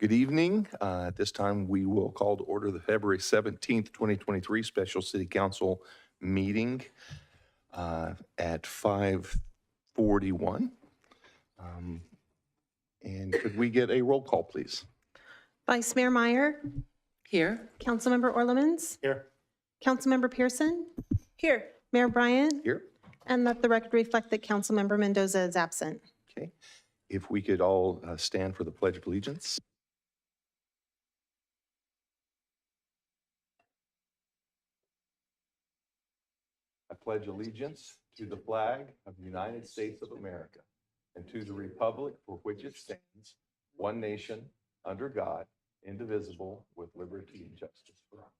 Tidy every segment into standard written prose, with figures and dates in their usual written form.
Good evening. At this time, we will call to order the February 17th, 2023 Special City Council meeting at 5:41. And could we get a roll call, please? Vice Mayor Meyer, Here. Councilmember Orlemans, Here. Councilmember Pearson, Here. Mayor Bryant, Here. and let the record reflect that Councilmember Mendoza is absent. Okay. If we could all stand for the Pledge of Allegiance. I pledge allegiance to the flag of the United States of America and to the republic for which it stands, one nation, under God, indivisible, with liberty and justice for all.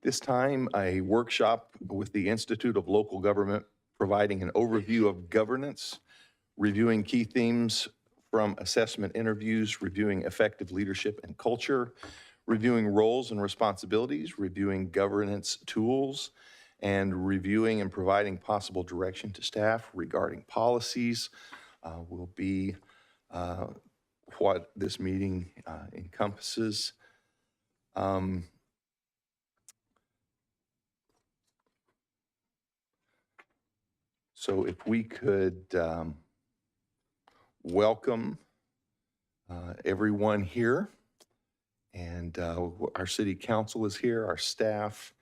This time, a workshop with the Institute of Local Government providing an overview of governance, reviewing key themes from assessment interviews, reviewing effective leadership and culture, reviewing roles and responsibilities, reviewing governance tools, and reviewing and providing possible direction to staff regarding policies will be what this meeting encompasses. So if we could welcome everyone here, and our city council is here, our staff,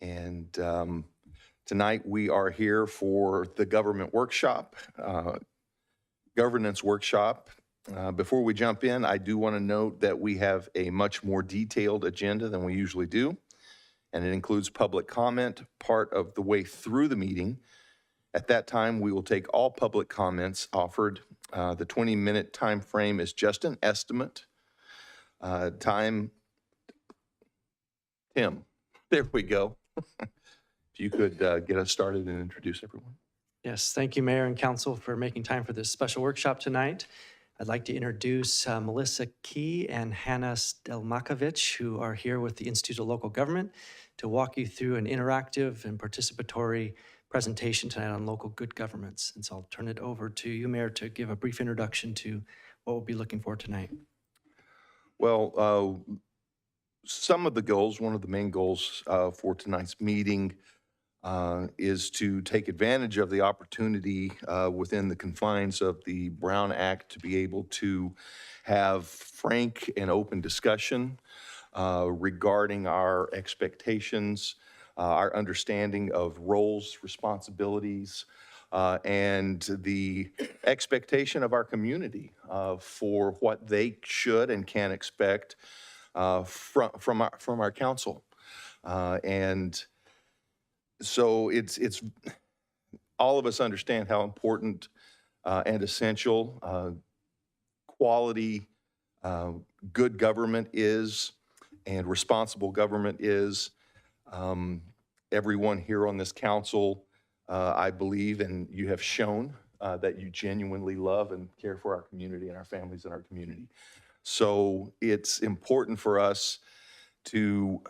and tonight we are here for the government workshop, governance workshop. Before we jump in, I do want to note that we have a much more detailed agenda than we usually do, and it includes public comment part of the way through the meeting. At that time, we will take all public comments offered. The 20-minute time frame is just an estimate. Tim, there we go. If you could get us started and introduce everyone. Yes, thank you, Mayor and Council, for making time for this special workshop tonight. I'd like to introduce Melissa Key and Hannah Stelmakovich, who are here with the Institute of Local Government to walk you through an interactive and participatory presentation tonight on local good governments. And so I'll turn it over to you, Mayor, to give a brief introduction to what we'll be looking for tonight. Well, some of the goals, one of the main goals for tonight's meeting is to take advantage of the opportunity within the confines of the Brown Act to be able to have frank and open discussion regarding our expectations, our understanding of roles, responsibilities, and the expectation of our community for what they should and can expect from our council. And so it's all of us understand how important and essential quality good government is and responsible government is. Everyone here on this council, I believe, and you have shown that you genuinely love and care for our community and our families in our community. So it's important for us to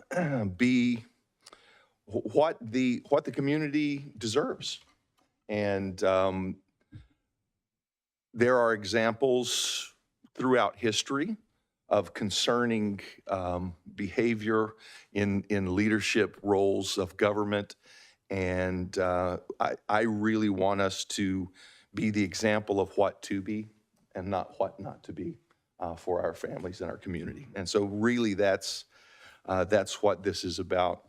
be what the community deserves. And there are examples throughout history of concerning behavior in leadership roles of government. And I really want us to be the example of what to be and not what not to be for our families and our community. And so really that's what this is about.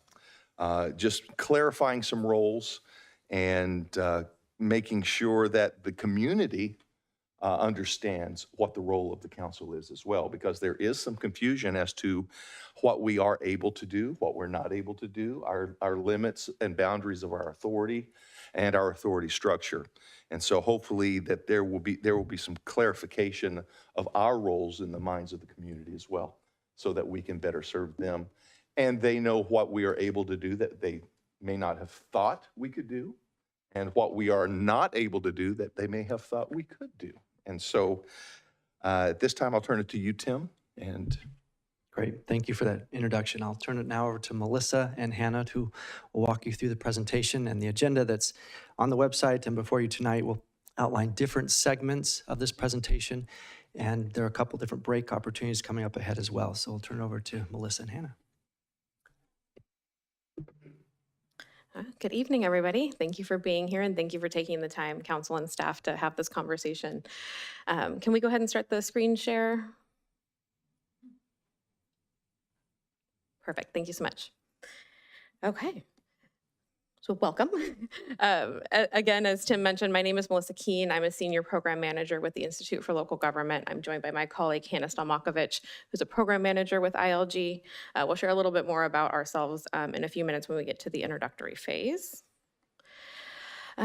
Just clarifying some roles and making sure that the community understands what the role of the council is as well, because there is some confusion as to what we are able to do, what we're not able to do, our limits and boundaries of our authority and our authority structure. And so hopefully that there will be some clarification of our roles in the minds of the community as well, so that we can better serve them. And they know what we are able to do that they may not have thought we could do, and what we are not able to do that they may have thought we could do. And so at this time, I'll turn it to you, Tim. And Great. Thank you for that introduction. I'll turn it now over to Melissa and Hannah, who will walk you through the presentation and the agenda that's on the website and before you tonight. We'll outline different segments of this presentation, and there are a couple different break opportunities coming up ahead as well. So I'll turn it over to Melissa and Hannah. Good evening, everybody. Thank you for being here and thank you for taking the time, council and staff, to have this conversation. Can we go ahead and start the screen share? Perfect. Thank you so much. Okay. So welcome. Again, as Tim mentioned, my name is Melissa Keene. I'm a senior program manager with the Institute for Local Government. I'm joined by my colleague, Hannah Stelmakovich, who's a program manager with ILG. We'll share a little bit more about ourselves in a few minutes when we get to the introductory phase.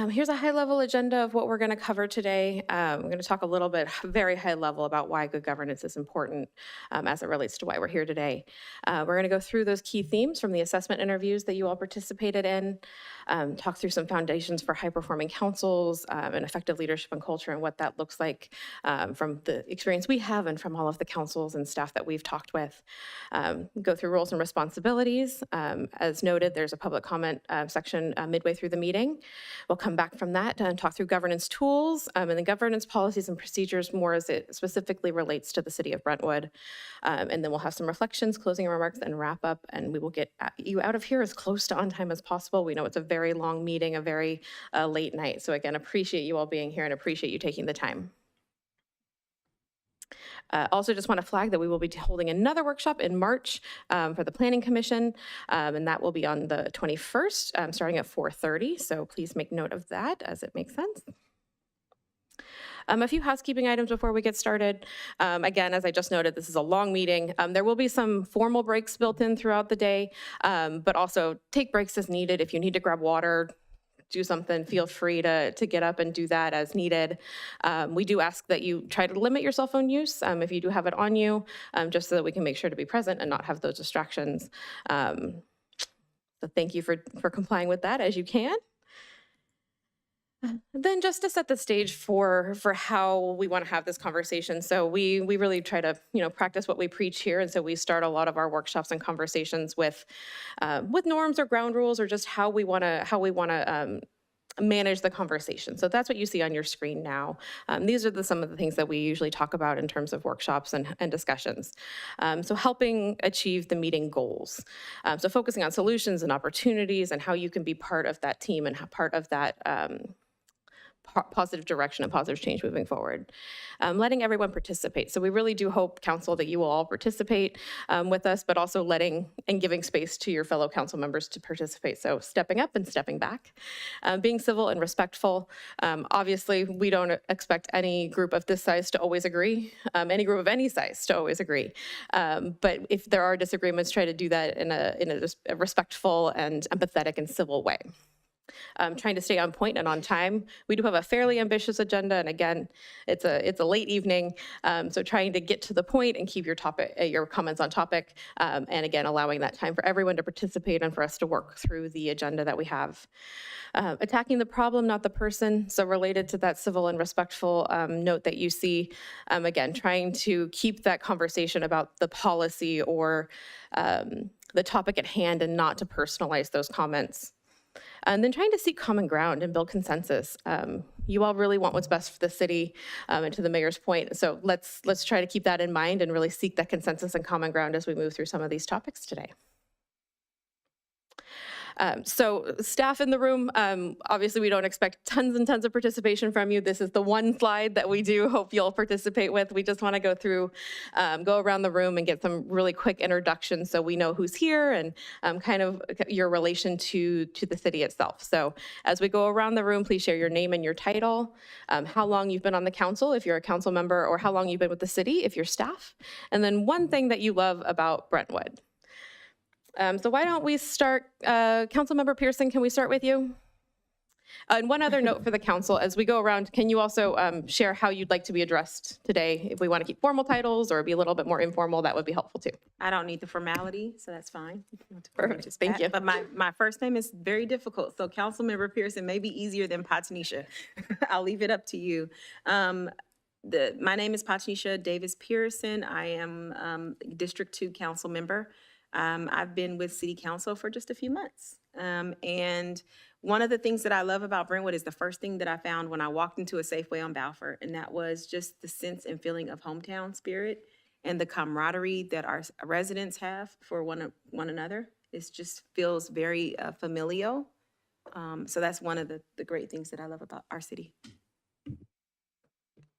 Here's a high-level agenda of what we're going to cover today. We're going to talk a little bit, very high level, about why good governance is important as it relates to why we're here today. We're going to go through those key themes from the assessment interviews that you all participated in, talk through some foundations for high-performing councils and effective leadership and culture and what that looks like from the experience we have and from all of the councils and staff that we've talked with. Go through roles and responsibilities. As noted, there's a public comment section midway through the meeting. We'll come back from that and talk through governance tools and the governance policies and procedures more as it specifically relates to the city of Brentwood. And then we'll have some reflections, closing remarks, and wrap up, and we will get you out of here as close to on time as possible. We know it's a very long meeting, a very late night. So again, appreciate you all being here and appreciate you taking the time. Also just want to flag that we will be holding another workshop in March for the Planning Commission, and that will be on the 21st, starting at 4:30. So please make note of that as it makes sense. A few housekeeping items before we get started. Again, as I just noted, this is a long meeting. There will be some formal breaks built in throughout the day, but also take breaks as needed. If you need to grab water, do something, feel free to get up and do that as needed. We do ask that you try to limit your cell phone use if you do have it on you, just so that we can make sure to be present and not have those distractions. So thank you for complying with that as you can. Then just to set the stage for how we want to have this conversation. So we really try to practice what we preach here, and so we start a lot of our workshops and conversations with norms or ground rules or just how we want to manage the conversation. So that's what you see on your screen now. These are some of the things that we usually talk about in terms of workshops and discussions. So helping achieve the meeting goals. So focusing on solutions and opportunities and how you can be part of that team and part of that positive direction and positive change moving forward. Letting everyone participate. So we really do hope, council, that you will all participate with us, but also letting and giving space to your fellow council members to participate. So stepping up and stepping back. Being civil and respectful. Obviously, we don't expect any group of this size to always agree, any group of any size to always agree. But if there are disagreements, try to do that in a respectful and empathetic and civil way. Trying to stay on point and on time. We do have a fairly ambitious agenda, and again, it's a late evening, so trying to get to the point and keep your comments on topic, and again, allowing that time for everyone to participate and for us to work through the agenda that we have. Attacking the problem, not the person. So related to that civil and respectful note that you see, again, trying to keep that conversation about the policy or the topic at hand and not to personalize those comments. And then trying to seek common ground and build consensus. You all really want what's best for the city, and to the mayor's point. So let's try to keep that in mind and really seek that consensus and common ground as we move through some of these topics today. So staff in the room, obviously we don't expect tons and tons of participation from you. This is the one slide that we do hope you'll participate with. We just want to go around the room and get some really quick introductions so we know who's here and kind of your relation to the city itself. So as we go around the room, please share your name and your title, how long you've been on the council if you're a council member, or how long you've been with the city if you're staff, and then one thing that you love about Brentwood. So why don't we start, Councilmember Pearson, can we start with you? And one other note for the council, as we go around, can you also share how you'd like to be addressed today? If we want to keep formal titles or be a little bit more informal, that would be helpful too. I don't need the formality, so that's fine. Perfect, thank you. But my first name is very difficult, so Councilmember Pearson may be easier than Patanisha. I'll leave it up to you. My name is Patricia Davis Pearson. I am District 2 council member. I've been with City Council for just a few months. And one of the things that I love about Brentwood is the first thing that I found when I walked into a Safeway on Balfour, and that was just the sense and feeling of hometown spirit and the camaraderie that our residents have for one another. It just feels very familial. So that's one of the great things that I love about our city.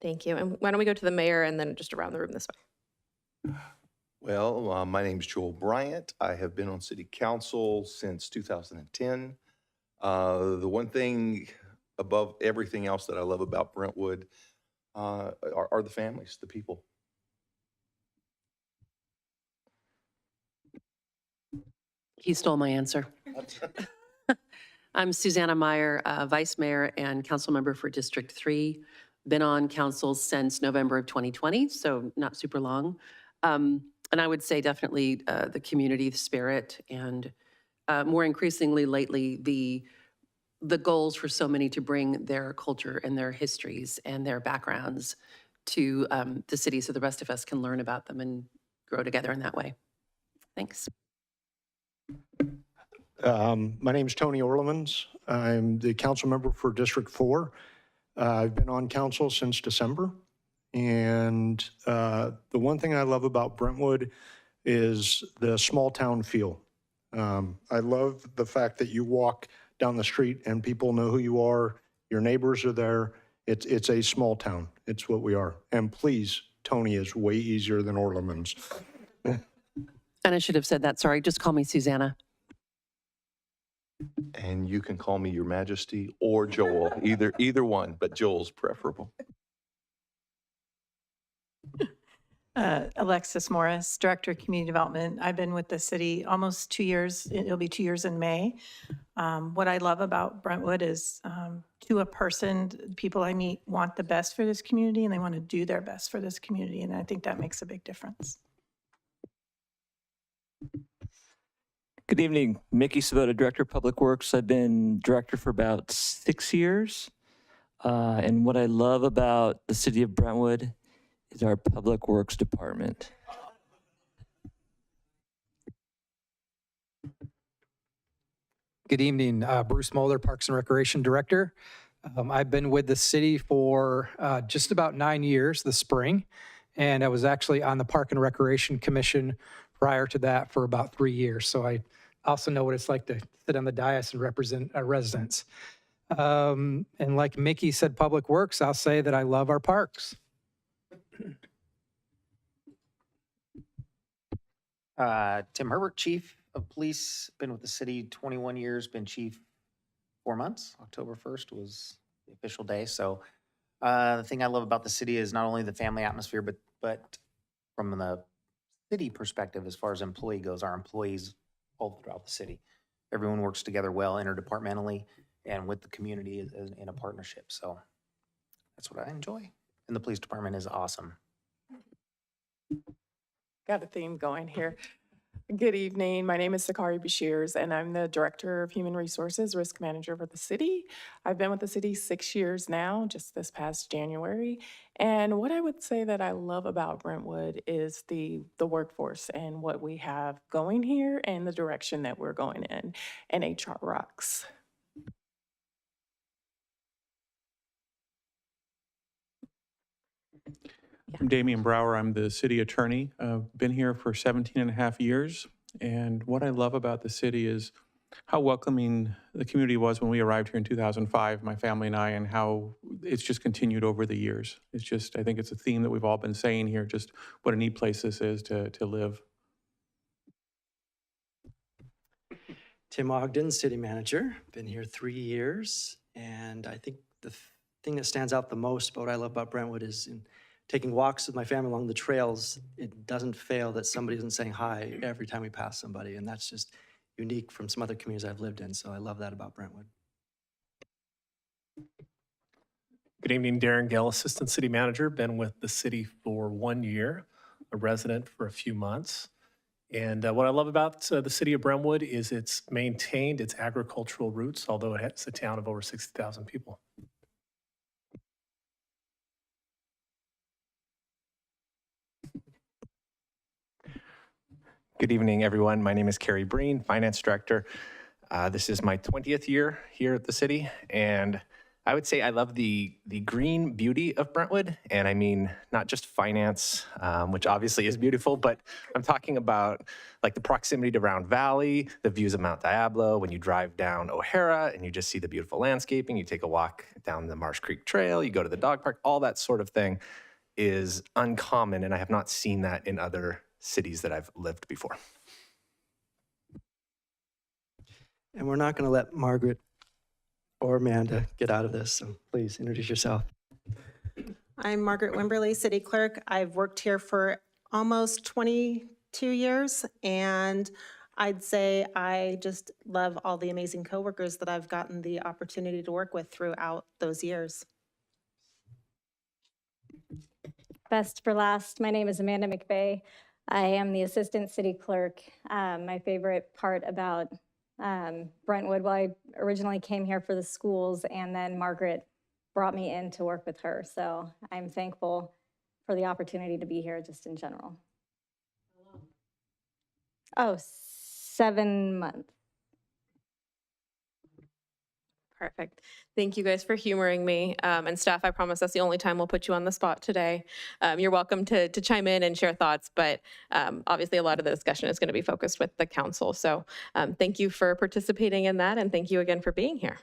Thank you. And why don't we go to the mayor and then just around the room this way? Well, my name's Joel Bryant. I have been on city council since 2010. The one thing above everything else that I love about Brentwood are the families, the people. He stole my answer. I'm Susanna Meyer, Vice Mayor and Council Member for District 3. Been on council since November of 2020, so not super long. And I would say definitely the community spirit and more increasingly lately, the goals for so many to bring their culture and their histories and their backgrounds to the city so the rest of us can learn about them and grow together in that way. Thanks. My name is Tony Orlemans. I'm the council member for District 4. I've been on council since December. And the one thing I love about Brentwood is the small town feel. I love the fact that you walk down the street and people know who you are. Your neighbors are there. It's a small town. It's what we are. And please, Tony is way easier than Orlemans. And I should have said that, sorry, just call me Susanna. And you can call me Your Majesty or Joel, either one, but Joel's preferable. Alexis Morris, Director of Community Development. I've been with the city almost 2 years. It'll be 2 years in May. What I love about Brentwood is to a person, people I meet want the best for this community and they want to do their best for this community. And I think that makes a big difference. Good evening, Mickey Sabota, Director of Public Works. I've been director for about 6 years. And what I love about the city of Brentwood is our Public Works Department. Good evening, Bruce Moeller, Parks and Recreation Director. I've been with the city for just about 9 years this spring, and I was actually on the Park and Recreation Commission prior to that for about 3 years. So I also know what it's like to sit on the dais and represent our residents. And like Mickey said, Public Works, I'll say that I love our parks. Tim Herbert, Chief of Police, been with the city 21 years, been chief 4 months. October 1st was the official day. So the thing I love about the city is not only the family atmosphere, but from the city perspective, as far as employee goes, our employees all throughout the city. Everyone works together well interdepartmentally and with the community in a partnership. So that's what I enjoy. And the police department is awesome. Got a theme going here. Good evening. My name is Sakari Bashirs, and I'm the Director of Human Resources Risk Manager for the city. I've been with the city 6 years now, just this past January. And what I would say that I love about Brentwood is the workforce and what we have going here and the direction that we're going in. And HR rocks. I'm Damian Brower. I'm the city attorney. Been here for 17 and a half years. And what I love about the city is how welcoming the community was when we arrived here in 2005, my family and I, and how it's just continued over the years. It's just, I think it's a theme that we've all been saying here, just what a neat place this is to live. Tim Ogden, City Manager, been here 3 years. And I think the thing that stands out the most about what I love about Brentwood is in taking walks with my family along the trails, it doesn't fail that somebody isn't saying hi every time we pass somebody. And that's just unique from some other communities I've lived in. So I love that about Brentwood. Good evening, Darren Gale, Assistant City Manager. Been with the city for 1 year, a resident for a few months. And what I love about the city of Brentwood is it's maintained its agricultural roots, although it's a town of over 60,000 people. Good evening, everyone. My name is Carrie Breen, Finance Director. This is my 20th year here at the city, and I would say I love the green beauty of Brentwood, and I mean not just finance, which obviously is beautiful, but I'm talking about like the proximity to Round Valley, the views of Mount Diablo, when you drive down O'Hara and you just see the beautiful landscaping, you take a walk down the Marsh Creek Trail, you go to the dog park, all that sort of thing is uncommon, and I have not seen that in other cities that I've lived before. And we're not going to let Margaret or Amanda get out of this, so please introduce yourself. I'm Margaret Wimberly, City Clerk. I've worked here for almost 22 years, and I'd say I just love all the amazing coworkers that I've gotten the opportunity to work with throughout those years. Best for last, my name is Amanda McVeigh. I am the Assistant City Clerk. My favorite part about Brentwood, well, I originally came here for the schools, and then Margaret brought me in to work with her. So I'm thankful for the opportunity to be here just in general. Oh, 7 months. Perfect. Thank you guys for humoring me. And staff, I promise that's the only time we'll put you on the spot today. You're welcome to chime in and share thoughts, but obviously a lot of the discussion is going to be focused with the council. So thank you for participating in that, and thank you again for being here.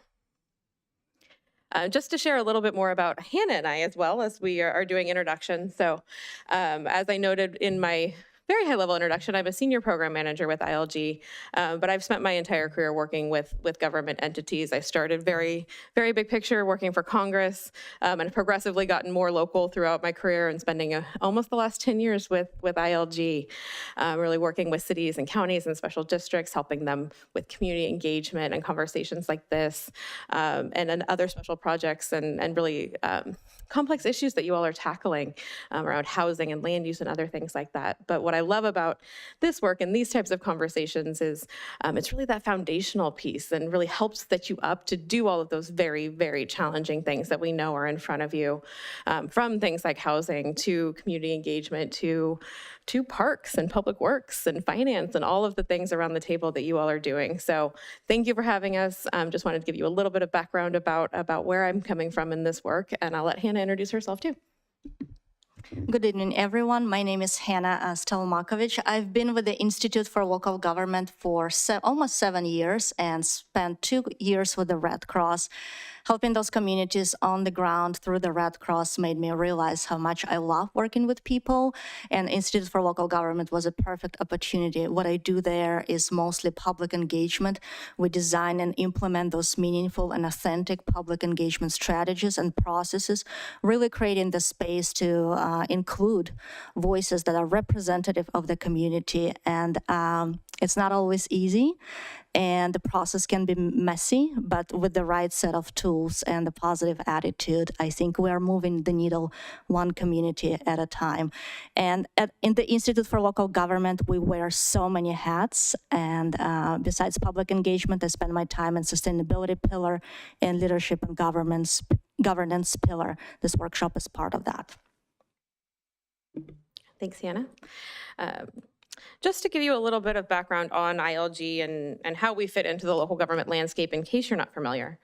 Just to share a little bit more about Hannah and I as well as we are doing introductions. So as I noted in my very high-level introduction, I'm a senior program manager with ILG, but I've spent my entire career working with government entities. I started very big picture working for Congress, and have progressively gotten more local throughout my career and spending almost the last 10 years with ILG, really working with cities and counties and special districts, helping them with community engagement and conversations like this, and then other special projects and really complex issues that you all are tackling around housing and land use and other things like that. But what I love about this work and these types of conversations is it's really that foundational piece and really helps set you up to do all of those very challenging things that we know are in front of you, from things like housing to community engagement to parks and public works and finance and all of the things around the table that you all are doing. So thank you for having us. Just wanted to give you a little bit of background about where I'm coming from in this work, and I'll let Hannah introduce herself too. Good evening, everyone. My name is Hannah Stelmakovich. I've been with the Institute for Local Government for almost 7 years and spent 2 years with the Red Cross. Helping those communities on the ground through the Red Cross made me realize how much I love working with people, and Institute for Local Government was a perfect opportunity. What I do there is mostly public engagement. We design and implement those meaningful and authentic public engagement strategies and processes, really creating the space to include voices that are representative of the community. And it's not always easy, and the process can be messy, but with the right set of tools and the positive attitude, I think we are moving the needle one community at a time. And in the Institute for Local Government, we wear so many hats. And besides public engagement, I spend my time in sustainability pillar and leadership and governance pillar. This workshop is part of that. Thanks, Hannah. Just to give you a little bit of background on ILG and how we fit into the local government landscape in case you're not familiar.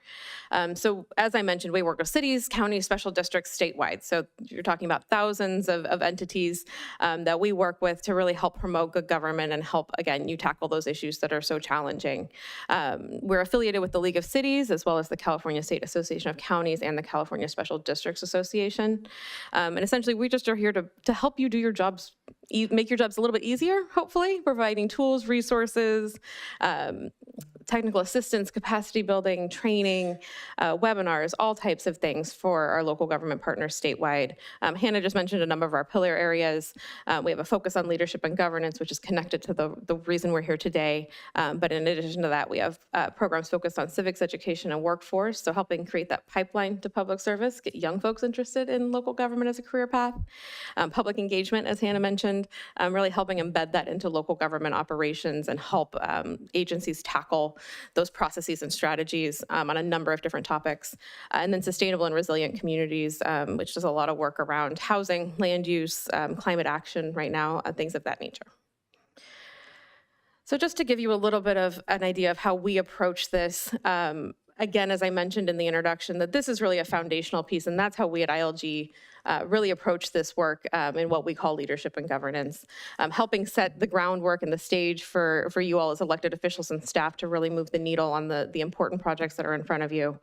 So as I mentioned, we work with cities, counties, special districts statewide. So you're talking about thousands of entities that we work with to really help promote good government and help, again, you tackle those issues that are so challenging. We're affiliated with the League of Cities as well as the California State Association of Counties and the California Special Districts Association. And essentially, we just are here to help you do your jobs, make your jobs a little bit easier, hopefully, providing tools, resources, technical assistance, capacity building, training, webinars, all types of things for our local government partners statewide. Hannah just mentioned a number of our pillar areas. We have a focus on leadership and governance, which is connected to the reason we're here today. But in addition to that, we have programs focused on civics education and workforce, so helping create that pipeline to public service, get young folks interested in local government as a career path. Public engagement, as Hannah mentioned, really helping embed that into local government operations and help agencies tackle those processes and strategies on a number of different topics. And then sustainable and resilient communities, which does a lot of work around housing, land use, climate action right now, things of that nature. So just to give you a little bit of an idea of how we approach this, again, as I mentioned in the introduction, that this is really a foundational piece, and that's how we at ILG really approach this work in what we call leadership and governance, helping set the groundwork and the stage for you all as elected officials and staff to really move the needle on the important projects that are in front of you.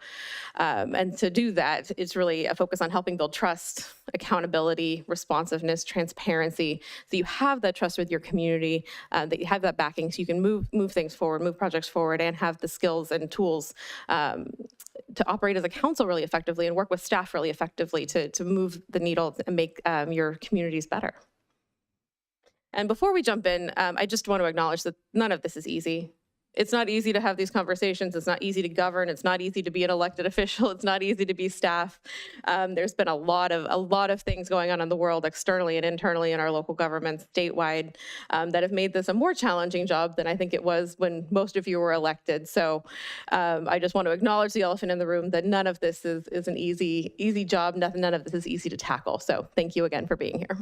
And to do that, it's really a focus on helping build trust, accountability, responsiveness, transparency, so you have that trust with your community, that you have that backing so you can move things forward, move projects forward, and have the skills and tools to operate as a council really effectively and work with staff really effectively to move the needle and make your communities better. And before we jump in, I just want to acknowledge that none of this is easy. It's not easy to have these conversations. It's not easy to govern. It's not easy to be an elected official. It's not easy to be staff. There's been a lot of things going on in the world externally and internally in our local governments statewide that have made this a more challenging job than I think it was when most of you were elected. So I just want to acknowledge the elephant in the room that none of this is an easy job. None of this is easy to tackle. So thank you again for being here.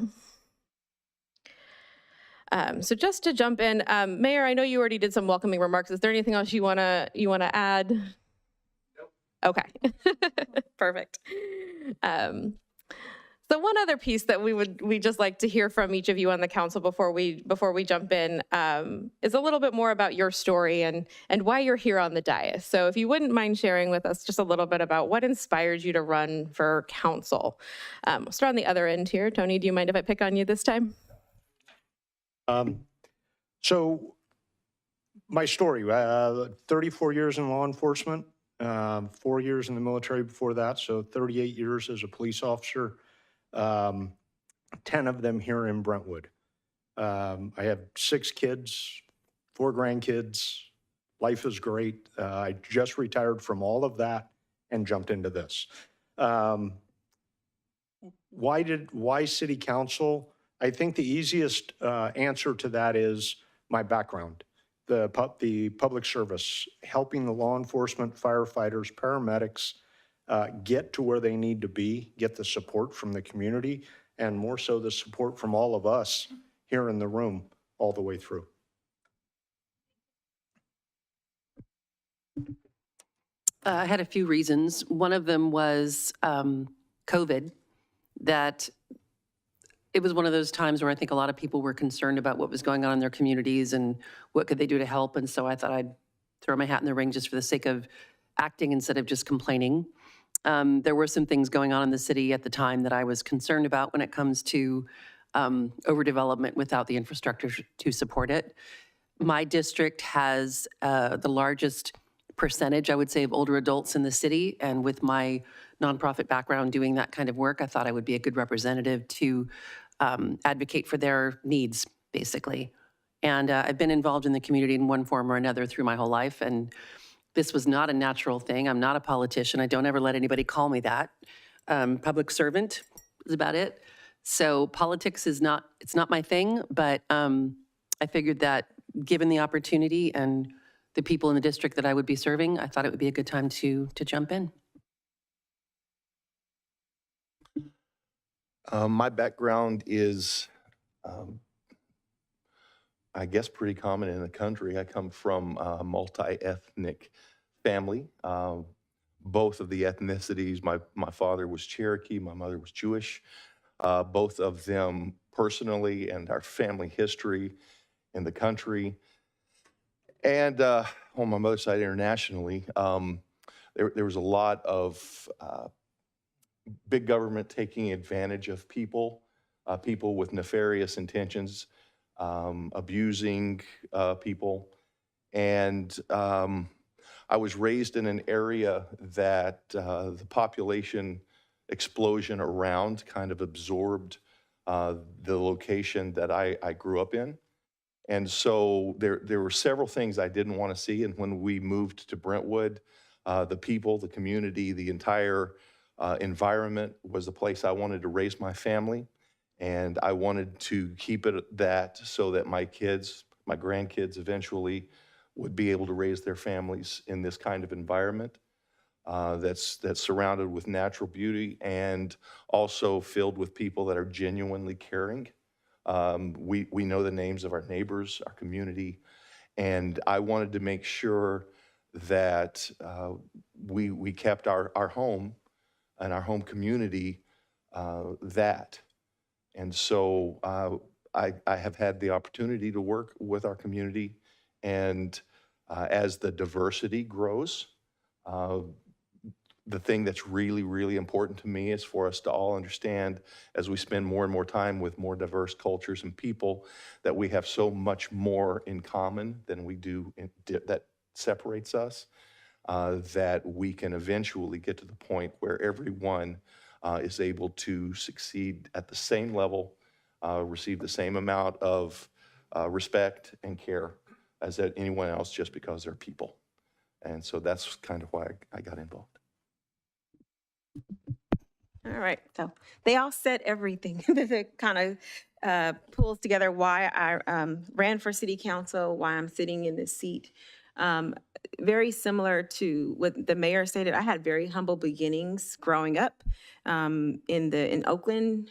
So just to jump in, Mayor, I know you already did some welcoming remarks. Is there anything else you wanna add? Nope. Okay, perfect. So one other piece that we'd just like to hear from each of you on the council before we jump in is a little bit more about your story and why you're here on the dais. So if you wouldn't mind sharing with us just a little bit about what inspired you to run for council. We'll start on the other end here. Tony, do you mind if I pick on you this time? So my story, 34 years in law enforcement, 4 years in the military before that, so 38 years as a police officer, 10 of them here in Brentwood. I have 6 kids, 4 grandkids. Life is great. I just retired from all of that and jumped into this. Why city council? I think the easiest answer to that is my background, the public service, helping the law enforcement, firefighters, paramedics get to where they need to be, get the support from the community, and more so the support from all of us here in the room all the way through. I had a few reasons. One of them was COVID, that it was one of those times where I think a lot of people were concerned about what was going on in their communities and what could they do to help. And so I thought I'd throw my hat in the ring just for the sake of acting instead of just complaining. There were some things going on in the city at the time that I was concerned about when it comes to overdevelopment without the infrastructure to support it. My district has the largest percentage, I would say, of older adults in the city. And with my nonprofit background doing that kind of work, I thought I would be a good representative to advocate for their needs, basically. And I've been involved in the community in one form or another through my whole life. And this was not a natural thing. I'm not a politician. I don't ever let anybody call me that. Public servant is about it. So politics is not, it's not my thing, but I figured that given the opportunity and the people in the district that I would be serving, I thought it would be a good time to jump in. My background is, I guess, pretty common in the country. I come from a multi-ethnic family. Both of the ethnicities, my father was Cherokee, my mother was Jewish. Both of them personally and our family history in the country. And on my mother's side internationally, there was a lot of big government taking advantage of people, people with nefarious intentions, abusing people. And I was raised in an area that the population explosion around kind of absorbed the location that I grew up in. And so there were several things I didn't want to see. And when we moved to Brentwood, the people, the community, the entire environment was the place I wanted to raise my family. And I wanted to keep it that so that my kids, my grandkids eventually would be able to raise their families in this kind of environment that's surrounded with natural beauty and also filled with people that are genuinely caring. We know the names of our neighbors, our community, And I wanted to make sure that we kept our home and our home community that. And so I have had the opportunity to work with our community, and as the diversity grows, the thing that's really, really important to me is for us to all understand, as we spend more and more time with more diverse cultures and people, that we have so much more in common than we do that separates us, that we can eventually get to the point where everyone is able to succeed at the same level, receive the same amount of respect and care as anyone else, just because they're people. And so that's kind of why I got involved. All right, so they all said everything that kind of pulls together why I ran for city council, why I'm sitting in this seat. Very similar to what the mayor stated, I had very humble beginnings growing up in Oakland,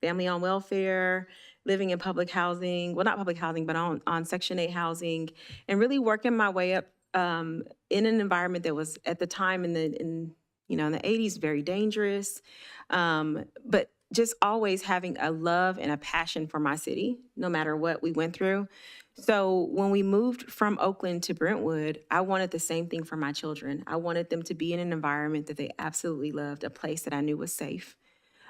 family on welfare, living in public housing, well, not public housing, but on Section 8 housing, and really working my way up in an environment that was at the time in the 80s, very dangerous, but just always having a love and a passion for my city, no matter what we went through. So when we moved from Oakland to Brentwood, I wanted the same thing for my children. I wanted them to be in an environment that they absolutely loved, a place that I knew was safe,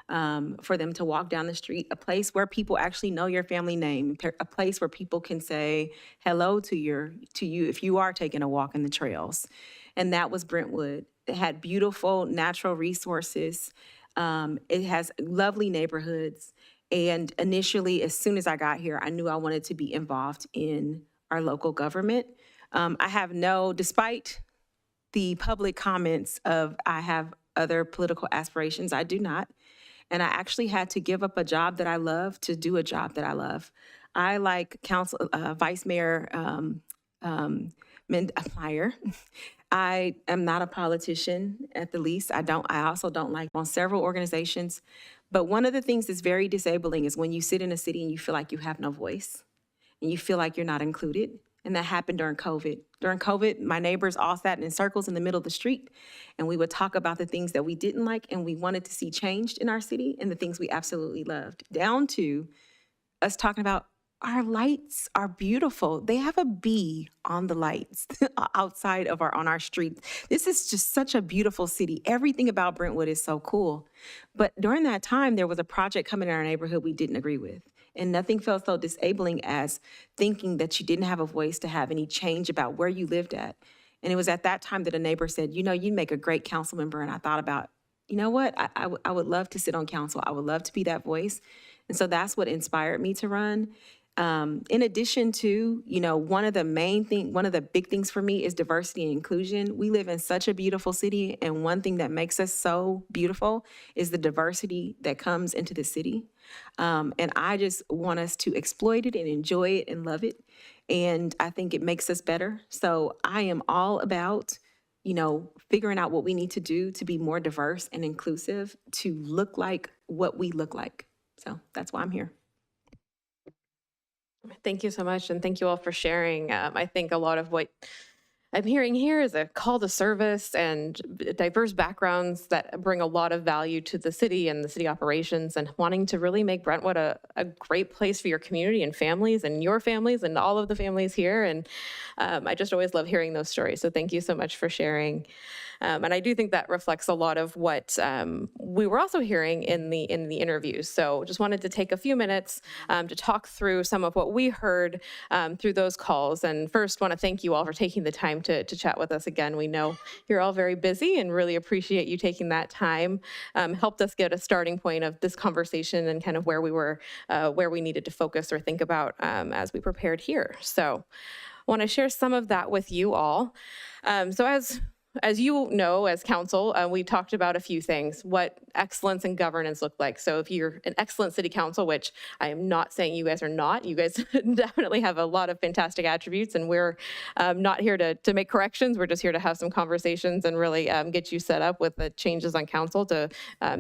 for them to walk down the street, a place where people actually know your family name, a place where people can say hello to you if you are taking a walk in the trails. And that was Brentwood. It had beautiful natural resources. It has lovely neighborhoods. And initially, as soon as I got here, I knew I wanted to be involved in our local government. Despite the public comments of I have other political aspirations, I do not. And I actually had to give up a job that I love to do a job that I love. I, like Vice Mayor Meyer, I am not a politician at the least. I also don't like on several organizations. But one of the things that's very disabling is when you sit in a city and you feel like you have no voice and you feel like you're not included. And that happened during COVID. During COVID, my neighbors all sat in circles in the middle of the street, and we would talk about the things that we didn't like and we wanted to see changed in our city and the things we absolutely loved, down to us talking about our lights are beautiful. They have a bee on the lights outside of on our street. This is just such a beautiful city. Everything about Brentwood is so cool. But during that time, there was a project coming in our neighborhood we didn't agree with. And nothing felt so disabling as thinking that you didn't have a voice to have any change about where you lived at. And it was at that time that a neighbor said, you'd make a great council member. And I thought about, you know what? I would love to sit on council. I would love to be that voice. And so that's what inspired me to run. In addition to, one of the big things for me is diversity and inclusion. We live in such a beautiful city, and one thing that makes us so beautiful is the diversity that comes into the city. And I just want us to exploit it and enjoy it and love it. And I think it makes us better. So I am all about, figuring out what we need to do to be more diverse and inclusive, to look like what we look like. So that's why I'm here. Thank you so much, and thank you all for sharing. I think a lot of what I'm hearing here is a call to service and diverse backgrounds that bring a lot of value to the city and the city operations, and wanting to really make Brentwood a great place for your community and families and your families and all of the families here. And I just always love hearing those stories. So thank you so much for sharing. And I do think that reflects a lot of what we were also hearing in the interviews. So just wanted to take a few minutes to talk through some of what we heard through those calls. And first, want to thank you all for taking the time to chat with us again. We know you're all very busy and really appreciate you taking that time. Helped us get a starting point of this conversation and kind of where we needed to focus or think about as we prepared here. So I want to share some of that with you all. So as as you know, as council, we talked about a few things, what excellence and governance look like. So if you're an excellent city council, which I am not saying you guys are not, you guys definitely have a lot of fantastic attributes, and we're not here to make corrections. We're just here to have some conversations and really get you set up with the changes on council to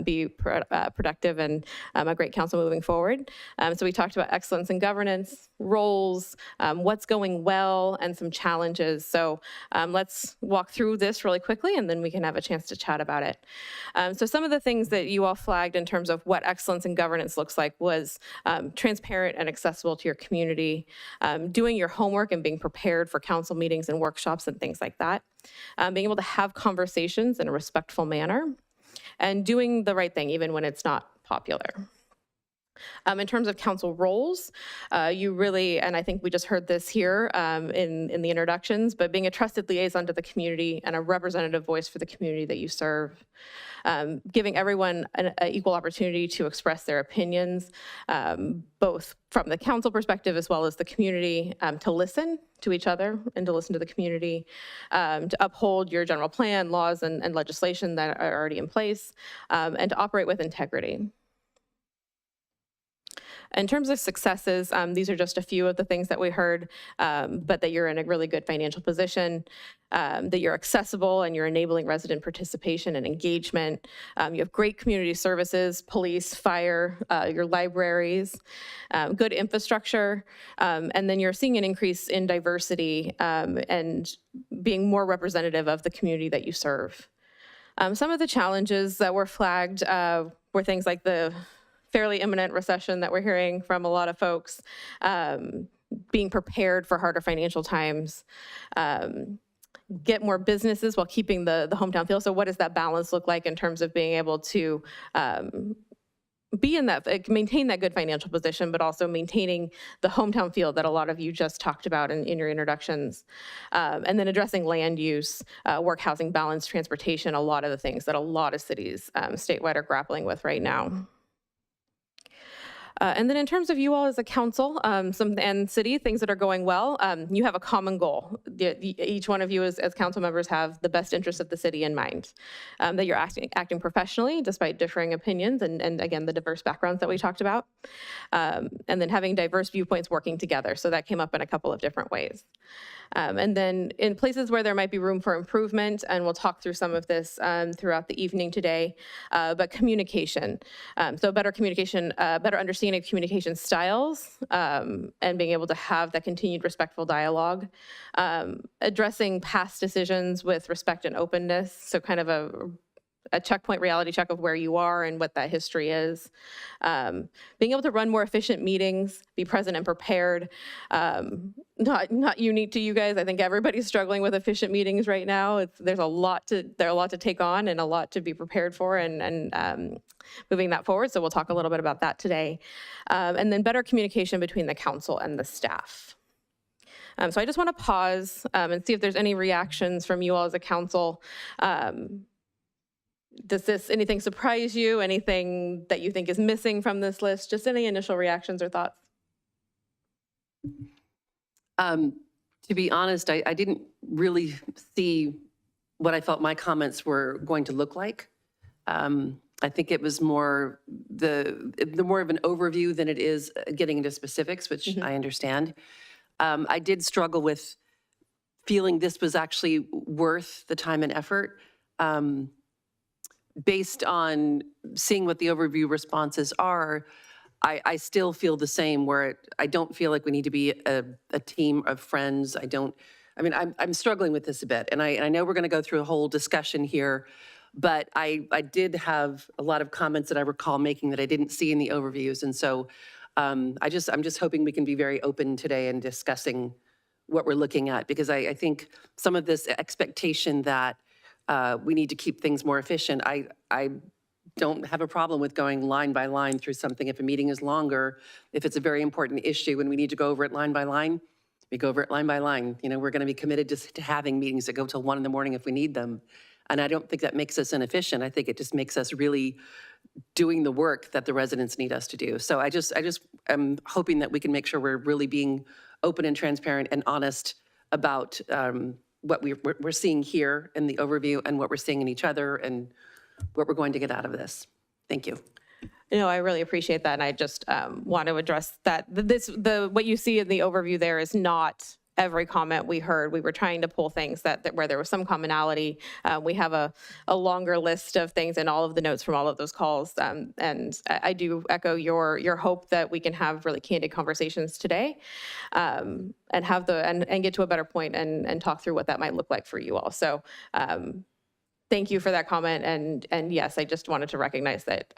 be productive and a great council moving forward. So we talked about excellence in governance, roles, what's going well, and some challenges. So let's walk through this really quickly, and then we can have a chance to chat about it. So some of the things that you all flagged in terms of what excellence in governance looks like was transparent and accessible to your community, doing your homework and being prepared for council meetings and workshops and things like that, being able to have conversations in a respectful manner, and doing the right thing even when it's not popular. In terms of council roles, you really, and I think we just heard this here in the introductions, but being a trusted liaison to the community and a representative voice for the community that you serve, giving everyone an equal opportunity to express their opinions, both from the council perspective as well as the community, to listen to each other and to listen to the community, to uphold your general plan, laws, and legislation that are already in place, and to operate with integrity. In terms of successes, these are just a few of the things that we heard, but that you're in a really good financial position, that you're accessible and you're enabling resident participation and engagement. You have great community services, police, fire, your libraries, good infrastructure, and then you're seeing an increase in diversity and being more representative of the community that you serve. Some of the challenges that were flagged were things like the fairly imminent recession that we're hearing from a lot of folks, being prepared for harder financial times, get more businesses while keeping the hometown feel. So what does that balance look like in terms of being able to be in that, maintain that good financial position, but also maintaining the hometown feel that a lot of you just talked about in your introductions. And then addressing land use, work, housing balance, transportation, a lot of the things that a lot of cities statewide are grappling with right now. And then in terms of you all as a council and city, things that are going well, you have a common goal. Each one of you as council members have the best interest of the city in mind, that you're acting professionally despite differing opinions and again, the diverse backgrounds that we talked about, and then having diverse viewpoints working together. So that came up in a couple of different ways. And then in places where there might be room for improvement, and we'll talk through some of this throughout the evening today, but communication. So better communication, better understanding of communication styles, and being able to have that continued respectful dialogue, addressing past decisions with respect and openness. So kind of a checkpoint reality check of where you are and what that history is. Being able to run more efficient meetings, be present and prepared. Not unique to you guys. I think everybody's struggling with efficient meetings right now. There's a lot to take on and a lot to be prepared for and moving that forward. So we'll talk a little bit about that today. And then better communication between the council and the staff. So I just want to pause and see if there's any reactions from you all as a council. Does anything surprise you? Anything that you think is missing from this list? Just any initial reactions or thoughts? To be honest, I didn't really see what I felt my comments were going to look like. I think it was more more of an overview than it is getting into specifics, which I understand. I did struggle with feeling this was actually worth the time and effort. Based on seeing what the overview responses are, I still feel the same where I don't feel like we need to be a team of friends. I'm struggling with this a bit, and I know we're going to go through a whole discussion here, but I did have a lot of comments that I recall making that I didn't see in the overviews, and so I'm just hoping we can be very open today in discussing what we're looking at, because I think some of this expectation that we need to keep things more efficient. I don't have a problem with going line by line through something. If a meeting is longer, if it's a very important issue and we need to go over it line by line, we go over it line by line. You know, we're going to be committed to having meetings that go till 1 in the morning if we need them. And I don't think that makes us inefficient. I think it just makes us really doing the work that the residents need us to do. So I just am hoping that we can make sure we're really being open and transparent and honest about what we're seeing here in the overview and what we're seeing in each other and what we're going to get out of this. Thank you. I really appreciate that, and I just want to address that. What you see in the overview there is not every comment we heard. We were trying to pull things that where there was some commonality. We have a longer list of things and all of the notes from all of those calls, and I do echo your hope that we can have really candid conversations today, and have and get to a better point and talk through what that might look like for you all. So. Thank you for that comment, and yes, I just wanted to recognize that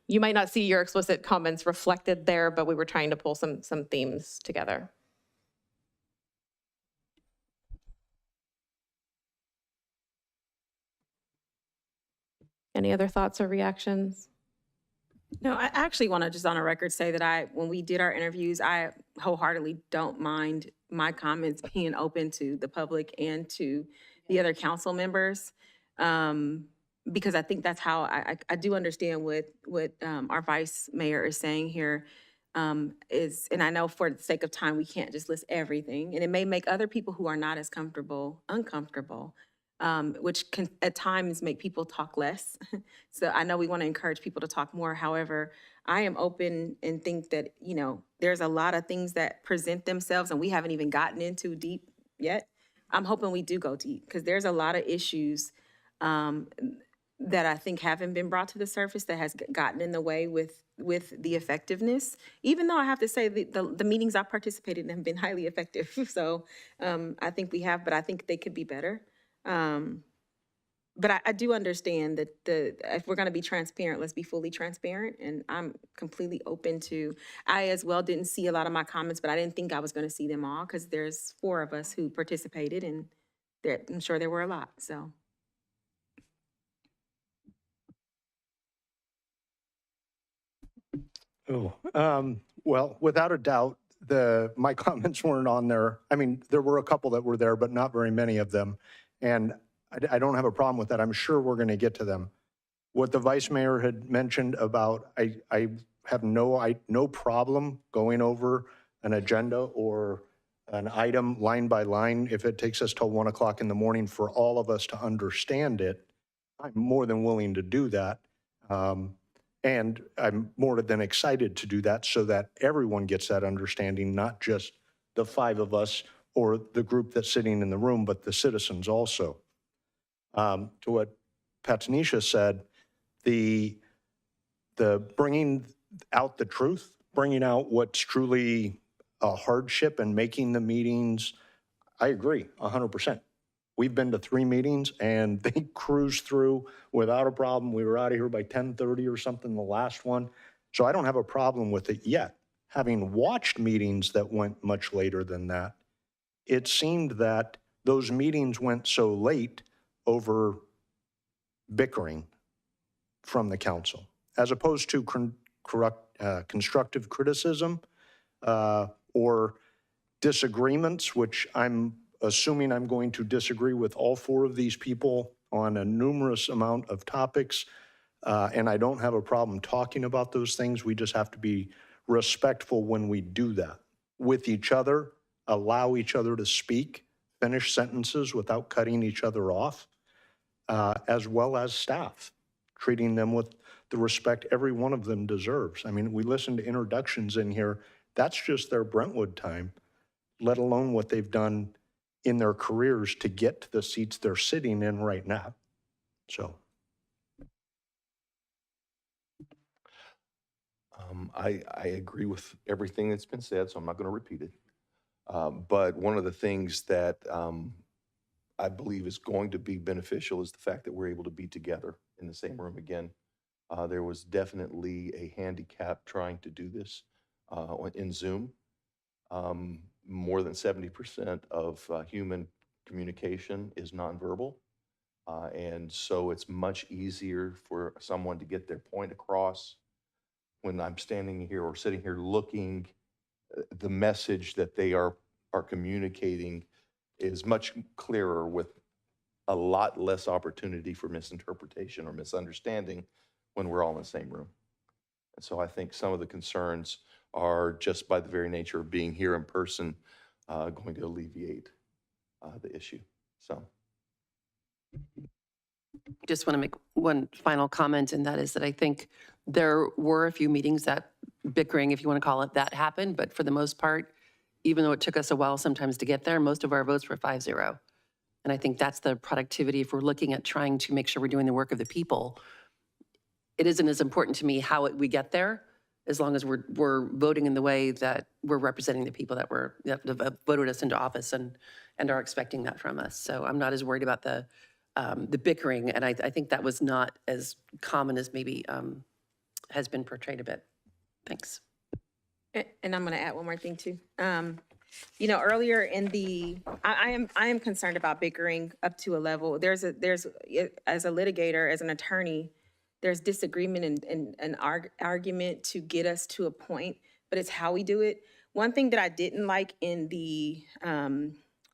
you might not see your explicit comments reflected there, but we were trying to pull some themes together. Any other thoughts or reactions? No, I actually want to just on a record say that when we did our interviews, I wholeheartedly don't mind my comments being open to the public and to the other council members. Because I think that's how I do understand what our vice mayor is saying here, and I know for the sake of time, we can't just list everything, and it may make other people who are not as comfortable uncomfortable, which can at times make people talk less. So I know we want to encourage people to talk more. However, I am open and think that, there's a lot of things that present themselves and we haven't even gotten into deep yet. I'm hoping we do go deep because there's a lot of issues that I think haven't been brought to the surface that has gotten in the way with the effectiveness, even though I have to say the meetings I've participated in have been highly effective. So I think we have, but I think they could be better. But I do understand that if we're going to be transparent, let's be fully transparent. And I'm completely open to, I as well didn't see a lot of my comments, but I didn't think I was going to see them all because there's 4 of us who participated and I'm sure there were a lot, so. Well, without a doubt, my comments weren't on there. I mean, there were a couple that were there, but not very many of them. And I don't have a problem with that. I'm sure we're going to get to them. What the vice mayor had mentioned about, I have no problem going over an agenda or an item line by line if it takes us till 1 o'clock in the morning for all of us to understand it. I'm more than willing to do that. And I'm more than excited to do that so that everyone gets that understanding, not just the 5 of us or the group that's sitting in the room, but the citizens also. To what Patanisha said, the bringing out the truth, bringing out what's truly a hardship and making the meetings, I agree 100%. We've been to 3 meetings and they cruised through without a problem. We were out of here by 10:30 or something, the last one. So I don't have a problem with it yet. Having watched meetings that went much later than that, it seemed that those meetings went so late over bickering from the council, as opposed to constructive criticism or disagreements, which I'm assuming I'm going to disagree with all 4 of these people on a numerous amount of topics. And I don't have a problem talking about those things. We just have to be respectful when we do that with each other, allow each other to speak, finish sentences without cutting each other off, as well as staff, treating them with the respect every one of them deserves. I mean, we listen to introductions in here. That's just their Brentwood time, let alone what they've done in their careers to get to the seats they're sitting in right now. So. I agree with everything that's been said, so I'm not going to repeat it. But one of the things that I believe is going to be beneficial is the fact that we're able to be together in the same room again. There was definitely a handicap trying to do this in Zoom. More than 70% of human communication is nonverbal. And so it's much easier for someone to get their point across when I'm standing here or sitting here looking. The message that they are communicating is much clearer with a lot less opportunity for misinterpretation or misunderstanding when we're all in the same room. And so I think some of the concerns are just by the very nature of being here in person going to alleviate the issue. So. Just want to make one final comment, and that is that I think there were a few meetings that bickering, if you want to call it that, happened, but for the most part, even though it took us a while sometimes to get there, most of our votes were 5-0. And I think that's the productivity. If we're looking at trying to make sure we're doing the work of the people, it isn't as important to me how we get there, as long as we're voting in the way that we're representing the people that voted us into office and are expecting that from us. So I'm not as worried about the bickering, and I think that was not as common as maybe has been portrayed a bit. Thanks. And I'm going to add one more thing too. You know, earlier in the, I am concerned about bickering up to a level. There's as a litigator, as an attorney, there's disagreement and an argument to get us to a point, but it's how we do it. One thing that I didn't like in the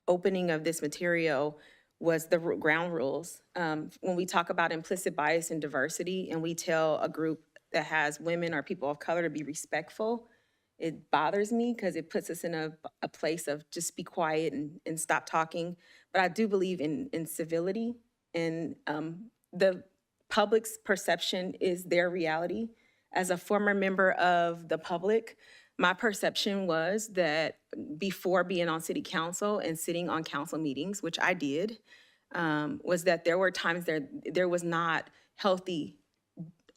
opening of this material was the ground rules. When we talk about implicit bias and diversity, and we tell a group that has women or people of color to be respectful, it bothers me because it puts us in a place of just be quiet and stop talking. But I do believe in civility, and the public's perception is their reality. As a former member of the public, my perception was that before being on city council and sitting on council meetings, which I did, was that there were times there was not healthy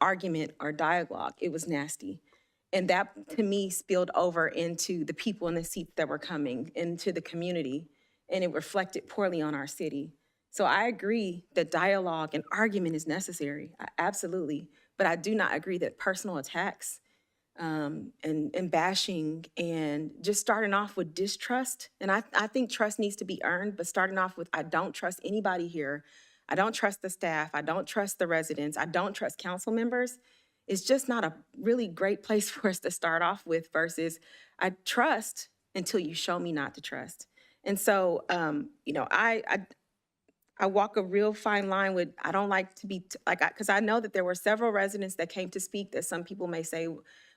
argument or dialogue. It was nasty. And that, to me, spilled over into the people in the seats that were coming, into the community, and it reflected poorly on our city. So I agree that dialogue and argument is necessary, absolutely. But I do not agree that personal attacks and bashing and just starting off with distrust, and I think trust needs to be earned, but starting off with, I don't trust anybody here. I don't trust the staff. I don't trust the residents. I don't trust council members. It's just not a really great place for us to start off with versus I trust until you show me not to trust. And so, you know, I walk a real fine line with, I don't like to be, because I know that there were several residents that came to speak that some people may say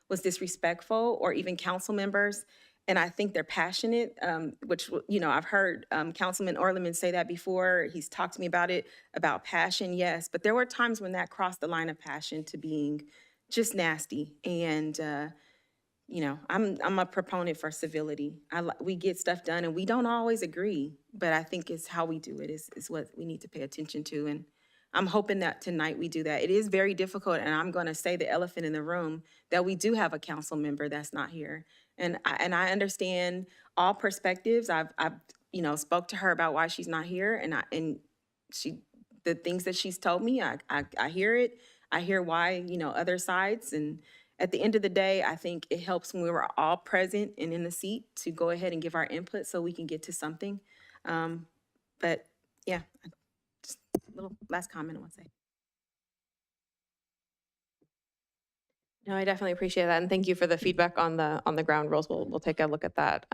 was disrespectful, or even council members. And I think they're passionate, which, you know, I've heard Councilman Orleman say that before. He's talked to me about it, about passion, yes. But there were times when that crossed the line of passion to being just nasty. And, you know, I'm a proponent for civility. We get stuff done and we don't always agree, but I think it's how we do it is what we need to pay attention to. And I'm hoping that tonight we do that. It is very difficult, and I'm going to say the elephant in the room, that we do have a council member that's not here. And I understand all perspectives. I've you know, spoke to her about why she's not here, and the things that she's told me, I hear it. I hear why, you know, other sides. And at the end of the day, I think it helps when we were all present and in the seat to go ahead and give our input so we can get to something. But yeah, just a little last comment I want to say. No, I definitely appreciate that, and thank you for the feedback on the ground rules. We'll take a look at that.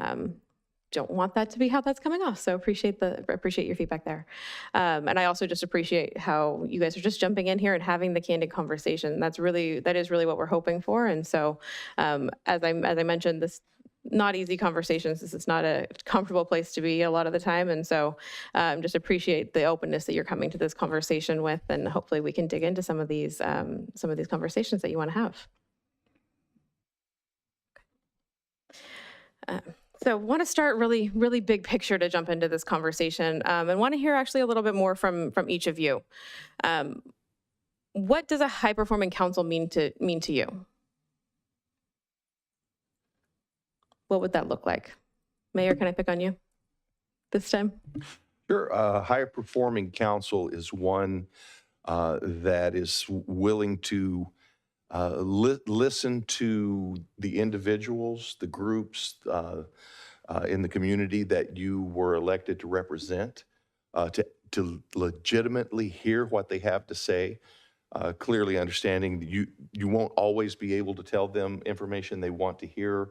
Don't want that to be how that's coming off, so appreciate your feedback there. And I also just appreciate how you guys are just jumping in here and having the candid conversation. That is really what we're hoping for. And so, as I mentioned, this not easy conversations. This is not a comfortable place to be a lot of the time. And so just appreciate the openness that you're coming to this conversation with, and hopefully we can dig into some of these conversations that you want to have. So I want to start really, really big picture to jump into this conversation, and want to hear actually a little bit more from each of you. What does a high-performing council mean to you? What would that look like? Mayor, can I pick on you this time? Sure. A high-performing council is one that is willing to listen to the individuals, the groups in the community that you were elected to represent, to legitimately hear what they have to say, clearly understanding that you won't always be able to tell them information they want to hear.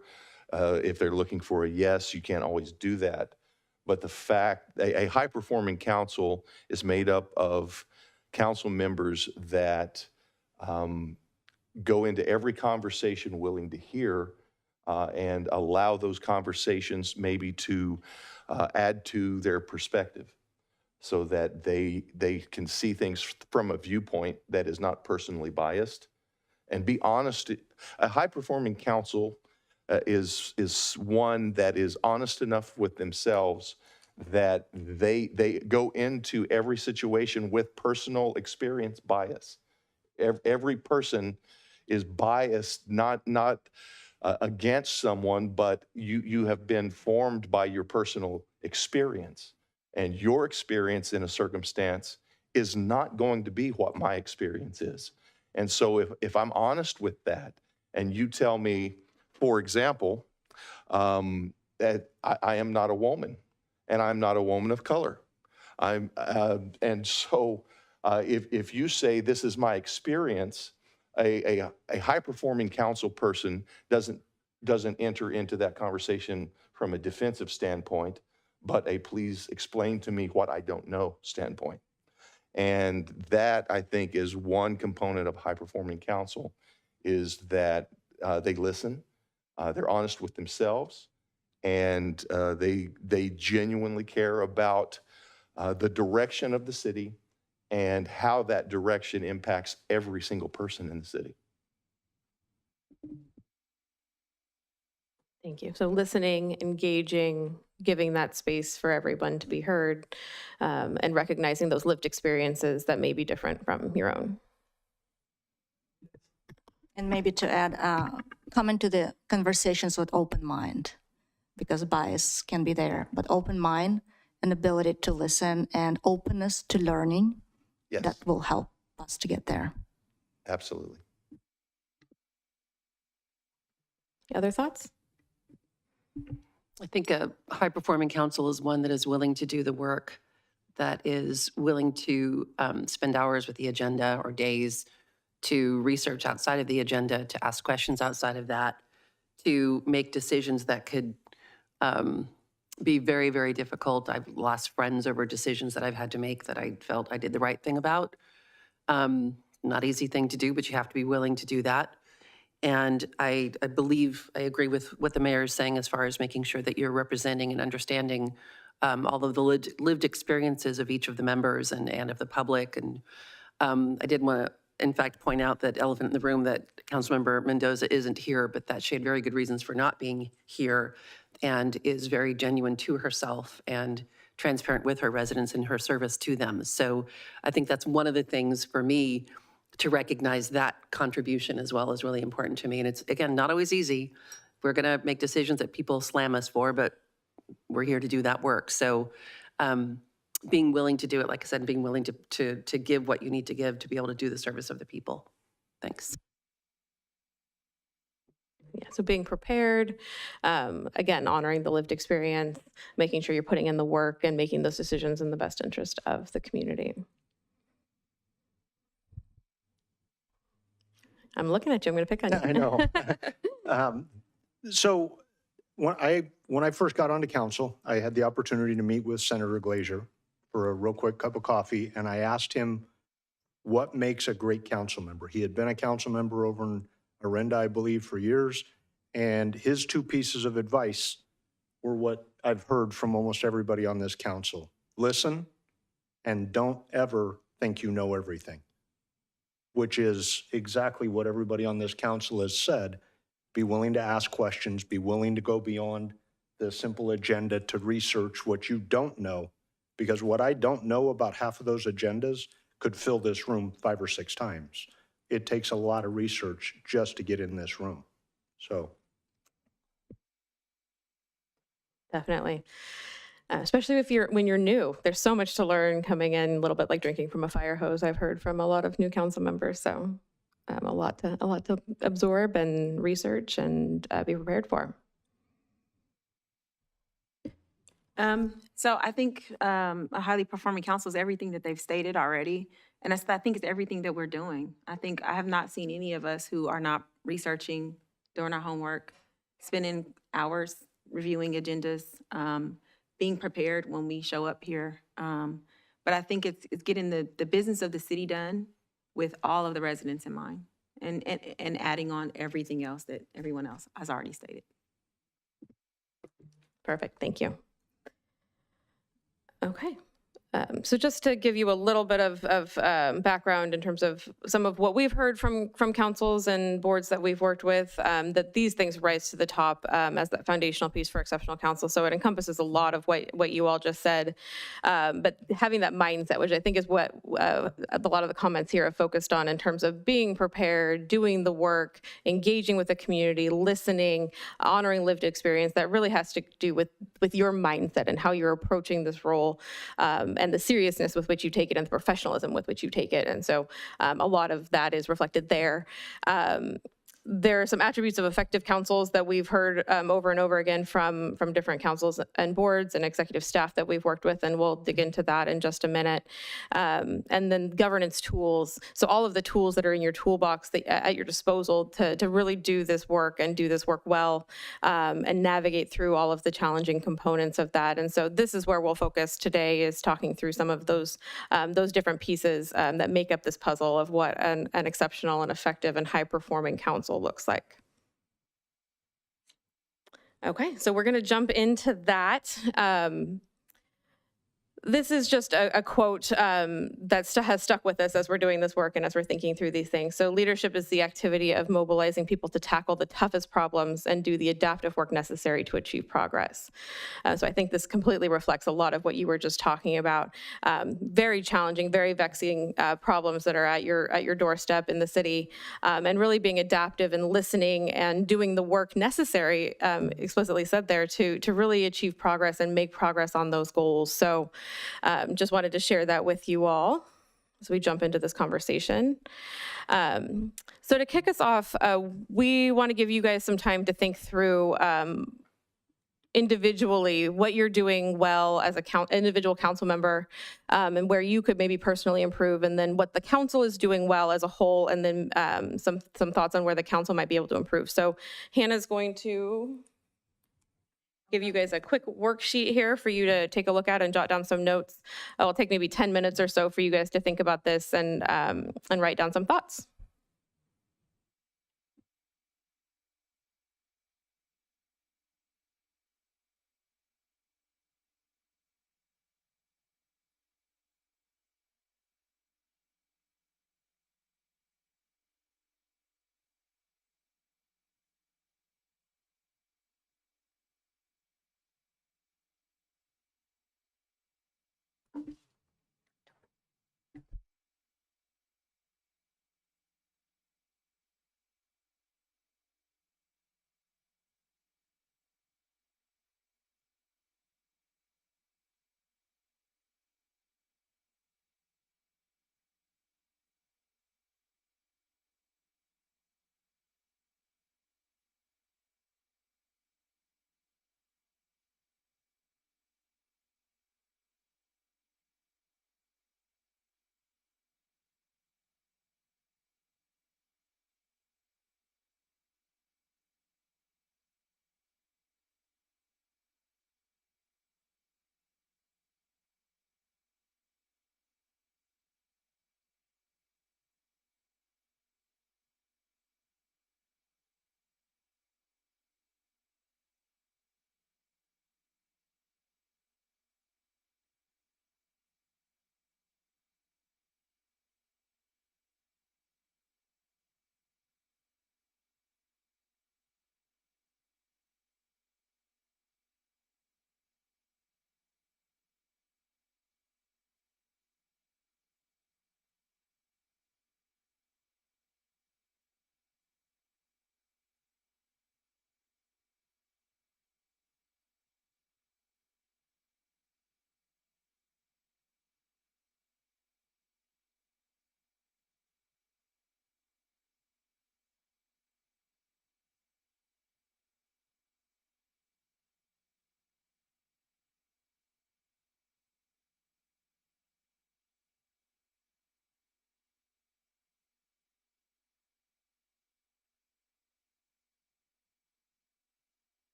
If they're looking for a yes, you can't always do that. But the fact, a high-performing council is made up of council members that go into every conversation willing to hear and allow those conversations maybe to add to their perspective. so that they can see things from a viewpoint that is not personally biased and be honest. A high-performing council is one that is honest enough with themselves that they go into every situation with personal experience bias. Every person is biased, not against someone, but you have been formed by your personal experience. And your experience in a circumstance is not going to be what my experience is. And so if I'm honest with that, and you tell me, for example, that I am not a woman, and I'm not a woman of color. And so if you say this is my experience, a high-performing council person doesn't enter into that conversation from a defensive standpoint, but a please explain to me what I don't know standpoint. And that, I think, is one component of high-performing council, is that they listen, they're honest with themselves, and they genuinely care about the direction of the city and how that direction impacts every single person in the city. Thank you. So listening, engaging, giving that space for everyone to be heard, and recognizing those lived experiences that may be different from your own. And maybe to add, come into the conversations with open mind, because bias can be there, but open mind and ability to listen and openness to learning, Yes, that will help us to get there. absolutely. Other thoughts? I think a high-performing council is one that is willing to do the work, that is willing to spend hours with the agenda or days to research outside of the agenda, to ask questions outside of that, to make decisions that could be very, very difficult. I've lost friends over decisions that I've had to make that I felt I did the right thing about. Not easy thing to do, but you have to be willing to do that. And I believe, I agree with what the mayor is saying as far as making sure that you're representing and understanding all of the lived experiences of each of the members and of the public. And I did want to, in fact, point out that elephant in the room, that Councilmember Mendoza isn't here, but that she had very good reasons for not being here and is very genuine to herself and transparent with her residents in her service to them. So I think that's one of the things for me to recognize that contribution as well is really important to me. And it's, again, not always easy. We're going to make decisions that people slam us for, but we're here to do that work. So being willing to do it, like I said, being willing to give what you need to give to be able to do the service of the people. Thanks. Yeah, so being prepared, again, honoring the lived experience, making sure you're putting in the work and making those decisions in the best interest of the community. I'm looking at you, I'm going to pick on you. I know. So when I first got onto council, I had the opportunity to meet with Senator Glazer for a real quick cup of coffee, and I asked him what makes a great council member. He had been a council member over in Arenda, I believe, for years, and his two pieces of advice were what I've heard from almost everybody on this council. Listen, and don't ever think you know everything, which is exactly what everybody on this council has said. Be willing to ask questions, be willing to go beyond the simple agenda to research what you don't know, because what I don't know about half of those agendas could fill this room 5 or 6 times. It takes a lot of research just to get in this room. So. Definitely. Especially when you're new, there's so much to learn coming in, a little bit like drinking from a fire hose. I've heard from a lot of new council members, so a lot to absorb and research and be prepared for. So I think a highly performing council is everything that they've stated already. And I think it's everything that we're doing. I think I have not seen any of us who are not researching, doing our homework, spending hours reviewing agendas, being prepared when we show up here. But I think it's getting the business of the city done with all of the residents in mind and adding on everything else that everyone else has already stated. Perfect, thank you. Okay, So just to give you a little bit of background in terms of some of what we've heard from councils and boards that we've worked with, that these things rise to the top as that foundational piece for exceptional counsel. So it encompasses a lot of what you all just said, but having that mindset, which I think is what a lot of the comments here have focused on in terms of being prepared, doing the work, engaging with the community, listening, honoring lived experience, that really has to do with your mindset and how you're approaching this role. And the seriousness with which you take it and the professionalism with which you take it. And so a lot of that is reflected there. There are some attributes of effective councils that we've heard over and over again from different councils and boards and executive staff that we've worked with, and we'll dig into that in just a minute. And then governance tools. So all of the tools that are in your toolbox at your disposal to really do this work and do this work well, and navigate through all of the challenging components of that. And so this is where we'll focus today, is talking through some of those different pieces that make up this puzzle of what an exceptional and effective and high-performing council looks like. Okay, so we're going to jump into that. This is just a quote that has stuck with us as we're doing this work and as we're thinking through these things. So leadership is the activity of mobilizing people to tackle the toughest problems and do the adaptive work necessary to achieve progress. So I think this completely reflects a lot of what you were just talking about. Very challenging, very vexing problems that are at your doorstep in the city, and really being adaptive and listening and doing the work necessary, explicitly said there, to really achieve progress and make progress on those goals. So just wanted to share that with you all as we jump into this conversation. So to kick us off, we want to give you guys some time to think through individually what you're doing well as a individual council member, and where you could maybe personally improve, and then what the council is doing well as a whole, and then some thoughts on where the council might be able to improve. So Hannah's going to give you guys a quick worksheet here for you to take a look at and jot down some notes. It'll take maybe 10 minutes or so for you guys to think about this and write down some thoughts.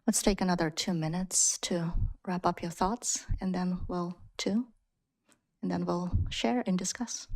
Let's take another 2 minutes to wrap up your thoughts, and then we'll share and discuss.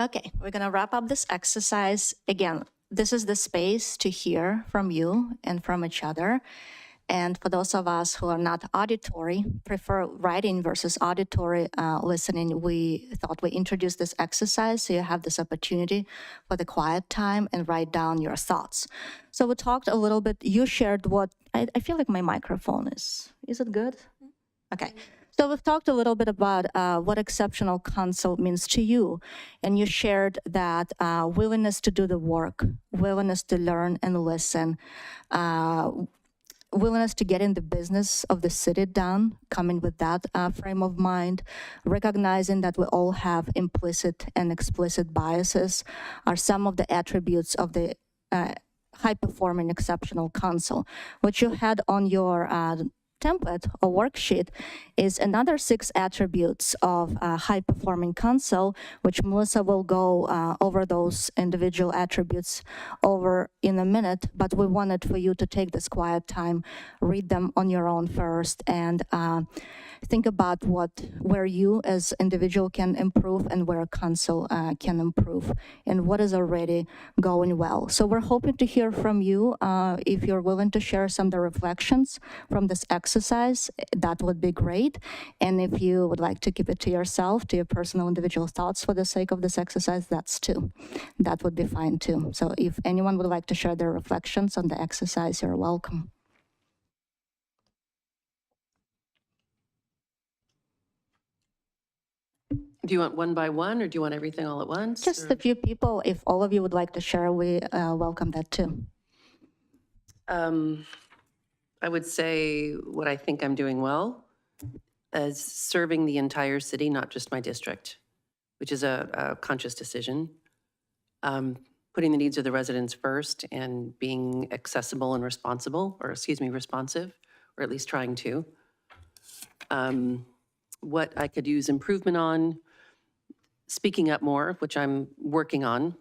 Okay, we're gonna wrap up this exercise. Again, this is the space to hear from you and from each other. And for those of us who are not auditory, prefer writing versus auditory listening, we thought we introduced this exercise so you have this opportunity for the quiet time and write down your thoughts. So we talked a little bit, you shared what, I feel like my microphone is it good? Okay. So we've talked a little bit about what exceptional counsel means to you, and you shared that willingness to do the work, willingness to learn and listen, willingness to get in the business of the city done, coming with that frame of mind, recognizing that we all have implicit and explicit biases are some of the attributes of the high-performing exceptional counsel. What you had on your template or worksheet is another 6 attributes of high-performing counsel, which Melissa will go over those individual attributes over in a minute, but we wanted for you to take this quiet time, read them on your own first, and think about where you as individual can improve and where council can improve and what is already going well. So we're hoping to hear from you. If you're willing to share some of the reflections from this exercise, that would be great. And if you would like to keep it to yourself, to your personal individual thoughts for the sake of this exercise, that would be fine too. So if anyone would like to share their reflections on the exercise, you're welcome. Do you want one by one, or do you want everything all at once? Just a few people. If all of you would like to share, we welcome that too. I would say what I think I'm doing well is serving the entire city, not just my district, which is a conscious decision. Putting the needs of the residents first and being accessible and responsive, or at least trying to. What I could use improvement on, speaking up more, which I'm working on.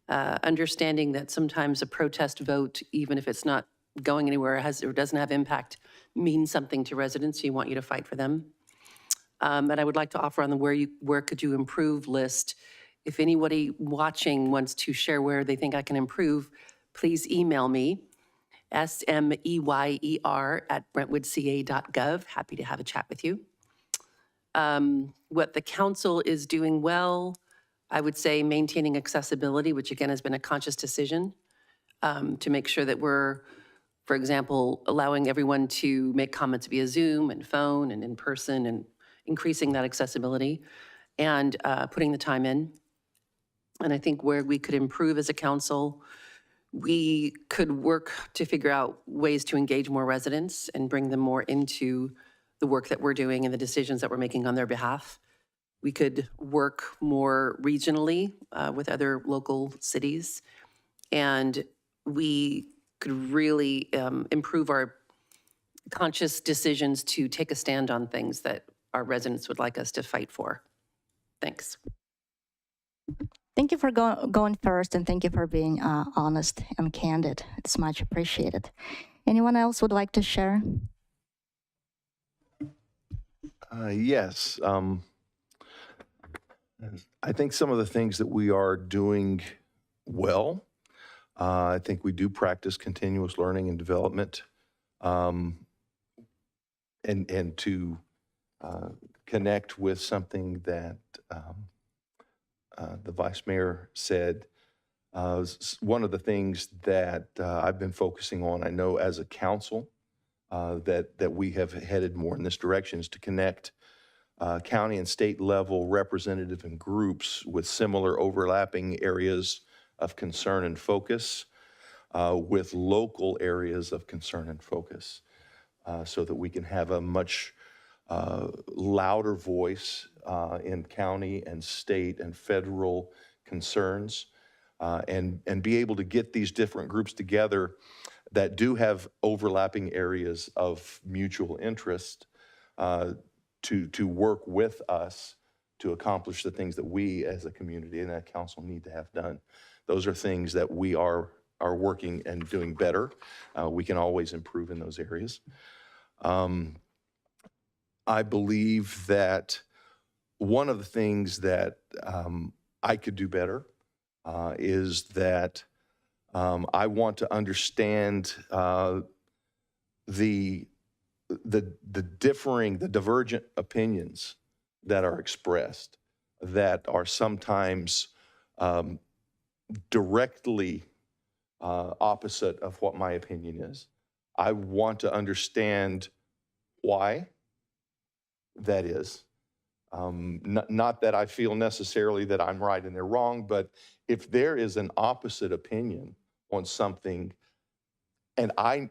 Understanding that sometimes a protest vote, even if it's not going anywhere or doesn't have impact, means something to residents. You want you to fight for them. And I would like to offer on the where could you improve list. If anybody watching wants to share where they think I can improve, please email me, smeyer@brentwoodca.gov. Happy to have a chat with you. What the council is doing well, I would say maintaining accessibility, which again has been a conscious decision to make sure that we're, for example, allowing everyone to make comments via Zoom and phone and in person and increasing that accessibility and putting the time in. And I think where we could improve as a council, we could work to figure out ways to engage more residents and bring them more into the work that we're doing and the decisions that we're making on their behalf. we could work more regionally with other local cities, and we could really improve our conscious decisions to take a stand on things that our residents would like us to fight for. Thanks. Thank you for going first, and thank you for being honest and candid. It's much appreciated. Anyone else would like to share? Yes. I think some of the things that we are doing well, I think we do practice continuous learning and development, and to connect with something that the Vice Mayor said. One of the things that I've been focusing on, I know as a council, that we have headed more in this direction, is to connect county and state level representative and groups with similar overlapping areas of concern and focus with local areas of concern and focus, so that we can have a much louder voice in county and state and federal concerns, and be able to get these different groups together that do have overlapping areas of mutual interest to work with us to accomplish the things that we as a community and that council need to have done. Those are things that we are working and doing better. We can always improve in those areas. I believe that one of the things that I could do better is that I want to understand the divergent opinions that are expressed, that are sometimes directly opposite of what my opinion is. I want to understand why that is. Not that I feel necessarily that I'm right and they're wrong, but if there is an opposite opinion on something, and I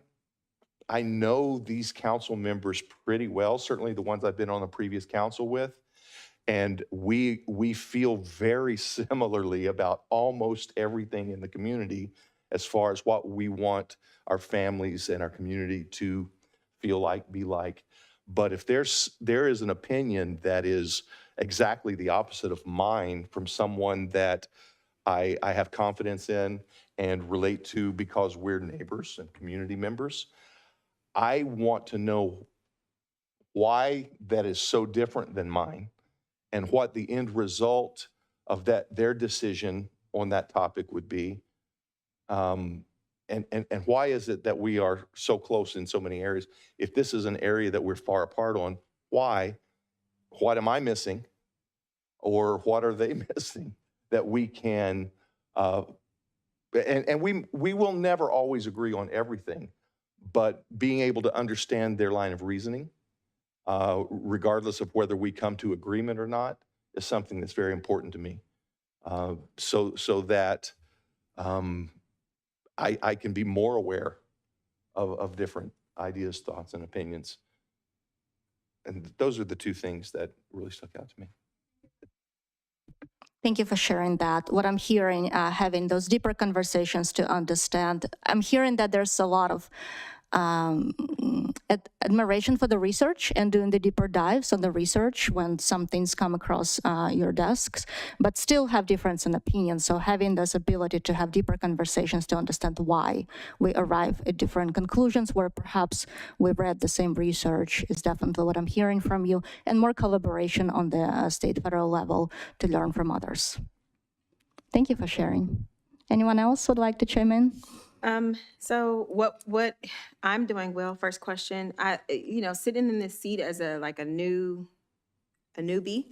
know these council members pretty well, certainly the ones I've been on the previous council with, and we feel very similarly about almost everything in the community as far as what we want our families and our community to feel like, be like. But if there is an opinion that is exactly the opposite of mine from someone that I have confidence in and relate to because we're neighbors and community members, I want to know why that is so different than mine and what the end result of their decision on that topic would be. And why is it that we are so close in so many areas? If this is an area that we're far apart on, why? What am I missing? Or what are they missing that we can, and we will never always agree on everything, but being able to understand their line of reasoning, regardless of whether we come to agreement or not, is something that's very important to me. So that I can be more aware of different ideas, thoughts, and opinions. And those are the two things that really stuck out to me. Thank you for sharing that. What I'm hearing, having those deeper conversations to understand, I'm hearing that there's a lot of admiration for the research and doing the deeper dives on the research when some things come across your desks, but still have difference in opinion. So having this ability to have deeper conversations to understand why we arrive at different conclusions where perhaps we read the same research is definitely what I'm hearing from you, and more collaboration on the state federal level to learn from others. Thank you for sharing. Anyone else would like to chime in? So what I'm doing well, first question, sitting in this seat as a newbie,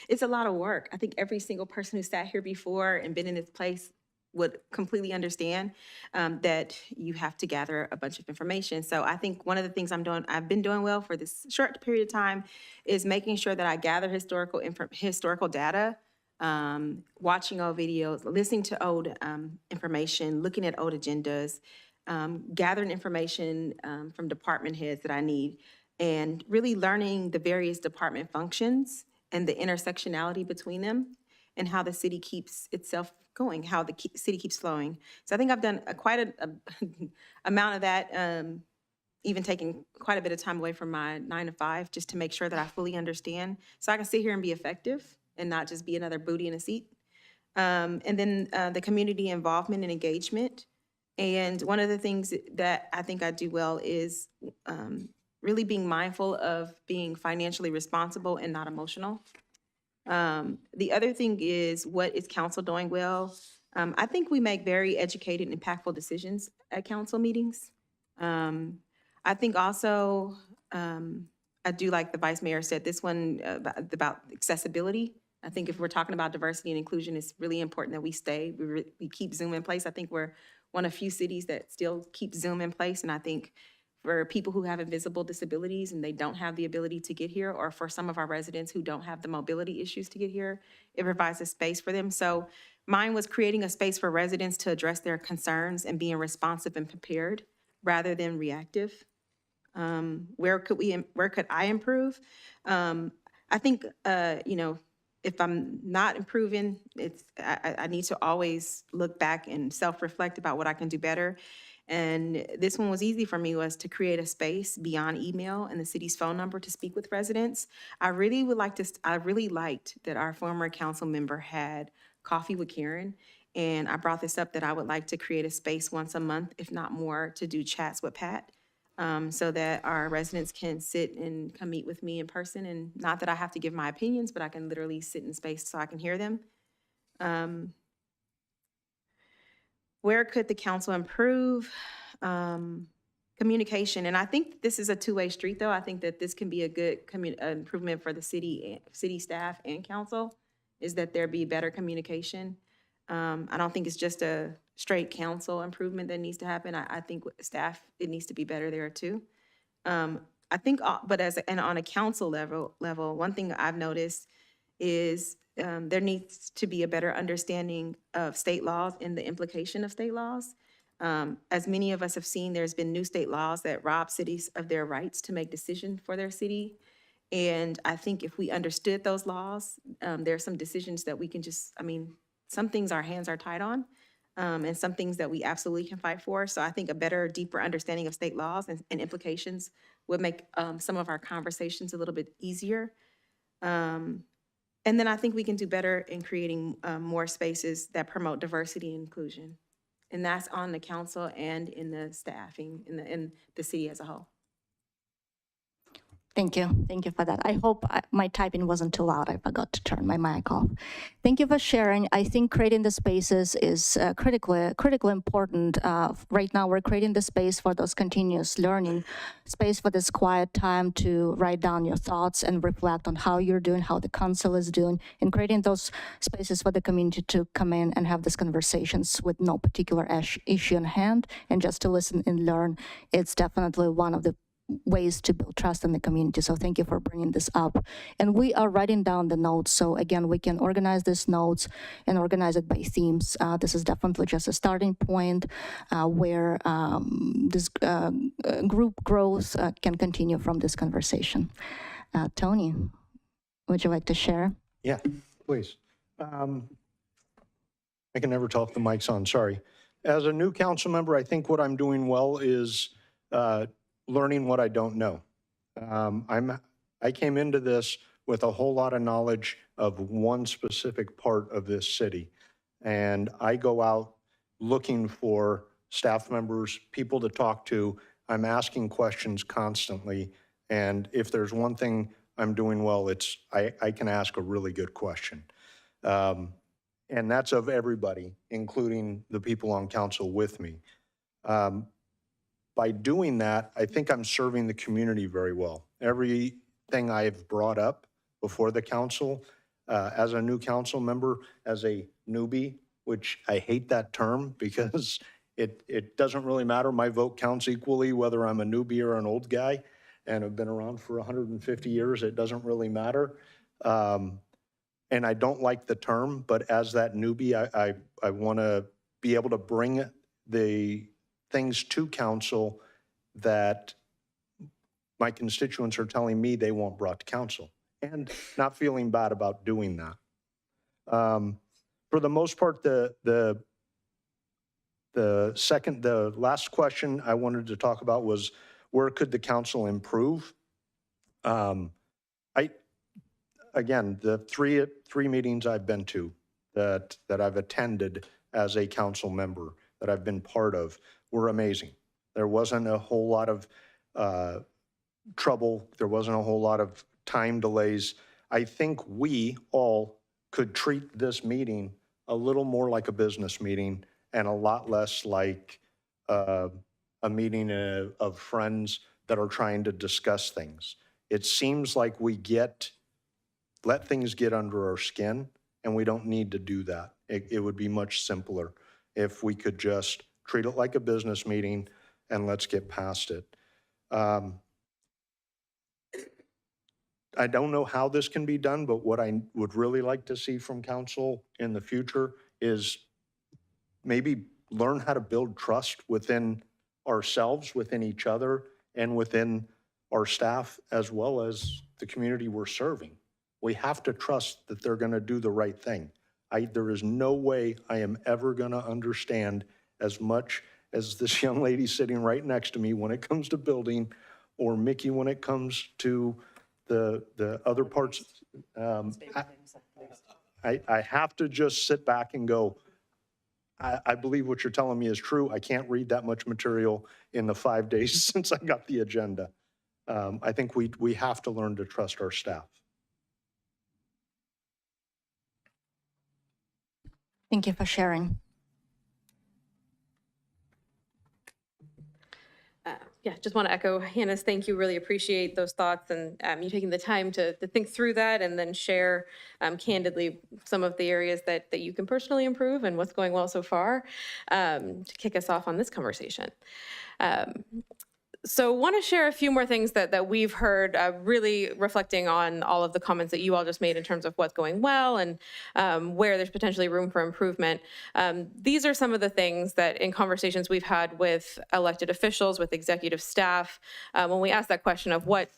it's a lot of work. I think every single person who sat here before and been in this place would completely understand that you have to gather a bunch of information. So I think one of the things I've been doing well for this short period of time is making sure that I gather historical data, watching old videos, listening to old information, looking at old agendas, gathering information from department heads that I need, and really learning the various department functions and the intersectionality between them and how the city keeps itself going, how the city keeps flowing. So I think I've done quite a amount of that, even taking quite a bit of time away from my 9 to 5 just to make sure that I fully understand so I can sit here and be effective and not just be another booty in a seat. And then the community involvement and engagement. And one of the things that I think I do well is really being mindful of being financially responsible and not emotional. The other thing is, what is council doing well? I think we make very educated, impactful decisions at council meetings. I think also, I do like the vice mayor said, this one about accessibility. I think if we're talking about diversity and inclusion, it's really important that we keep Zoom in place. I think we're one of few cities that still keep Zoom in place. And I think for people who have invisible disabilities and they don't have the ability to get here, or for some of our residents who don't have the mobility issues to get here, it provides a space for them. So mine was creating a space for residents to address their concerns and being responsive and prepared rather than reactive. Where could I improve? I think, if I'm not improving, I need to always look back and self-reflect about what I can do better. And this one was easy for me, was to create a space beyond email and the city's phone number to speak with residents. I really liked that our former council member had coffee with Karen. And I brought this up that I would like to create a space once a month, if not more, to do chats with Pat. So that our residents can sit and come meet with me in person. And not that I have to give my opinions, but I can literally sit in space so I can hear them. Where could the council improve? Communication. And I think this is a two-way street, though. I think that this can be a good improvement for the city staff and council, is that there be better communication. I don't think it's just a straight council improvement that needs to happen. I think with staff, it needs to be better there too. I think, but on a council level, one thing I've noticed is there needs to be a better understanding of state laws and the implication of state laws. As many of us have seen, there's been new state laws that rob cities of their rights to make decisions for their city. And I think if we understood those laws, there are some decisions that we can some things our hands are tied on, and some things that we absolutely can fight for. So I think a better, deeper understanding of state laws and implications would make some of our conversations a little bit easier. And then I think we can do better in creating more spaces that promote diversity and inclusion. And that's on the council and in the staffing, in the city as a whole. Thank you. Thank you for that. I hope my typing wasn't too loud. I forgot to turn my mic off. Thank you for sharing. I think creating the spaces is critically important. Right now, we're creating the space for those continuous learning, space for this quiet time to write down your thoughts and reflect on how you're doing, how the council is doing, and creating those spaces for the community to come in and have these conversations with no particular issue in hand and just to listen and learn. It's definitely one of the ways to build trust in the community. So thank you for bringing this up. And we are writing down the notes. So again, we can organize these notes and organize it by themes. This is definitely just a starting point where this group growth can continue from this conversation. Tony, would you like to share? Yeah, please. I can never tell if the mic's on, sorry. As a new council member, I think what I'm doing well is learning what I don't know. I came into this with a whole lot of knowledge of one specific part of this city. And I go out looking for staff members, people to talk to. I'm asking questions constantly. And if there's one thing I'm doing well, it's I can ask a really good question. And that's of everybody, including the people on council with me. By doing that, I think I'm serving the community very well. Everything I've brought up before the council, as a new council member, as a newbie, which I hate that term because it doesn't really matter. My vote counts equally whether I'm a newbie or an old guy, and have been around for 150 years. It doesn't really matter. And I don't like the term, but as that newbie, I want to be able to bring the things to council that my constituents are telling me they want brought to council. and not feeling bad about doing that. For the most part, the last question I wanted to talk about was where could the council improve? Again, the three meetings I've been to that I've attended as a council member that I've been part of were amazing. There wasn't a whole lot of trouble. There wasn't a whole lot of time delays. I think we all could treat this meeting a little more like a business meeting and a lot less like a meeting of friends that are trying to discuss things. It seems like we let things get under our skin, and we don't need to do that. It would be much simpler if we could just treat it like a business meeting and let's get past it. I don't know how this can be done, but what I would really like to see from council in the future is maybe learn how to build trust within ourselves, within each other, and within our staff, as well as the community we're serving. We have to trust that they're going to do the right thing. There is no way I am ever going to understand as much as this young lady sitting right next to me when it comes to building, or Mickey when it comes to the other parts. I have to just sit back and go, I believe what you're telling me is true. I can't read that much material in the 5 days since I got the agenda. I think we have to learn to trust our staff. Thank you for sharing. Yeah, just want to echo Hannah's thank you. Really appreciate those thoughts and you taking the time to think through that and then share candidly some of the areas that you can personally improve and what's going well so far to kick us off on this conversation. So want to share a few more things that we've heard, really reflecting on all of the comments that you all just made in terms of what's going well and where there's potentially room for improvement. These are some of the things that in conversations we've had with elected officials, with executive staff, when we ask that question of what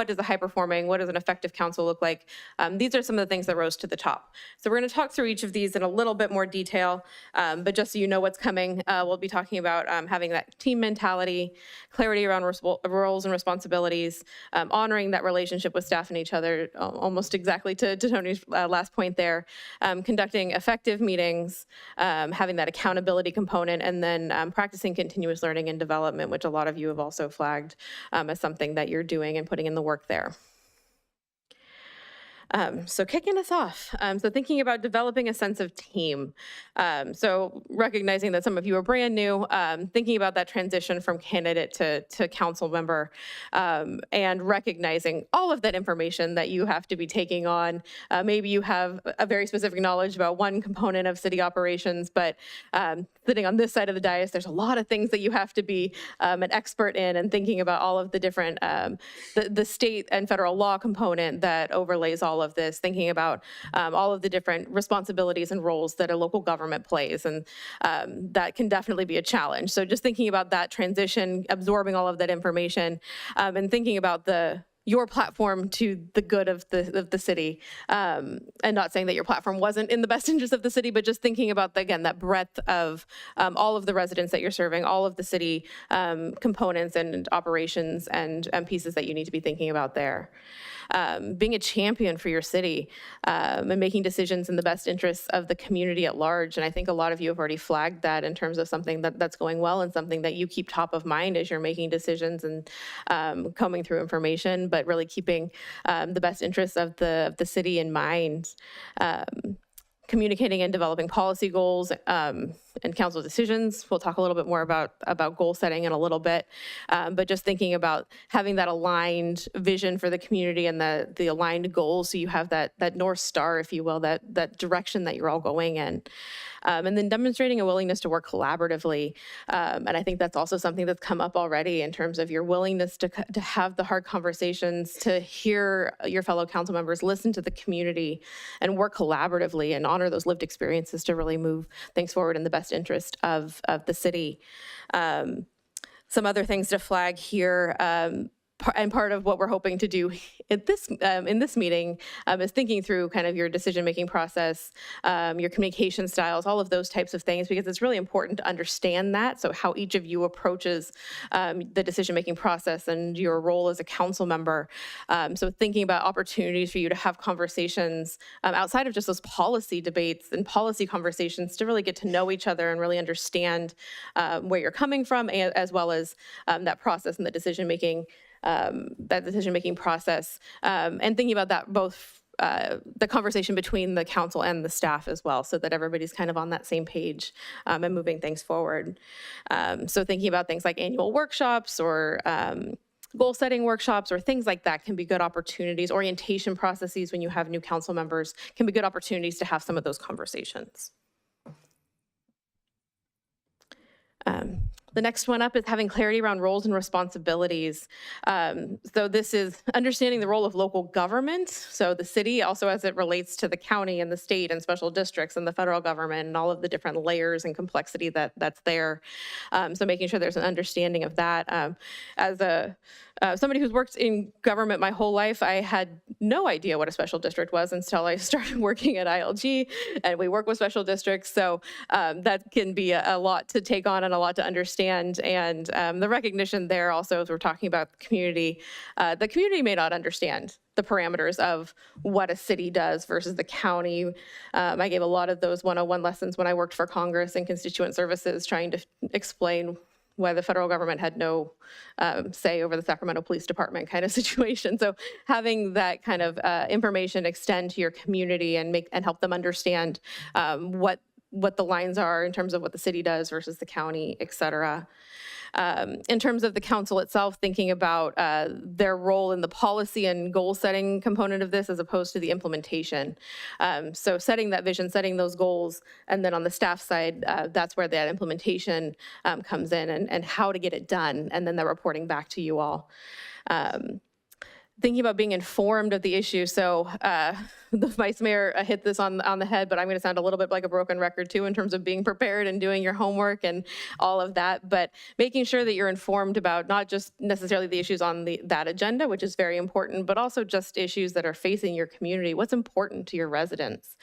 does a high-performing, what does an effective council look like, these are some of the things that rose to the top. So we're going to talk through each of these in a little bit more detail, but just so you know what's coming, we'll be talking about having that team mentality, clarity around roles and responsibilities, honoring that relationship with staff and each other, almost exactly to Tony's last point there, conducting effective meetings, having that accountability component, and then practicing continuous learning and development, which a lot of you have also flagged as something that you're doing and putting in the work there. So kicking us off, so thinking about developing a sense of team. So recognizing that some of you are brand new, thinking about that transition from candidate to council member, and recognizing all of that information that you have to be taking on. Maybe you have a very specific knowledge about one component of city operations, but sitting on this side of the dais, there's a lot of things that you have to be an expert in, and thinking about all of the different, the state and federal law component that overlays all of this, thinking about all of the different responsibilities and roles that a local government plays, and that can definitely be a challenge. So just thinking about that transition, absorbing all of that information, and thinking about your platform to the good of the city, and not saying that your platform wasn't in the best interest of the city, but just thinking about, again, that breadth of all of the residents that you're serving, all of the city components and operations and pieces that you need to be thinking about there. Being a champion for your city and making decisions in the best interests of the community at large. And I think a lot of you have already flagged that in terms of something that's going well and something that you keep top of mind as you're making decisions and combing through information, but really keeping the best interests of the city in mind. Communicating and developing policy goals and council decisions. We'll talk a little bit more about goal setting in a little bit, but just thinking about having that aligned vision for the community and the aligned goals, so you have that North Star, if you will, that direction that you're all going in. And then demonstrating a willingness to work collaboratively. And I think that's also something that's come up already in terms of your willingness to have the hard conversations, to hear your fellow council members, listen to the community, and work collaboratively and honor those lived experiences to really move things forward in the best interest of the city. Some other things to flag here. part of what we're hoping to do at this in this meeting is thinking through kind of your decision-making process, your communication styles, all of those types of things, because it's really important to understand that. So how each of you approaches the decision-making process and your role as a council member. So thinking about opportunities for you to have conversations outside of just those policy debates and policy conversations to really get to know each other and really understand where you're coming from, as well as that process and the decision-making process, and thinking about that both the conversation between the council and the staff as well, so that everybody's kind of on that same page and moving things forward. So thinking about things like annual workshops or goal setting workshops or things like that can be good opportunities. Orientation processes when you have new council members can be good opportunities to have some of those conversations. The next one up is having clarity around roles and responsibilities. So this is understanding the role of local government. So the city, also as it relates to the county and the state and special districts and the federal government and all of the different layers and complexity that's there. So making sure there's an understanding of that. As somebody who's worked in government my whole life, I had no idea what a special district was until I started working at ILG, and we work with special districts. So that can be a lot to take on and a lot to understand. And the recognition there also, as we're talking about the community may not understand the parameters of what a city does versus the county. I gave a lot of those 101 lessons when I worked for Congress and constituent services, trying to explain why the federal government had no say over the Sacramento Police Department kind of situation. So having that kind of information extend to your community and help them understand what the lines are in terms of what the city does versus the county, et cetera. In terms of the council itself, thinking about their role in the policy and goal setting component of this as opposed to the implementation. So setting that vision, setting those goals, and then on the staff side, that's where that implementation comes in and how to get it done, and then the reporting back to you all. Thinking about being informed of the issue. So the vice mayor hit this on the head, but I'm going to sound a little bit like a broken record too in terms of being prepared and doing your homework and all of that, but making sure that you're informed about not just necessarily the issues on that agenda, which is very important, but also just issues that are facing your community. What's important to your residents?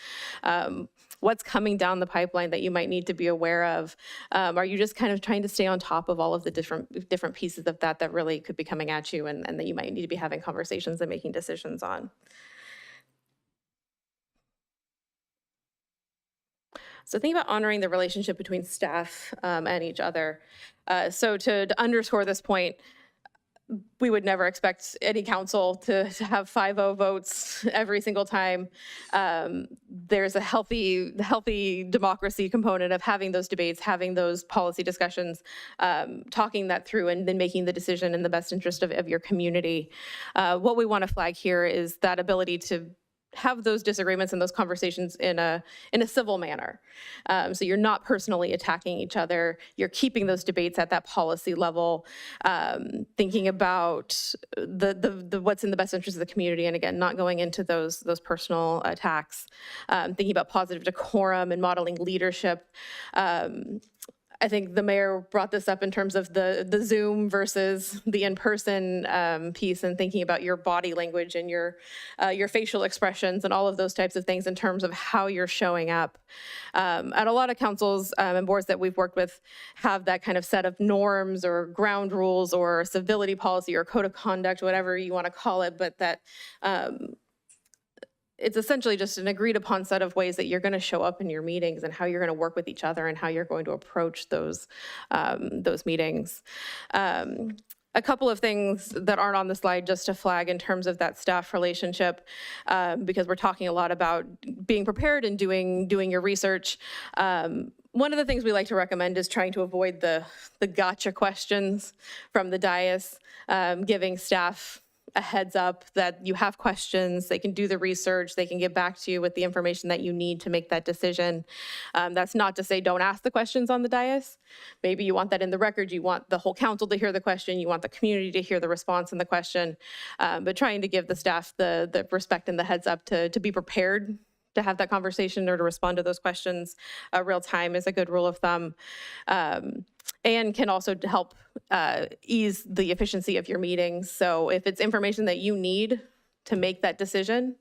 What's coming down the pipeline that you might need to be aware of? Are you just kind of trying to stay on top of all of the different pieces of that really could be coming at you and that you might need to be having conversations and making decisions on? So think about honoring the relationship between staff and each other. So to underscore this point, we would never expect any council to have 5-0 votes every single time. There's a healthy democracy component of having those debates, having those policy discussions, talking that through, and then making the decision in the best interest of your community. What we want to flag here is that ability to have those disagreements and those conversations in a civil manner. So you're not personally attacking each other. You're keeping those debates at that policy level, thinking about the what's in the best interest of the community, and again, not going into those personal attacks. Thinking about positive decorum and modeling leadership. I think the mayor brought this up in terms of the Zoom versus the in-person piece, and thinking about your body language and your facial expressions and all of those types of things in terms of how you're showing up. And a lot of councils and boards that we've worked with have that kind of set of norms or ground rules or civility policy or code of conduct, whatever you want to call it, but that it's essentially just an agreed upon set of ways that you're going to show up in your meetings and how you're going to work with each other and how you're going to approach those meetings. A couple of things that aren't on the slide just to flag in terms of that staff relationship, because we're talking a lot about being prepared and doing your research. One of the things we like to recommend is trying to avoid the gotcha questions from the dais, giving staff a heads up that you have questions, they can do the research, they can get back to you with the information that you need to make that decision. That's not to say don't ask the questions on the dais. Maybe you want that in the record, you want the whole council to hear the question, you want the community to hear the response and the question, but trying to give the staff the respect and the heads up to be prepared to have that conversation or to respond to those questions real time is a good rule of thumb. and can also help ease the efficiency of your meetings. So if it's information that you need to make that decision,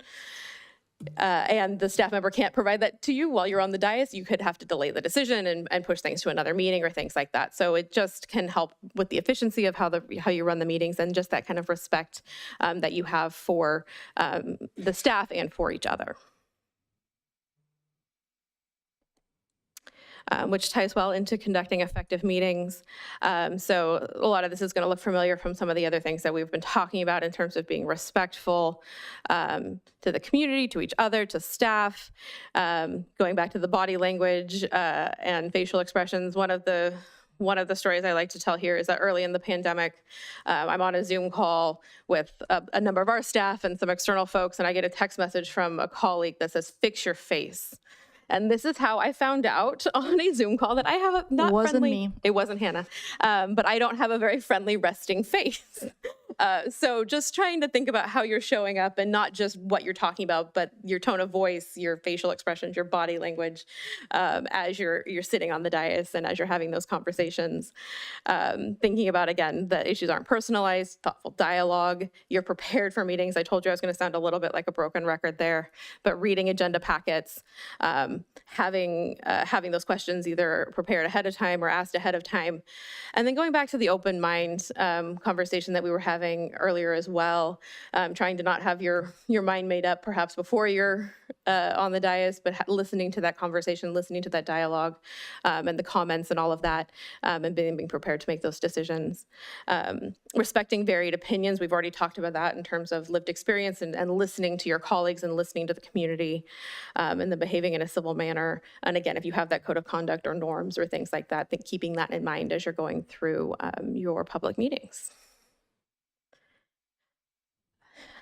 and the staff member can't provide that to you while you're on the dais, you could have to delay the decision and push things to another meeting or things like that. So it just can help with the efficiency of how you run the meetings and just that kind of respect that you have for the staff and for each other. Which ties well into conducting effective meetings. So a lot of this is going to look familiar from some of the other things that we've been talking about in terms of being respectful to the community, to each other, to staff, going back to the body language and facial expressions. One of the stories I like to tell here is that early in the pandemic, I'm on a Zoom call with a number of our staff and some external folks, and I get a text message from a colleague that says, "Fix your face." And this is how I found out on a Zoom call that I have a not Wasn't friendly. me. It wasn't Hannah, but I don't have a very friendly resting face. So just trying to think about how you're showing up and not just what you're talking about, but your tone of voice, your facial expressions, your body language as you're sitting on the dais and as you're having those conversations. Thinking about, again, the issues aren't personalized, thoughtful dialogue. You're prepared for meetings. I told you I was going to sound a little bit like a broken record there, but reading agenda packets, having those questions either prepared ahead of time or asked ahead of time. And then going back to the open mind conversation that we were having earlier as well, trying to not have your mind made up perhaps before you're on the dais, but listening to that conversation, listening to that dialogue and the comments and all of that, and being prepared to make those decisions. Respecting varied opinions. We've already talked about that in terms of lived experience and listening to your colleagues and listening to the community and then behaving in a civil manner. And again, if you have that code of conduct or norms or things like that, then keeping that in mind as you're going through your public meetings.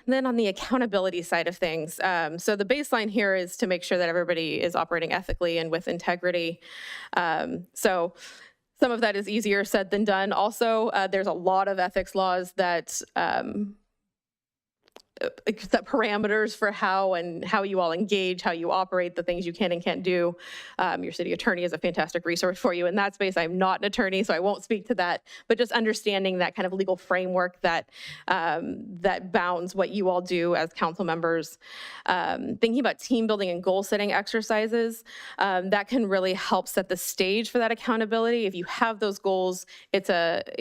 Then on the accountability side of things, so the baseline here is to make sure that everybody is operating ethically and with integrity. So some of that is easier said than done. Also, there's a lot of ethics laws that set parameters for how you all engage, how you operate, the things you can and can't do. Your city attorney is a fantastic resource for you in that space. I'm not an attorney, so I won't speak to that, but just understanding that kind of legal framework that that bounds what you all do as council members. Thinking about team building and goal setting exercises, that can really help set the stage for that accountability. If you have those goals, it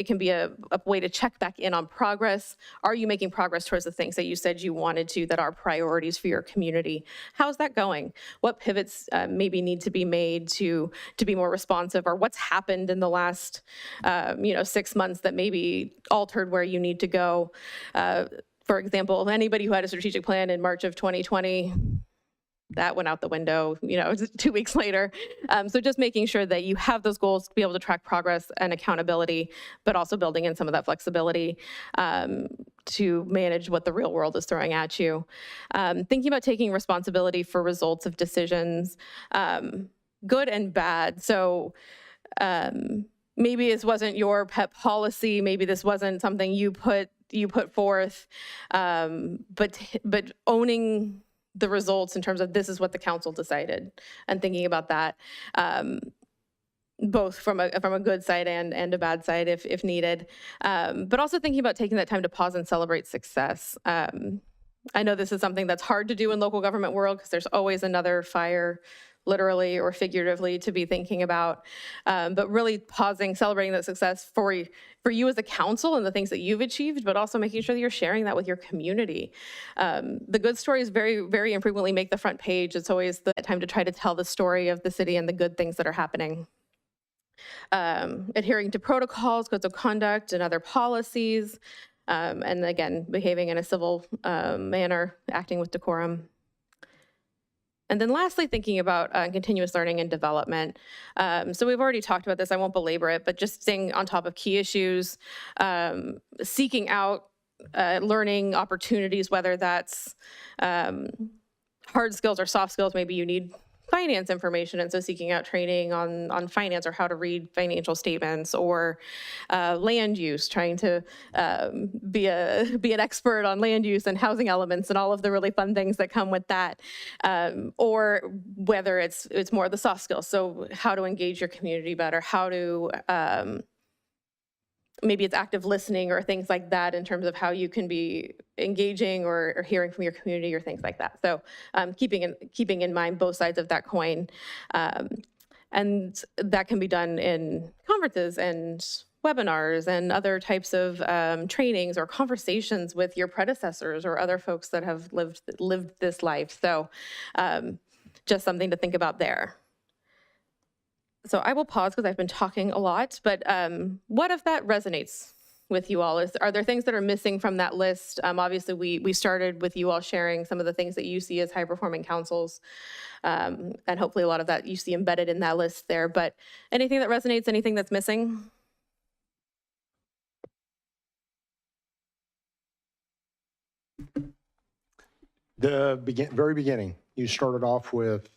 can be a way to check back in on progress. Are you making progress towards the things that you said you wanted to, that are priorities for your community? How's that going? What pivots maybe need to be made to be more responsive, or what's happened in the last 6 months that maybe altered where you need to go? For example, anybody who had a strategic plan in March of 2020, that went out the window, 2 weeks later. So just making sure that you have those goals to be able to track progress and accountability, but also building in some of that flexibility to manage what the real world is throwing at you. Thinking about taking responsibility for results of decisions, good and bad. So maybe this wasn't your pet policy, maybe this wasn't something you put forth, but owning the results in terms of this is what the council decided, and thinking about that both from a good side and a bad side if needed, but also thinking about taking that time to pause and celebrate success. I know this is something that's hard to do in local government world because there's always another fire, literally or figuratively, to be thinking about, but really pausing, celebrating that success for you as a council and the things that you've achieved, but also making sure that you're sharing that with your community. The good stories very, very infrequently make the front page. It's always the time to try to tell the story of the city and the good things that are happening. Adhering to protocols, codes of conduct, and other policies, and again, behaving in a civil manner, acting with decorum. And then lastly, thinking about continuous learning and development. So we've already talked about this, I won't belabor it, but just staying on top of key issues, seeking out learning opportunities, whether that's hard skills or soft skills. Maybe you need finance information, and so seeking out training on finance or how to read financial statements, or land use, trying to be an expert on land use and housing elements and all of the really fun things that come with that, or whether it's more the soft skills. So how to engage your community better, how to maybe it's active listening or things like that in terms of how you can be engaging or hearing from your community or things like that. So keeping in mind both sides of that coin. And that can be done in conferences and webinars and other types of trainings or conversations with your predecessors or other folks that have lived this life. So just something to think about there. So I will pause because I've been talking a lot, but what if that resonates with you all? Are there things that are missing from that list? Obviously, we started with you all sharing some of the things that you see as high-performing councils, and hopefully a lot of that you see embedded in that list there, but anything that resonates, anything that's missing? The very beginning, you started off with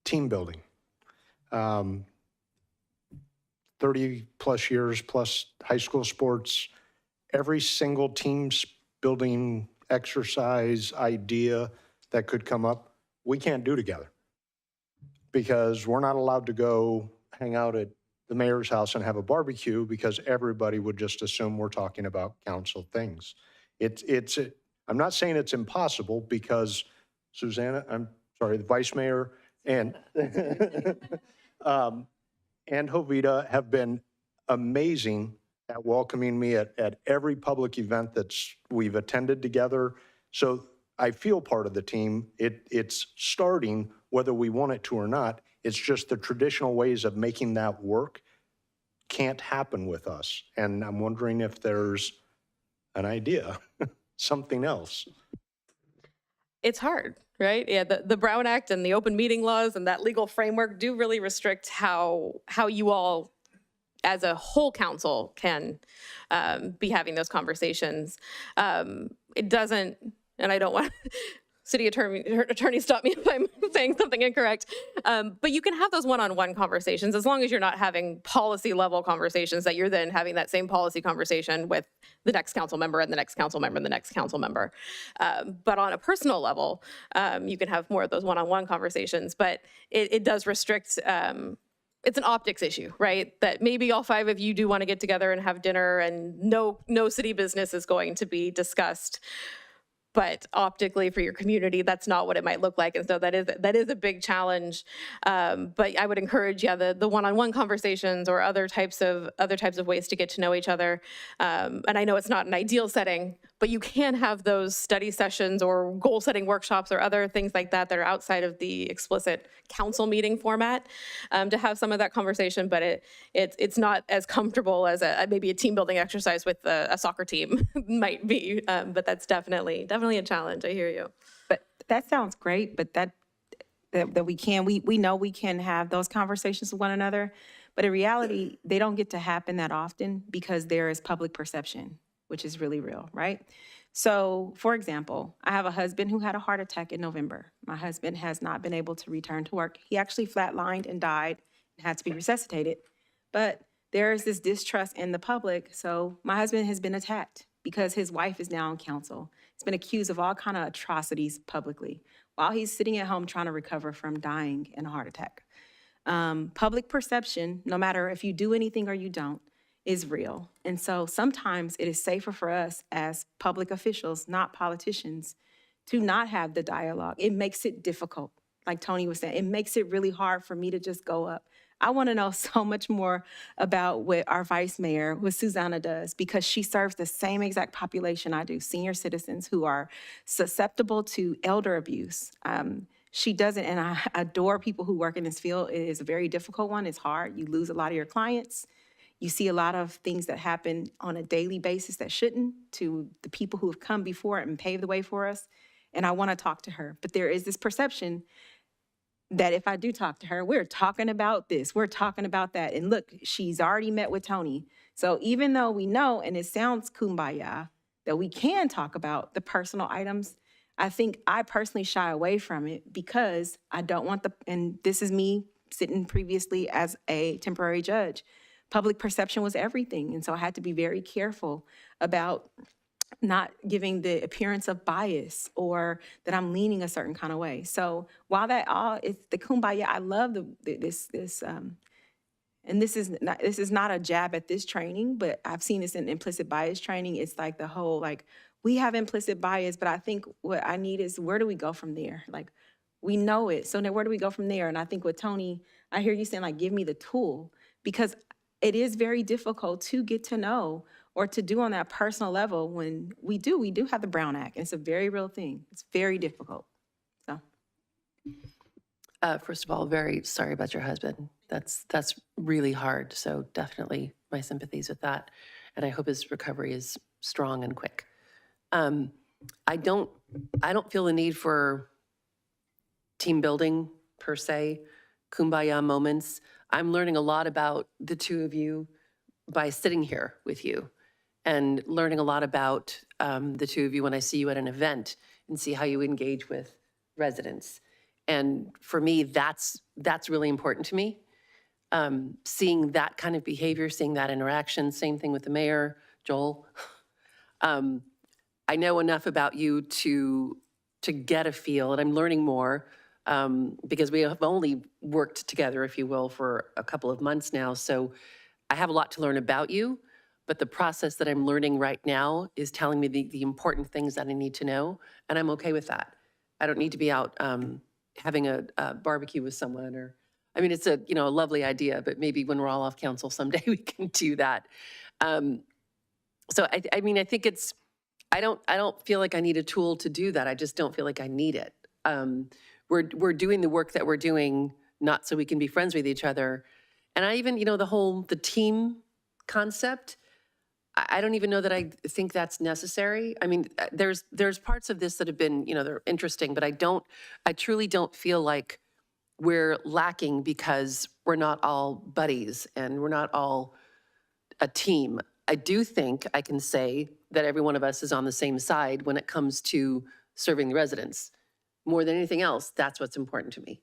team building. 30 plus years plus high school sports, every single team building exercise idea that could come up, we can't do together because we're not allowed to go hang out at the mayor's house and have a barbecue because everybody would just assume we're talking about council things. I'm not saying it's impossible because Susanna, I'm sorry, the vice mayor and and Jovita have been amazing at welcoming me at every public event we've attended together. So I feel part of the team. It's starting whether we want it to or not. It's just the traditional ways of making that work can't happen with us. And I'm wondering if there's an idea, something else. It's hard, right? Yeah, the Brown Act and the open meeting laws and that legal framework do really restrict how you all as a whole council can be having those conversations. It doesn't, and I don't want city attorney stop me if I'm saying something incorrect, but you can have those one-on-one conversations as long as you're not having policy level conversations that you're then having that same policy conversation with the next council member and the next council member and the next council member. But on a personal level, you can have more of those one-on-one conversations, but it does restrict, it's an optics issue, right? That maybe all 5 of you do want to get together and have dinner and no city business is going to be discussed. But optically for your community, that's not what it might look like. And so that is a big challenge. But I would encourage, the one-on-one conversations or other types of ways to get to know each other. And I know it's not an ideal setting, but you can have those study sessions or goal setting workshops or other things like that that are outside of the explicit council meeting format to have some of that conversation. But it's not as comfortable as maybe a team building exercise with a soccer team might be. But that's definitely a challenge. I hear you. But that sounds great, but that we know we can have those conversations with one another, but in reality, they don't get to happen that often because there is public perception, which is really real, right? So, for example, I have a husband who had a heart attack in November. My husband has not been able to return to work. He actually flatlined and died and had to be resuscitated. But there is this distrust in the public. So my husband has been attacked because his wife is now on council. He's been accused of all kind of atrocities publicly while he's sitting at home trying to recover from dying in a heart attack. Public perception, no matter if you do anything or you don't, is real. And so sometimes it is safer for us as public officials, not politicians, to not have the dialogue. It makes it difficult. Like Tony was saying, it makes it really hard for me to just go up. I want to know so much more about what our vice mayor, what Susanna does, because she serves the same exact population I do, senior citizens who are susceptible to elder abuse. She doesn't, and I adore people who work in this field. It is a very difficult one. It's hard. You lose a lot of your clients. You see a lot of things that happen on a daily basis that shouldn't to the people who have come before and paved the way for us. And I want to talk to her. But there is this perception that if I do talk to her, we're talking about this, we're talking about that. And look, she's already met with Tony. So even though we know, and it sounds kumbaya, that we can talk about the personal items, I think I personally shy away from it because I don't want and this is me sitting previously as a temporary judge. Public perception was everything. And so I had to be very careful about not giving the appearance of bias or that I'm leaning a certain kind of way. So while that all is the kumbaya, I love and this is not a jab at this training, but I've seen this in implicit bias training. It's like the whole, like, we have implicit bias, but I think what I need is, where do we go from there? Like, we know it, so now where do we go from there? And I think with Tony, I hear you saying, like, give me the tool, because it is very difficult to get to know or to do on that personal level when we do have the Brown Act. And it's a very real thing. It's very difficult, so. First of all, very sorry about your husband. That's really hard. So definitely my sympathies with that. And I hope his recovery is strong and quick. I don't feel the need for team building per se, kumbaya moments. I'm learning a lot about the two of you by sitting here with you, and learning a lot about the two of you when I see you at an event and see how you engage with residents. And for me, that's really important to me. Seeing that kind of behavior, seeing that interaction, same thing with the mayor, Joel. I know enough about you to get a feel, and I'm learning more because we have only worked together, if you will, for a couple of months now. So I have a lot to learn about you, but the process that I'm learning right now is telling me the important things that I need to know, and I'm okay with that. I don't need to be out having a barbecue with someone, or, I mean, it's a lovely idea, but maybe when we're all off council someday we can do that. So I mean, I think it's, I don't feel like I need a tool to do that. I just don't feel like I need it. We're doing the work that we're doing, not so we can be friends with each other. And I even, the team concept, I don't even know that I think that's necessary. I mean, there's parts of this that have been, they're interesting, but I truly don't feel like we're lacking because we're not all buddies and we're not all a team. I do think I can say that every one of us is on the same side when it comes to serving the residents. More than anything else, that's what's important to me.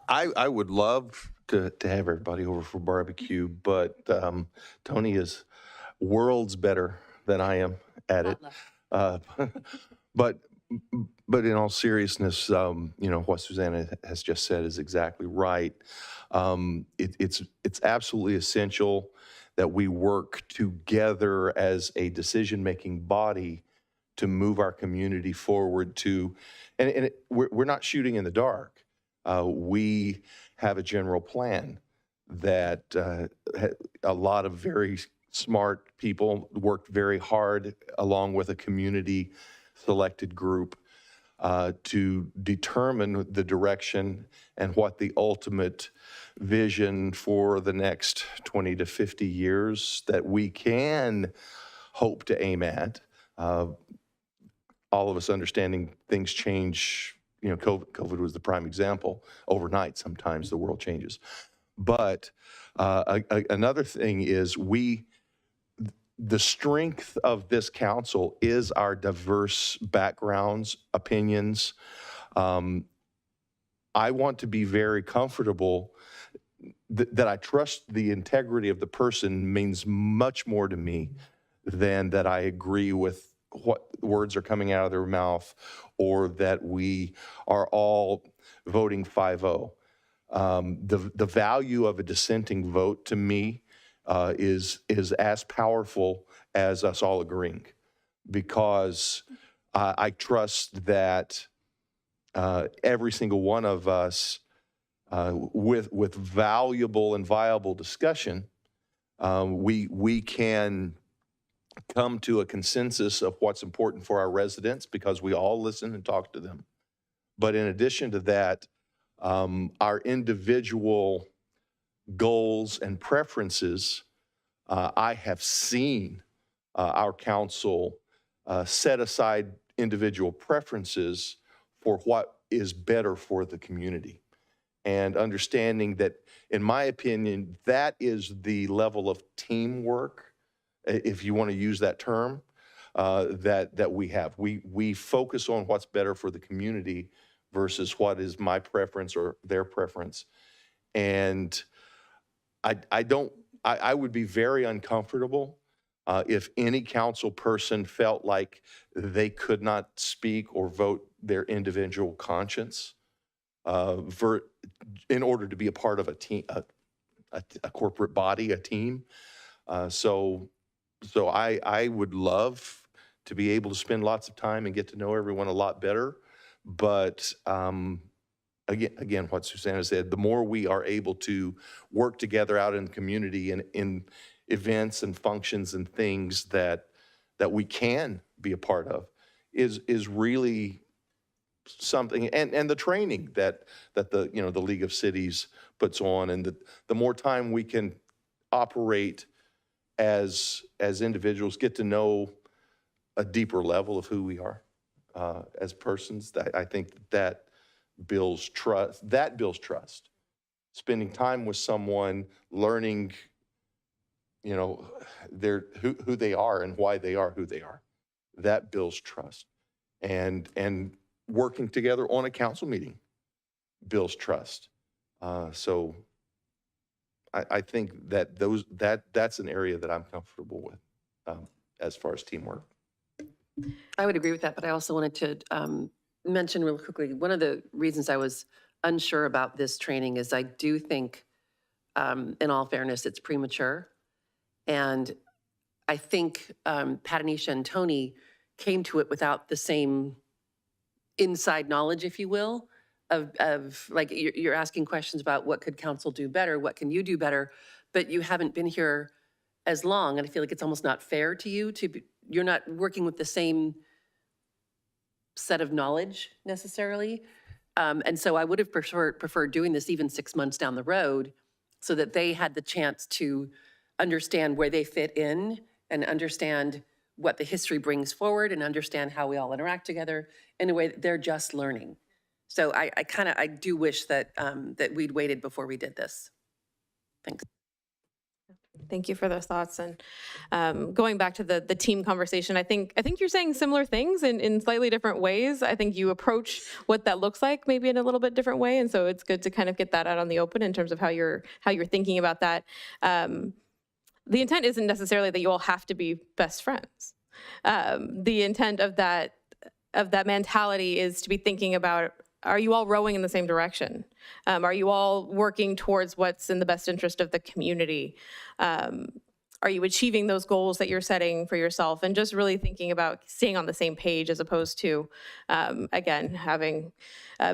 I would love to have everybody over for barbecue, but Tony is worlds better than I am at it. But in all seriousness, what Susanna has just said is exactly right. It's absolutely essential that we work together as a decision-making body to move our community forward we're not shooting in the dark. We have a general plan that a lot of very smart people worked very hard along with a community selected group to determine the direction and what the ultimate vision for the next 20 to 50 years that we can hope to aim at. All of us understanding things change. COVID was the prime example. Overnight, sometimes the world changes. But another thing is the strength of this council is our diverse backgrounds, opinions. I want to be very comfortable that I trust the integrity of the person means much more to me than that I agree with what words are coming out of their mouth or that we are all voting 5-0. The value of a dissenting vote to me is as powerful as us all agreeing, because I trust that every single one of us with valuable and viable discussion, we can come to a consensus of what's important for our residents because we all listen and talk to them. But in addition to that, our individual goals and preferences, I have seen our council set aside individual preferences for what is better for the community. and understanding that, in my opinion, that is the level of teamwork, if you want to use that term, that we have. We focus on what's better for the community versus what is my preference or their preference. And I would be very uncomfortable if any council person felt like they could not speak or vote their individual conscience in order to be a part of a team, a corporate body, a team. So I would love to be able to spend lots of time and get to know everyone a lot better. But again, what Susanna said, the more we are able to work together out in the community and in events and functions and things that we can be a part of is really something. And the training that the the League of Cities puts on, and the more time we can operate as individuals, get to know a deeper level of who we are as persons, that I think that builds trust. That builds trust. Spending time with someone, learning, who they are and why they are who they are, that builds trust. And working together on a council meeting builds trust. So I think that that's an area that I'm comfortable with as far as teamwork. I would agree with that, but I also wanted to mention real quickly, one of the reasons I was unsure about this training is I do think, in all fairness, it's premature. And I think Patanisha and Tony came to it without the same inside knowledge, if you will, of like, you're asking questions about what could council do better, what can you do better, but you haven't been here as long, and I feel like it's almost not fair to you you're not working with the same set of knowledge necessarily. And so I would have preferred doing this even 6 months down the road so that they had the chance to understand where they fit in and understand what the history brings forward and understand how we all interact together in a way that they're just learning. So I do wish that that we'd waited before we did this. Thanks. Thank you for those thoughts. And going back to the team conversation, I think you're saying similar things in slightly different ways. I think you approach what that looks like maybe in a little bit different way. And so it's good to kind of get that out on the open in terms of how you're thinking about that. The intent isn't necessarily that you all have to be best friends. The intent of that mentality is to be thinking about, are you all rowing in the same direction? Are you all working towards what's in the best interest of the community? Are you achieving those goals that you're setting for yourself? And just really thinking about staying on the same page as opposed to, again,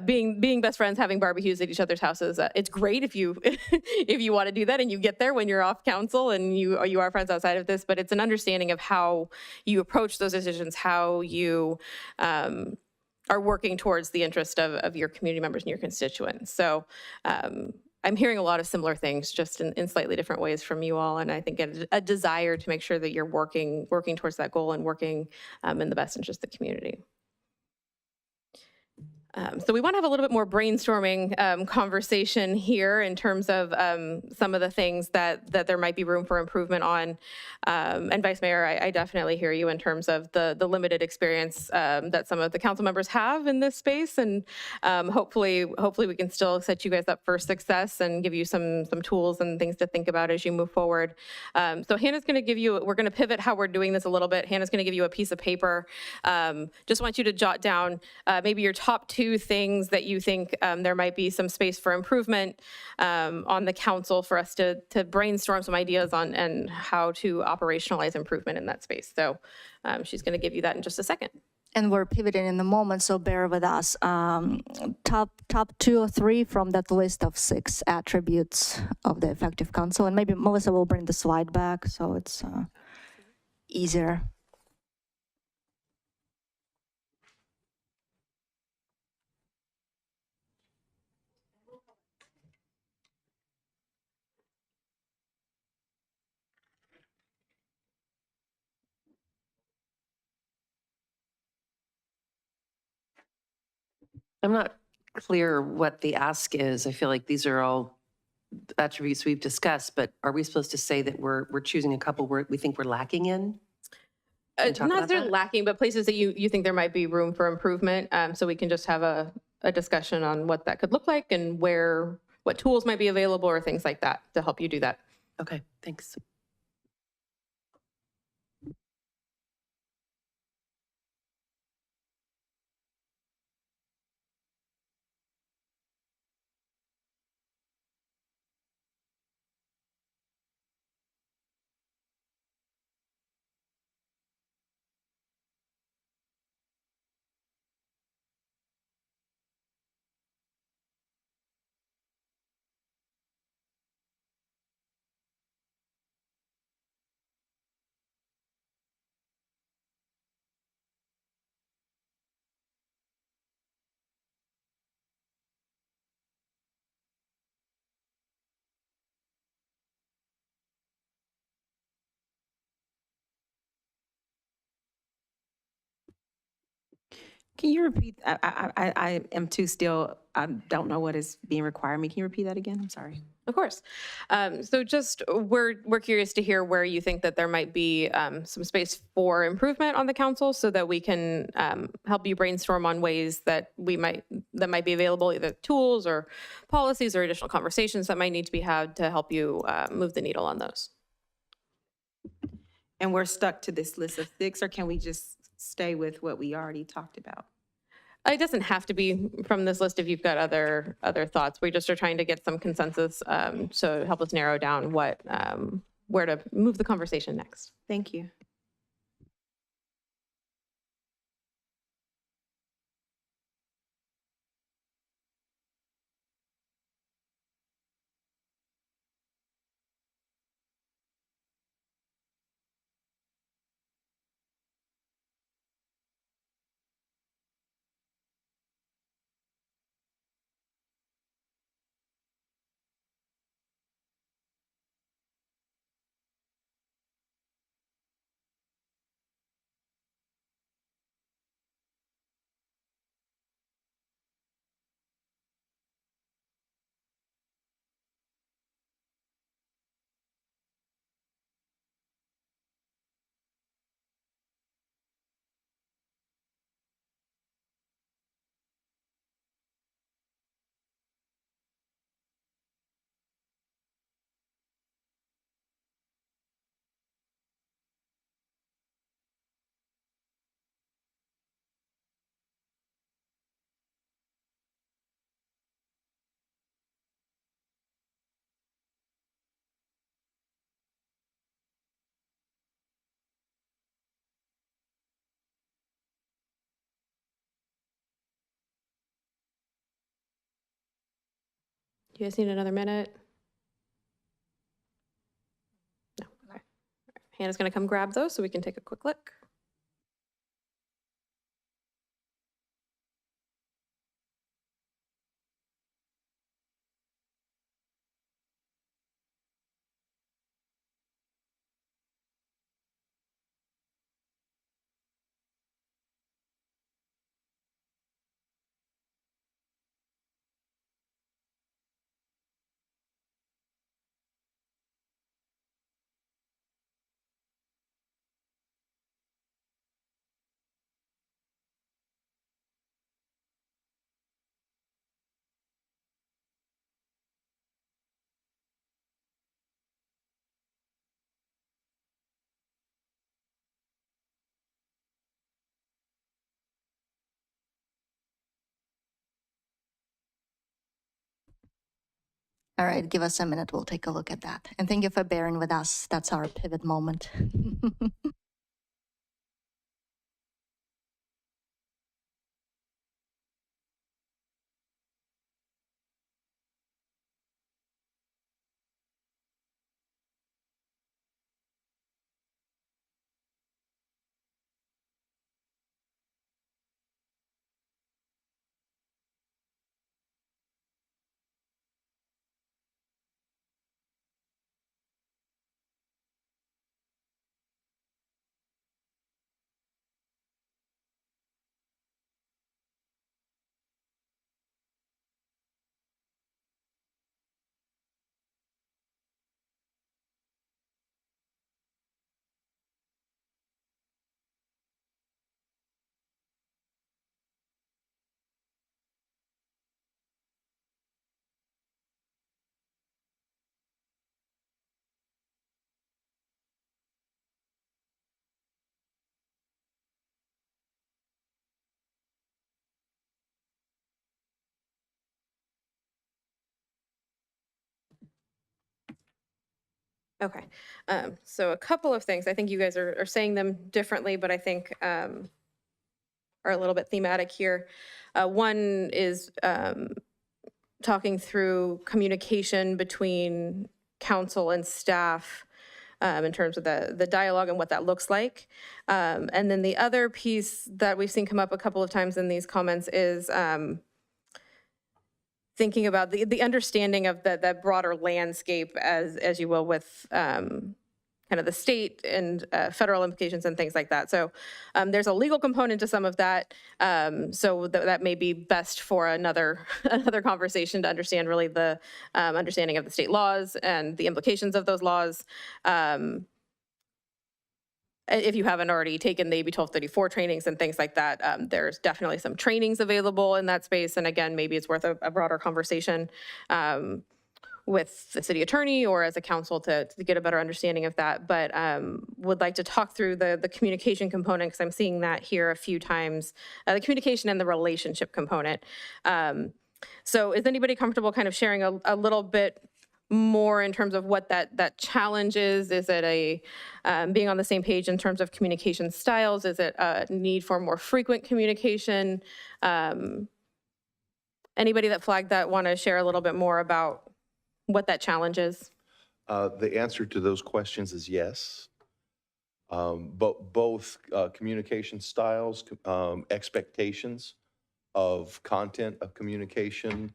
being best friends, having barbecues at each other's houses. It's great if you if you want to do that and you get there when you're off council and you are friends outside of this, but it's an understanding of how you approach those decisions, how you are working towards the interest of your community members and your constituents. So I'm hearing a lot of similar things, just in slightly different ways from you all. And I think a desire to make sure that you're working towards that goal and working in the best interest of the community. So we want to have a little bit more brainstorming conversation here in terms of some of the things that there might be room for improvement on. And Vice Mayor, I definitely hear you in terms of the limited experience that some of the council members have in this space. And hopefully we can still set you guys up for success and give you some tools and things to think about as you move forward. So Hannah's going to give you, we're going to pivot how we're doing this a little bit. Hannah's going to give you a piece of paper. Just want you to jot down maybe your top 2 things that you think there might be some space for improvement on the council for us to brainstorm some ideas on and how to operationalize improvement in that space. So she's going to give you that in just a second. And we're pivoting in the moment, so bear with us. Top 2 or 3 from that list of 6 attributes of the effective council. And maybe Melissa will bring the slide back so it's easier. I'm not clear what the ask is. I feel like these are all attributes we've discussed, but are we supposed to say that we're choosing a couple we think we're lacking in? Can we talk Not about necessarily that? lacking, but places that you think there might be room for improvement. So we can just have a discussion on what that could look like and what tools might be available or things like that to help you do that. Okay, thanks. Can you repeat? I am too still, I don't know what is being required of me. Can you repeat that again? I'm sorry. Of course. So just we're curious to hear where you think that there might be some space for improvement on the council, so that we can help you brainstorm on ways that might be available, either tools or policies or additional conversations that might need to be had to help you move the needle on those. And we're stuck to this list of 6, or can we just stay with what we already talked about? It doesn't have to be from this list if you've got other thoughts. We just are trying to get some consensus to help us narrow down where to move the conversation next. Thank you. Do you guys need another minute? No. Okay. Hannah's going to come grab those so we can take a quick look. All right, give us a minute. We'll take a look at that. And thank you for bearing with us. That's our pivot moment. Okay, so a couple of things. I think you guys are saying them differently, but I think are a little bit thematic here. One is talking through communication between council and staff in terms of the dialogue and what that looks like. And then the other piece that we've seen come up a couple of times in these comments is thinking about the understanding of that broader landscape, as you will, with kind of the state and federal implications and things like that. So there's a legal component to some of that. So that may be best for another another conversation to understand really the understanding of the state laws and the implications of those laws. If you haven't already taken the AB 1234 trainings and things like that, there's definitely some trainings available in that space. And again, maybe it's worth a broader conversation with the city attorney or as a council to get a better understanding of that. But would like to talk through the communication component, because I'm seeing that here a few times, the communication and the relationship component. So is anybody comfortable kind of sharing a little bit more in terms of what that challenge is? Is it a being on the same page in terms of communication styles? Is it a need for more frequent communication? Anybody that flagged that want to share a little bit more about what that challenge is? The answer to those questions is yes. But both communication styles, expectations of content of communication,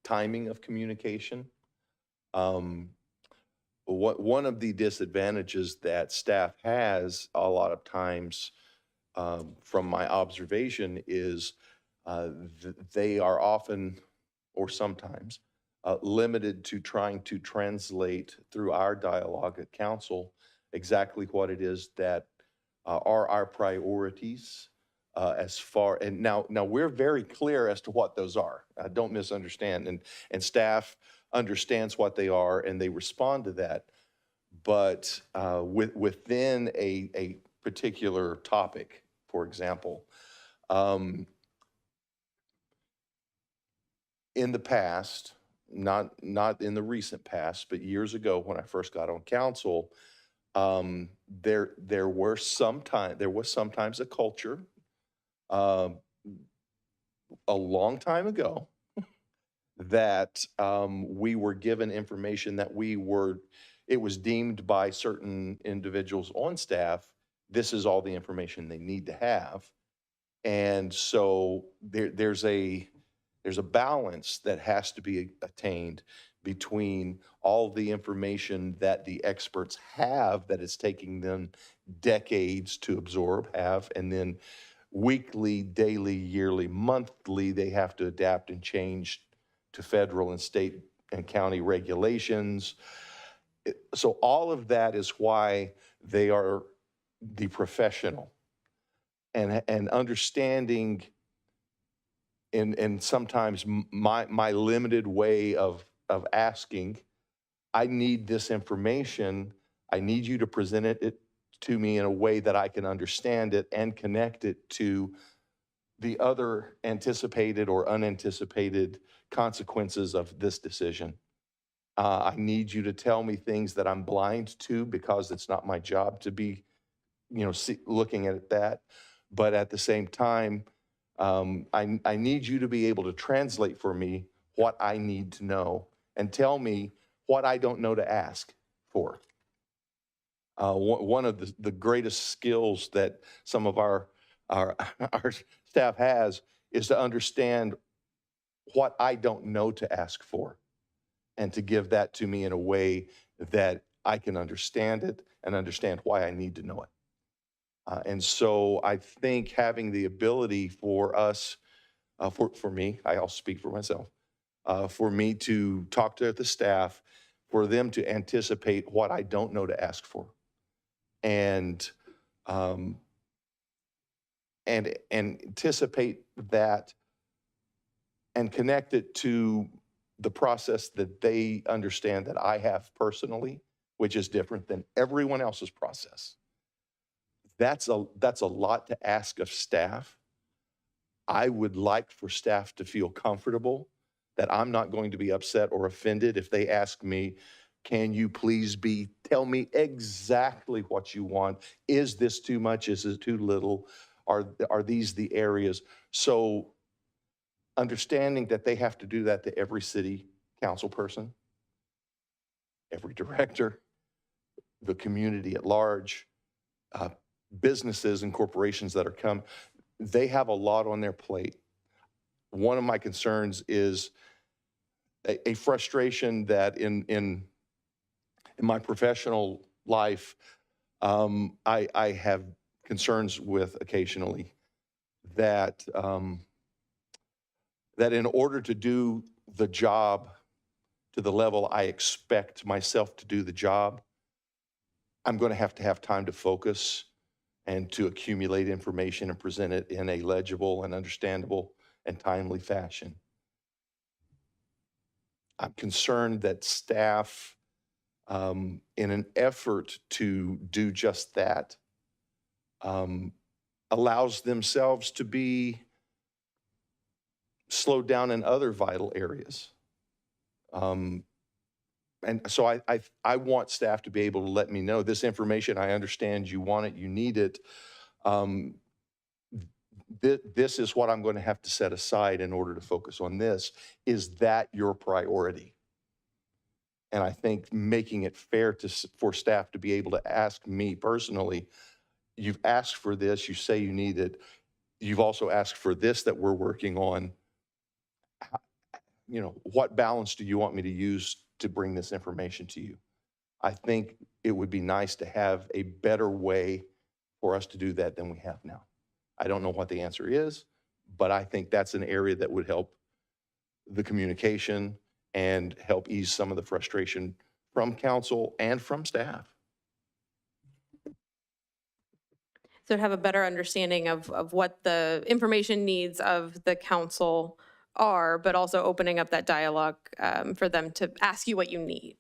timing of communication. One of the disadvantages that staff has a lot of times, from my observation, is they are often, or sometimes, limited to trying to translate through our dialogue at council exactly what it is that are our priorities. As far, and now we're very clear as to what those are. Don't misunderstand, and staff understands what they are and they respond to that. But within a particular topic, for example, in the past, not in the recent past, but years ago when I first got on council, there was sometimes a culture. A long time ago that we were given information that it was deemed by certain individuals on staff, this is all the information they need to have. And so there's a balance that has to be attained between all the information that the experts have that it's taking them decades to absorb, and then weekly, daily, yearly, monthly, they have to adapt and change to federal and state and county regulations. So all of that is why they are the professional, and understanding and sometimes my limited way of asking, I need this information, I need you to present it to me in a way that I can understand it and connect it to the other anticipated or unanticipated consequences of this decision. I need you to tell me things that I'm blind to because it's not my job to be, looking at that. But at the same time, I need you to be able to translate for me what I need to know and tell me what I don't know to ask for. One of the greatest skills that some of our staff has is to understand what I don't know to ask for and to give that to me in a way that I can understand it and understand why I need to know it. And so I think having the ability for us, for me, I'll speak for myself, for me to talk to the staff, for them to anticipate what I don't know to ask for. And anticipate that and connect it to the process that they understand that I have personally, which is different than everyone else's process. That's a lot to ask of staff. I would like for staff to feel comfortable that I'm not going to be upset or offended if they ask me, Can you please tell me exactly what you want? Is this too much? Is it too little? Are these the areas? So understanding that they have to do that to every city council person, every director, the community at large, businesses and corporations that are come, they have a lot on their plate. One of my concerns is a frustration that in my professional life, I have concerns with occasionally that that in order to do the job to the level I expect myself to do the job, I'm going to have time to focus and to accumulate information and present it in a legible and understandable and timely fashion. I'm concerned that staff, in an effort to do just that, allows themselves to be slowed down in other vital areas. And so I want staff to be able to let me know this information. I understand you want it, you need it. This is what I'm going to have to set aside in order to focus on this. Is that your priority? And I think making it fair for staff to be able to ask me personally, you've asked for this, you say you need it. You've also asked for this that we're working on. You know, what balance do you want me to use to bring this information to you? I think it would be nice to have a better way for us to do that than we have now. I don't know what the answer is, but I think that's an area that would help the communication and help ease some of the frustration from council and from staff. So to have a better understanding of what the information needs of the council are, but also opening up that dialogue for them to ask you what you need.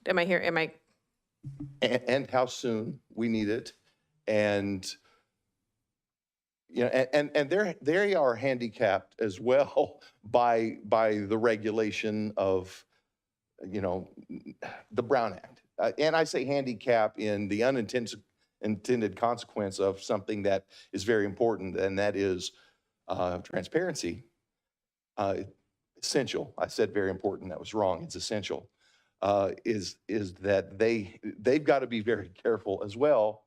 Am I here? Am I? And how soon we need it. And, you know, and they are handicapped as well by the regulation of, you know, the Brown Act. And I say handicap in the unintended consequence of something that is very important, and that is transparency. Essential. I said very important. That was wrong. It's essential. Is that they've got to be very careful as well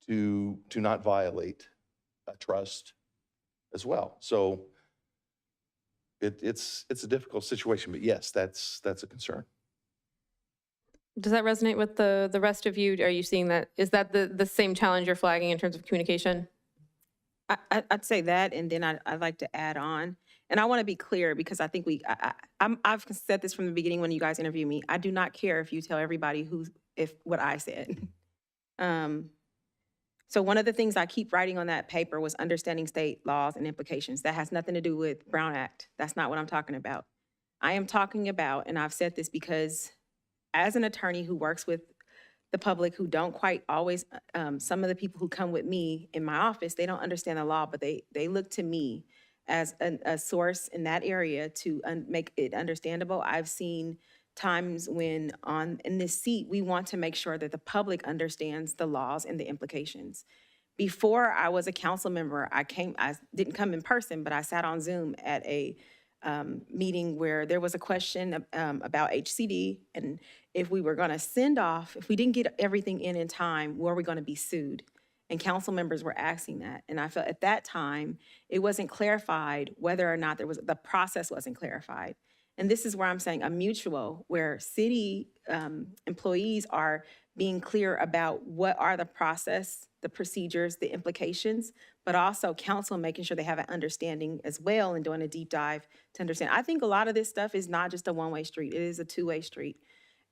to not violate trust as well. So it's a difficult situation, but yes, that's a concern. Does that resonate with the rest of you? Are you seeing that? Is that the same challenge you're flagging in terms of communication? I'd say that, and then I'd like to add on. And I want to be clear because I think I've said this from the beginning when you guys interview me. I do not care if you tell everybody what I said. So one of the things I keep writing on that paper was understanding state laws and implications. That has nothing to do with Brown Act. That's not what I'm talking about. I am talking about, and I've said this because as an attorney who works with the public who don't quite always, some of the people who come with me in my office, they don't understand the law, but they look to me as a source in that area to make it understandable. I've seen times when in this seat, we want to make sure that the public understands the laws and the implications. Before I was a council member, I didn't come in person, but I sat on Zoom at a meeting where there was a question about HCD, and if we were gonna if we didn't get everything in time, were we gonna be sued? And council members were asking that. And I felt at that time, it wasn't clarified whether or not the process wasn't clarified. And this is where I'm saying a mutual, where city employees are being clear about what are the process, the procedures, the implications, but also council making sure they have an understanding as well and doing a deep dive to understand. I think a lot of this stuff is not just a one-way street, it is a two-way street.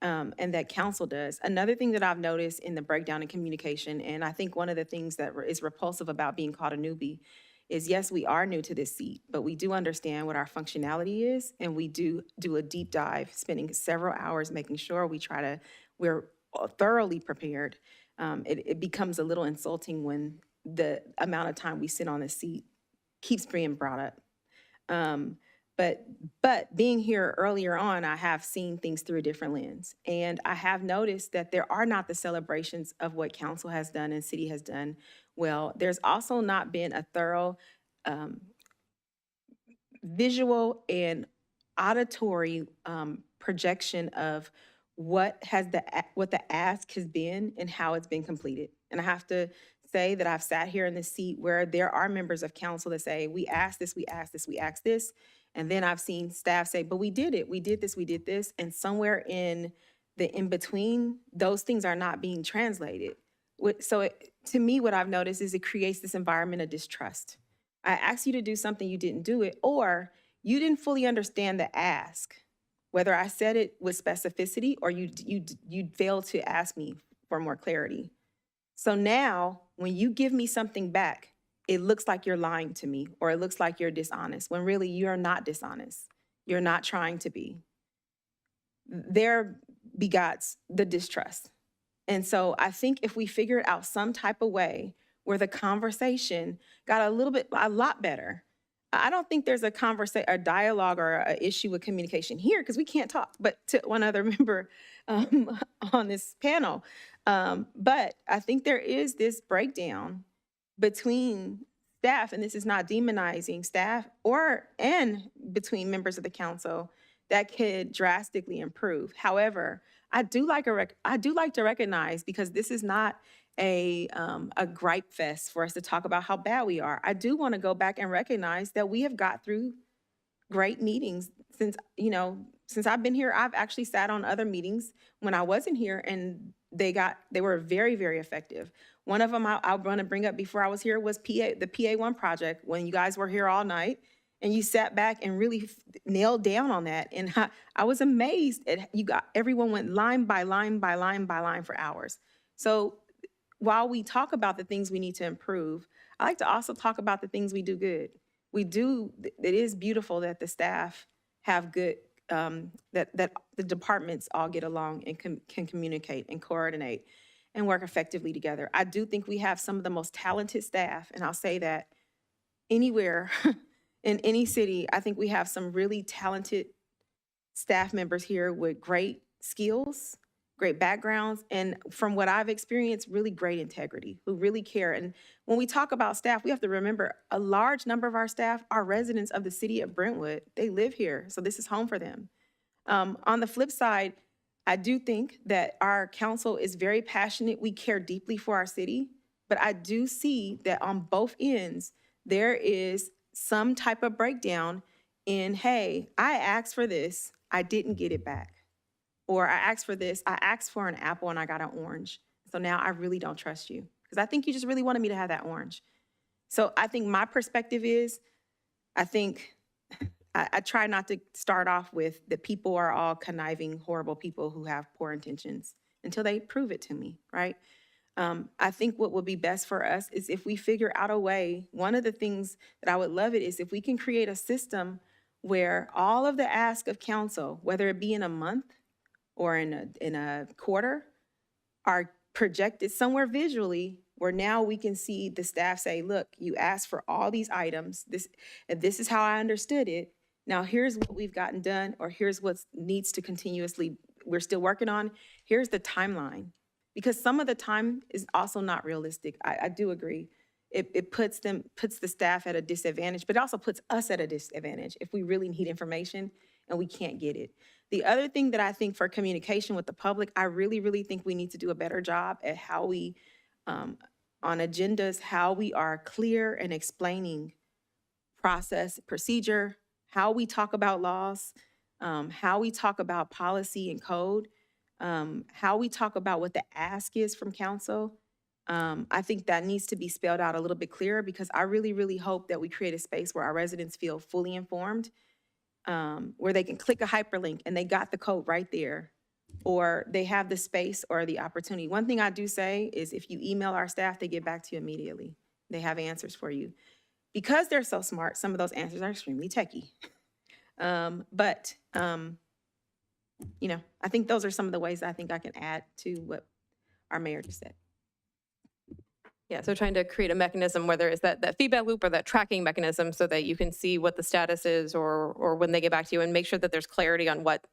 And that council does. Another thing that I've noticed in the breakdown in communication, and I think one of the things that is repulsive about being called a newbie is, yes, we are new to this seat, but we do understand what our functionality is, and we do a deep dive, spending several hours making sure we're thoroughly prepared. It becomes a little insulting when the amount of time we sit on the seat keeps being brought up. But being here earlier on, I have seen things through a different lens. And I have noticed that there are not the celebrations of what council has done and city has done well. There's also not been a thorough visual and auditory projection of what the ask has been and how it's been completed. And I have to say that I've sat here in this seat where there are members of council that say, we asked this, we asked this, we asked this. And then I've seen staff say, but we did it, we did this, we did this. And somewhere in the in-between, those things are not being translated. So to me, what I've noticed is it creates this environment of distrust. I asked you to do something, you didn't do it, or you didn't fully understand the ask, whether I said it with specificity or you failed to ask me for more clarity. So now, when you give me something back, it looks like you're lying to me, or it looks like you're dishonest, when really you're not dishonest. You're not trying to be. There begots the distrust. And so I think if we figured out some type of way where the conversation got a lot better. I don't think there's a dialogue or an issue with communication here because we can't talk, but to one other member on this panel. But I think there is this breakdown between staff, and this is not demonizing staff, and between members of the council that could drastically improve. However, I do like to recognize, because this is not a gripe fest for us to talk about how bad we are. I do want to go back and recognize that we have got through great meetings since I've been here. I've actually sat on other meetings when I wasn't here, and they were very, very effective. One of them I want to bring up before I was here was the PA1 project, when you guys were here all night and you sat back and really nailed down on that. And I was amazed at everyone went line by line by line by line for hours. So while we talk about the things we need to improve, I like to also talk about the things we do good. It is beautiful that the staff have good, that the departments all get along and can communicate and coordinate and work effectively together. I do think we have some of the most talented staff, and I'll say that anywhere in any city, I think we have some really talented staff members here with great skills, great backgrounds, and from what I've experienced, really great integrity, who really care. And when we talk about staff, we have to remember a large number of our staff are residents of the city of Brentwood. They live here, so this is home for them. On the flip side, I do think that our council is very passionate. We care deeply for our city, but I do see that on both ends, there is some type of breakdown in, hey, I asked for this, I didn't get it back. Or I asked for this, I asked for an apple and I got an orange. So now I really don't trust you, because I think you just really wanted me to have that orange. So I think my perspective is, I try not to start off with the people are all conniving, horrible people who have poor intentions until they prove it to me, right? I think what would be best for us is if we figure out a way. One of the things that I would love it is if we can create a system where all of the ask of council, whether it be in a month or in a quarter, are projected somewhere visually, where now we can see the staff say, look, you asked for all these items. This is how I understood it. Now here's what we've gotten done, or here's what needs to continuously, we're still working on. Here's the timeline. Because some of the time is also not realistic. I do agree. It puts the staff at a disadvantage, but it also puts us at a disadvantage if we really need information and we can't get it. The other thing that I think for communication with the public, I really, really think we need to do a better job at how we, on agendas, how we are clear and explaining process, procedure, how we talk about laws, how we talk about policy and code, how we talk about what the ask is from council. I think that needs to be spelled out a little bit clearer, because I really, really hope that we create a space where our residents feel fully informed, where they can click a hyperlink and they got the code right there, or they have the space or the opportunity. One thing I do say is if you email our staff, they get back to you immediately. They have answers for you. Because they're so smart, some of those answers are extremely techie. I think those are some of the ways I think I can add to what our mayor just said. Yeah, so trying to create a mechanism, whether it's that feedback loop or that tracking mechanism, so that you can see what the status is or when they get back to you, and make sure that there's clarity on what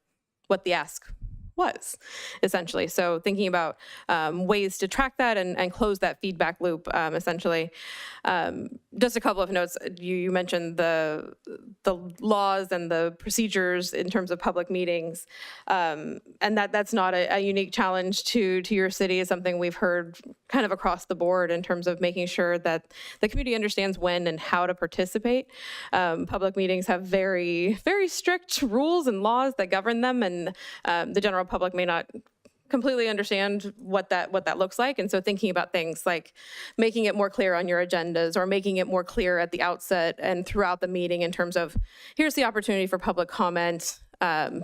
the ask was, essentially. So thinking about ways to track that and close that feedback loop, essentially. Just a couple of notes. You mentioned the laws and the procedures in terms of public meetings, and that's not a unique challenge to your city. It's something we've heard kind of across the board in terms of making sure that the community understands when and how to participate. Public meetings have very, very strict rules and laws that govern them, and the general public may not completely understand what that looks like. And so thinking about things like making it more clear on your agendas, or making it more clear at the outset and throughout the meeting in terms of, here's the opportunity for public comment.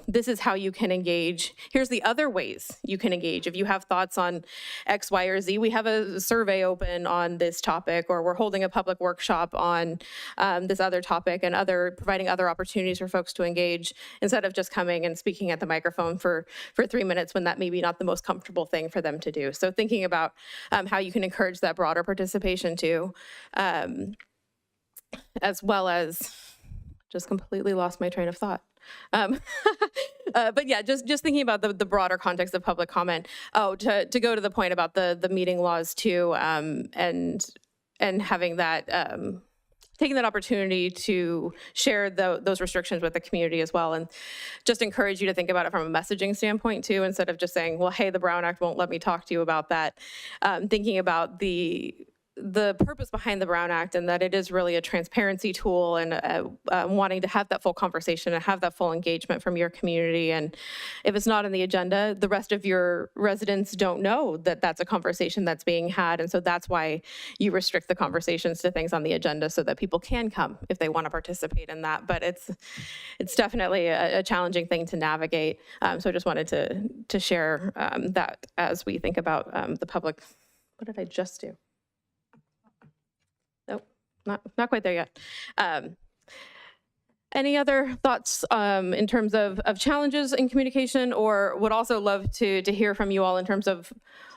This is how you can engage. Here's the other ways you can engage. If you have thoughts on X, Y, or Z, we have a survey open on this topic, or we're holding a public workshop on this other topic, and providing other opportunities for folks to engage, instead of just coming and speaking at the microphone for 3 minutes when that may be not the most comfortable thing for them to do. So thinking about how you can encourage that broader participation too, as well as, just completely lost my train of thought. But yeah, just thinking about the broader context of public comment. Oh, to go to the point about the meeting laws too, and having that, taking that opportunity to share those restrictions with the community as well, and just encourage you to think about it from a messaging standpoint too, instead of just saying, well, hey, the Brown Act won't let me talk to you about that. Thinking about the purpose behind the Brown Act, and that it is really a transparency tool, and wanting to have that full conversation and have that full engagement from your community. And if it's not on the agenda, the rest of your residents don't know that that's a conversation that's being had. And so that's why you restrict the conversations to things on the agenda, so that people can come if they want to participate in that. But it's definitely a challenging thing to navigate. So I just wanted to share that as we think about the public. What did I just do? Nope, not quite there yet. Any other thoughts in terms of challenges in communication, or would also love to hear from you all in terms of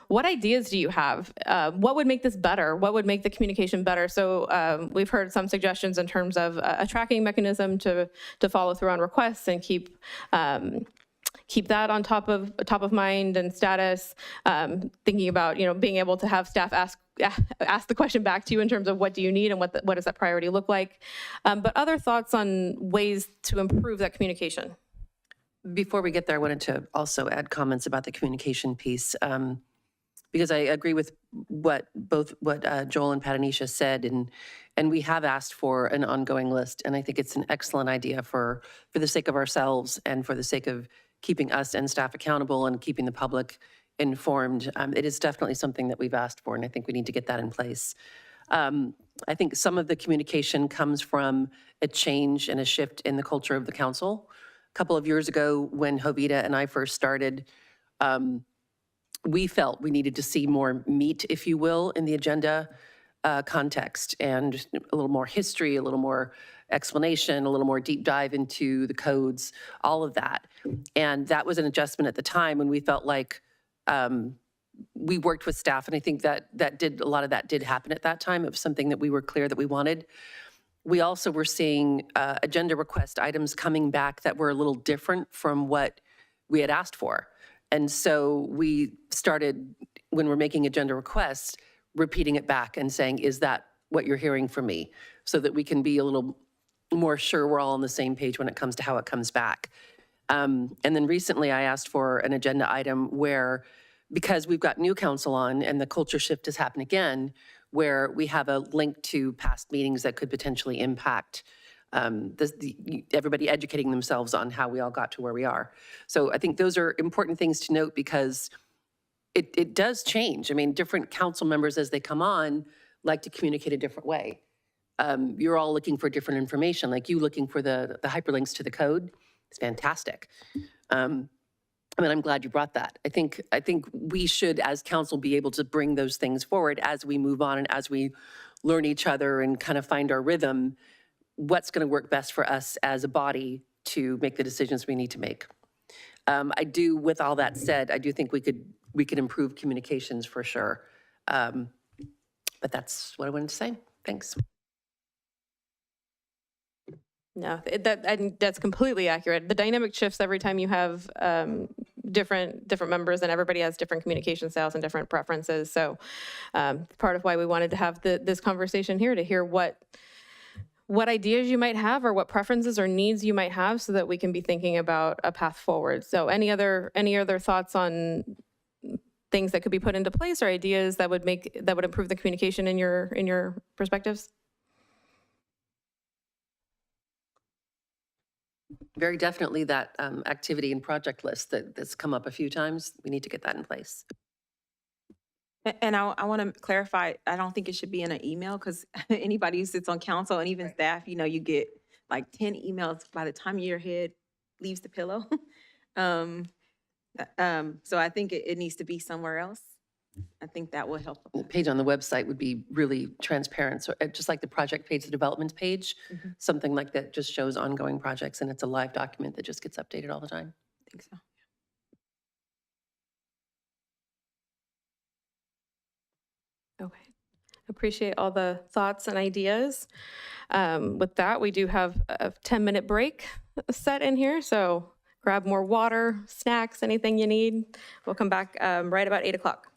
what ideas do you have? What would make this better? What would make the communication better? So we've heard some suggestions in terms of a tracking mechanism to follow through on requests and keep that on top of mind and status. Thinking about, being able to have staff ask the question back to you in terms of what do you need and what does that priority look like. But other thoughts on ways to improve that communication? Before we get there, I wanted to also add comments about the communication piece, because I agree with what Joel and Patanisha said, and we have asked for an ongoing list, and I think it's an excellent idea for the sake of ourselves and for the sake of keeping us and staff accountable and keeping the public informed. It is definitely something that we've asked for, and I think we need to get that in place. I think some of the communication comes from a change and a shift in the culture of the council. A couple of years ago, when Jovita and I first started, we felt we needed to see more meat, if you will, in the agenda context, and a little more history, a little more explanation, a little more deep dive into the codes, all of that. And that was an adjustment at the time when we felt like we worked with staff, and I think that a lot of that did happen at that time. It was something that we were clear that we wanted. We also were seeing agenda request items coming back that were a little different from what we had asked for. And so we started, when we're making agenda requests, repeating it back and saying, is that what you're hearing from me? So that we can be a little more sure we're all on the same page when it comes to how it comes back. And then recently I asked for an agenda item where, because we've got new council on and the culture shift has happened again, where we have a link to past meetings that could potentially impact everybody educating themselves on how we all got to where we are. So I think those are important things to note, because it does change. I mean, different council members as they come on like to communicate a different way. You're all looking for different information, like you looking for the hyperlinks to the code. It's fantastic. I mean, I'm glad you brought that. I think we should, as council, be able to bring those things forward as we move on and as we learn each other and kind of find our rhythm, what's going to work best for us as a body to make the decisions we need to make. With all that said, I do think we could improve communications for sure. But that's what I wanted to say. Thanks. No, that's completely accurate. The dynamic shifts every time you have different members, and everybody has different communication styles and different preferences. So part of why we wanted to have this conversation here, to hear what ideas you might have or what preferences or needs you might have, so that we can be thinking about a path forward. So any other thoughts on things that could be put into place, or ideas that would improve the communication in your perspectives? Very definitely that activity and project list that's come up a few times. We need to get that in place. And I want to clarify, I don't think it should be in an email, because anybody who sits on council and even staff, you get like 10 emails by the time your head leaves the pillow. So I think it needs to be somewhere else. I think that will help. The page on the website would be really transparent. So just like the project page, the development page, something like that just shows ongoing projects, and it's a live document that just gets updated all the time. I think so. Okay. Appreciate all the thoughts and ideas. With that, we do have a 10-minute break set in here. So grab more water, snacks, anything you need. We'll come back right about 8 o'clock.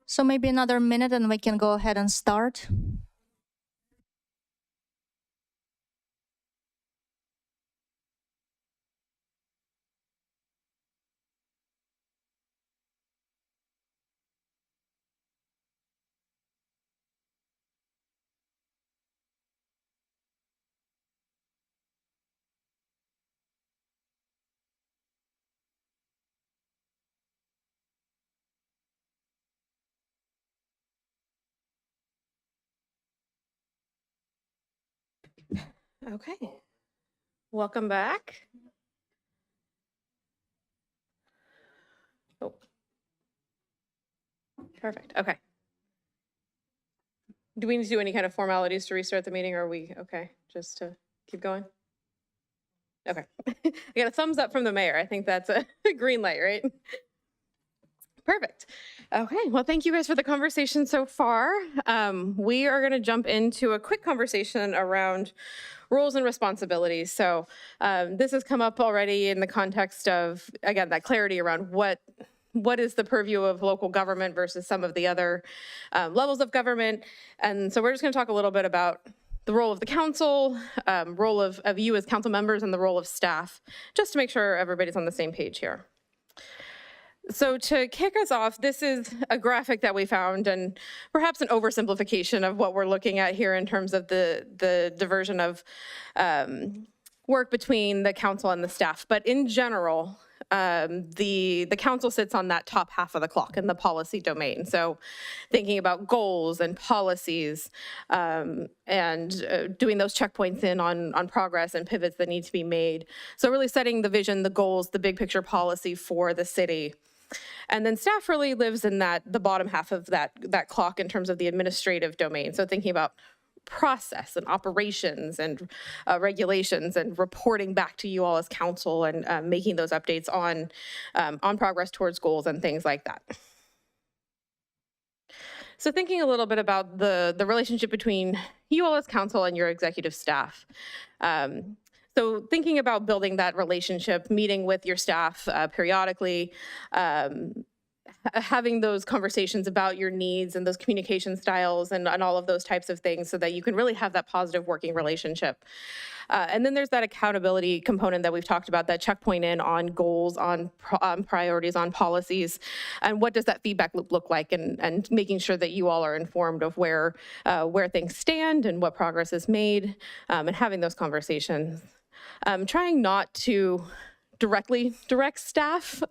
So maybe another minute and we can go ahead and start. Okay. Welcome back. Oh. Perfect. Okay. Do we need to do any kind of formalities to restart the meeting, or are we okay just to keep going? Okay. I got a thumbs up from the mayor. I think that's a green light, right? Perfect. Okay, well, thank you guys for the conversation so far. We are going to jump into a quick conversation around roles and responsibilities. So this has come up already in the context of, again, that clarity around what is the purview of local government versus some of the other levels of government. And so we're just going to talk a little bit about the role of the council, role of you as council members, and the role of staff, just to make sure everybody's on the same page here. So to kick us off, this is a graphic that we found, and perhaps an oversimplification of what we're looking at here in terms of the diversion of work between the council and the staff. But in general, the council sits on that top half of the clock in the policy domain. So thinking about goals and policies and doing those checkpoints in on progress and pivots that need to be made. So really setting the vision, the goals, the big picture policy for the city. And then staff really lives in the bottom half of that clock in terms of the administrative domain. So thinking about process and operations and regulations and reporting back to you all as council and making those updates on progress towards goals and things like that. So thinking a little bit about the relationship between you all as council and your executive staff. So thinking about building that relationship, meeting with your staff periodically, having those conversations about your needs and those communication styles and all of those types of things so that you can really have that positive working relationship. And then there's that accountability component that we've talked about, that checkpoint in on goals, on priorities, on policies, and what does that feedback loop look like, and making sure that you all are informed of where things stand and what progress is made, and having those conversations. Trying not to directly direct staff,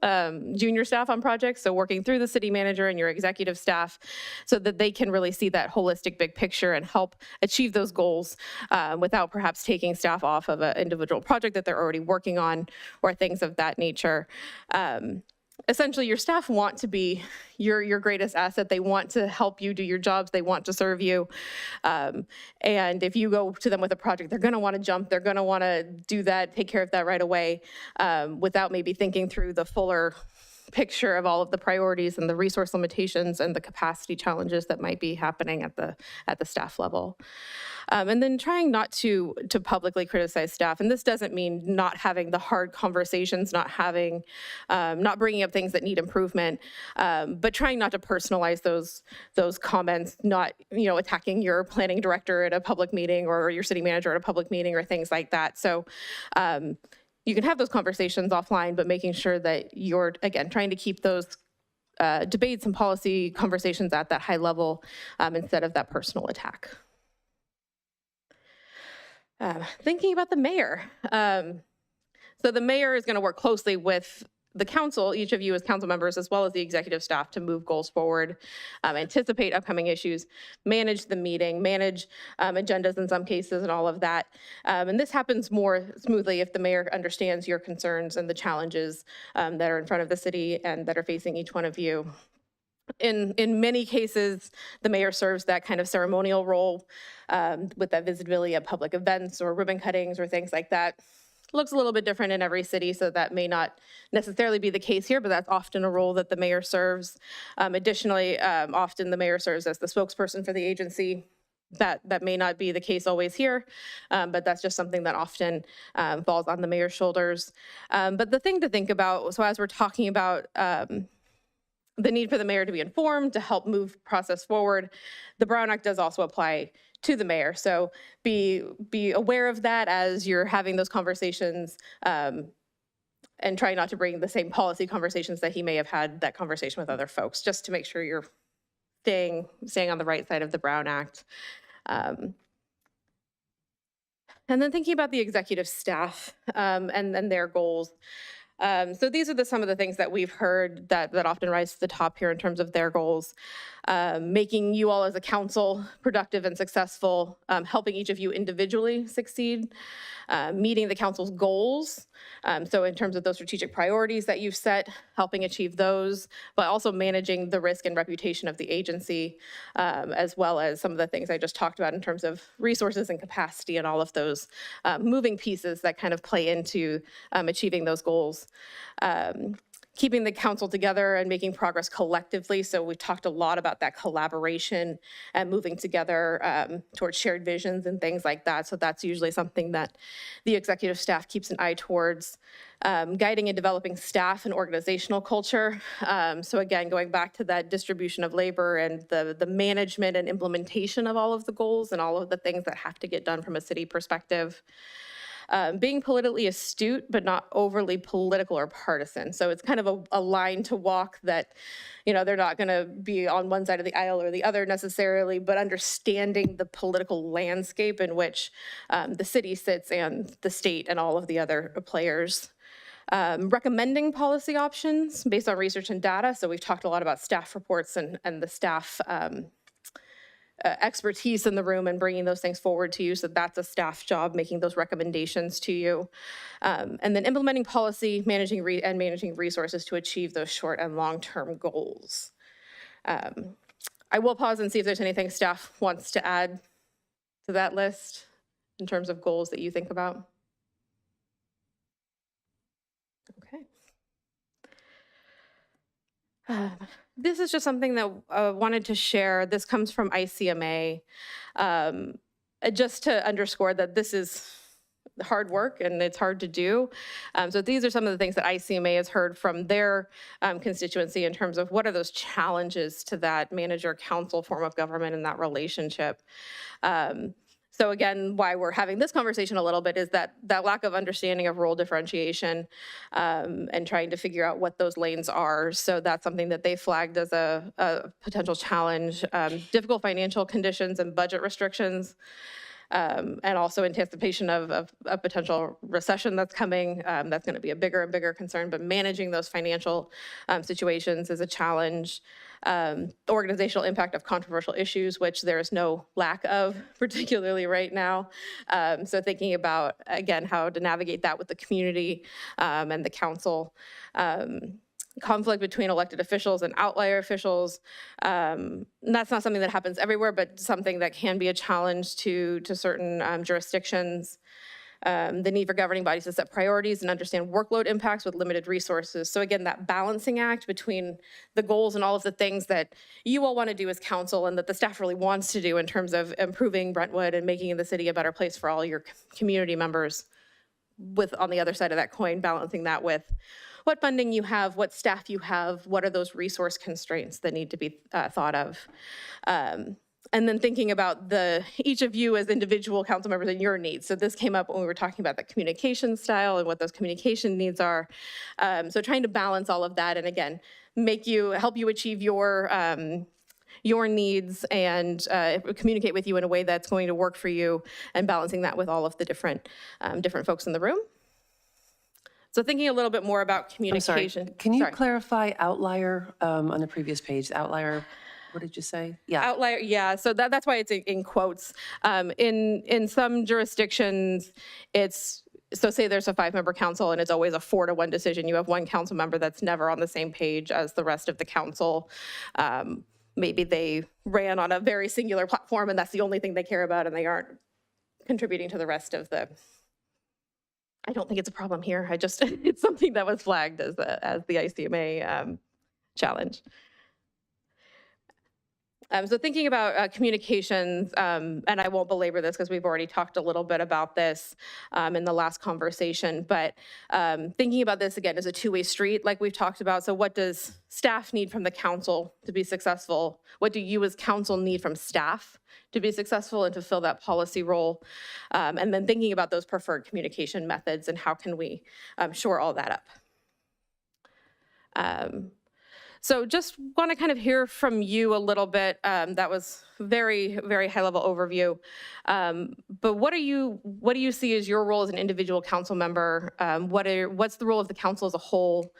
junior staff on projects, so working through the city manager and your executive staff so that they can really see that holistic big picture and help achieve those goals without perhaps taking staff off of an individual project that they're already working on or things of that nature. Essentially, your staff want to be your greatest asset. They want to help you do your jobs. They want to serve you. And if you go to them with a project, they're going to want to jump. They're going to want to do that, take care of that right away without maybe thinking through the fuller picture of all of the priorities and the resource limitations and the capacity challenges that might be happening at the staff level. And then trying not to publicly criticize staff. And this doesn't mean not having the hard conversations, not bringing up things that need improvement, but trying not to personalize those comments, not attacking your planning director at a public meeting or your city manager at a public meeting or things like that. So you can have those conversations offline, but making sure that you're, again, trying to keep those debates and policy conversations at that high level instead of that personal attack. Thinking about the mayor. So the mayor is going to work closely with the council, each of you as council members, as well as the executive staff, to move goals forward, anticipate upcoming issues, manage the meeting, manage agendas in some cases and all of that. And this happens more smoothly if the mayor understands your concerns and the challenges that are in front of the city and that are facing each one of you. In many cases, the mayor serves that kind of ceremonial role with that visibility at public events or ribbon cuttings or things like that. Looks a little bit different in every city, so that may not necessarily be the case here, but that's often a role that the mayor serves. Additionally, often the mayor serves as the spokesperson for the agency. That may not be the case always here, but that's just something that often falls on the mayor's shoulders. But the thing to think about, so as we're talking about the need for the mayor to be informed to help move process forward. The Brown Act does also apply to the mayor. So be aware of that as you're having those conversations, and try not to bring the same policy conversations that he may have had that conversation with other folks, just to make sure you're staying on the right side of the Brown Act. And then thinking about the executive staff and their goals. So these are some of the things that we've heard that often rise to the top here in terms of their goals. Making you all as a council productive and successful, helping each of you individually succeed, meeting the council's goals. So in terms of those strategic priorities that you've set, helping achieve those, but also managing the risk and reputation of the agency, as well as some of the things I just talked about in terms of resources and capacity and all of those moving pieces that kind of play into achieving those goals. Keeping the council together and making progress collectively. So we've talked a lot about that collaboration and moving together towards shared visions and things like that. So that's usually something that the executive staff keeps an eye towards. Guiding and developing staff and organizational culture. So again, going back to that distribution of labor and the management and implementation of all of the goals and all of the things that have to get done from a city perspective. Being politically astute, but not overly political or partisan. So it's kind of a line to walk that, they're not going to be on one side of the aisle or the other necessarily, but understanding the political landscape in which the city sits and the state and all of the other players. Recommending policy options based on research and data. So we've talked a lot about staff reports and the staff expertise in the room and bringing those things forward to you. So that's a staff job, making those recommendations to you. And then implementing policy, managing resources to achieve those short and long-term goals. I will pause and see if there's anything staff wants to add to that list in terms of goals that you think about. Okay. This is just something that I wanted to share. This comes from ICMA, just to underscore that this is hard work and it's hard to do. So these are some of the things that ICMA has heard from their constituency in terms of what are those challenges to that manager-council form of government and that relationship. So again, why we're having this conversation a little bit is that lack of understanding of role differentiation and trying to figure out what those lanes are. So that's something that they flagged as a potential challenge. Difficult financial conditions and budget restrictions, and also anticipation of a potential recession that's coming. That's going to be a bigger and bigger concern, but managing those financial situations is a challenge. Organizational impact of controversial issues, which there is no lack of, particularly right now. So thinking about, again, how to navigate that with the community and the council. Conflict between elected officials and outlier officials. That's not something that happens everywhere, but something that can be a challenge to certain jurisdictions. The need for governing bodies to set priorities and understand workload impacts with limited resources. So again, that balancing act between the goals and all of the things that you all want to do as council and that the staff really wants to do in terms of improving Brentwood and making the city a better place for all your community members, with on the other side of that coin, balancing that with what funding you have, what staff you have, what are those resource constraints that need to be thought of. And then thinking about each of you as individual council members and your needs. So this came up when we were talking about the communication style and what those communication needs are. So trying to balance all of that and again, help you achieve your needs and communicate with you in a way that's going to work for you and balancing that with all of the different folks in the room. So thinking a little bit more about communication. I'm sorry. Can you clarify outlier on the previous page? Outlier, what did you say? Yeah. Outlier, yeah. So that's why it's in quotes. In some jurisdictions, so say there's a 5-member council and it's always a 4-to-1 decision. You have one council member that's never on the same page as the rest of the council. Maybe they ran on a very singular platform and that's the only thing they care about and they aren't contributing to the rest of the. I don't think it's a problem here. It's something that was flagged as the ICMA challenge. So thinking about communications, and I won't belabor this because we've already talked a little bit about this in the last conversation, but thinking about this again as a two-way street like we've talked about. So what does staff need from the council to be successful? What do you as council need from staff to be successful and to fill that policy role? And then thinking about those preferred communication methods and how can we shore all that up? So just want to kind of hear from you a little bit. That was very, very high level overview. But what do you see as your role as an individual council member? What's the role of the council as a whole?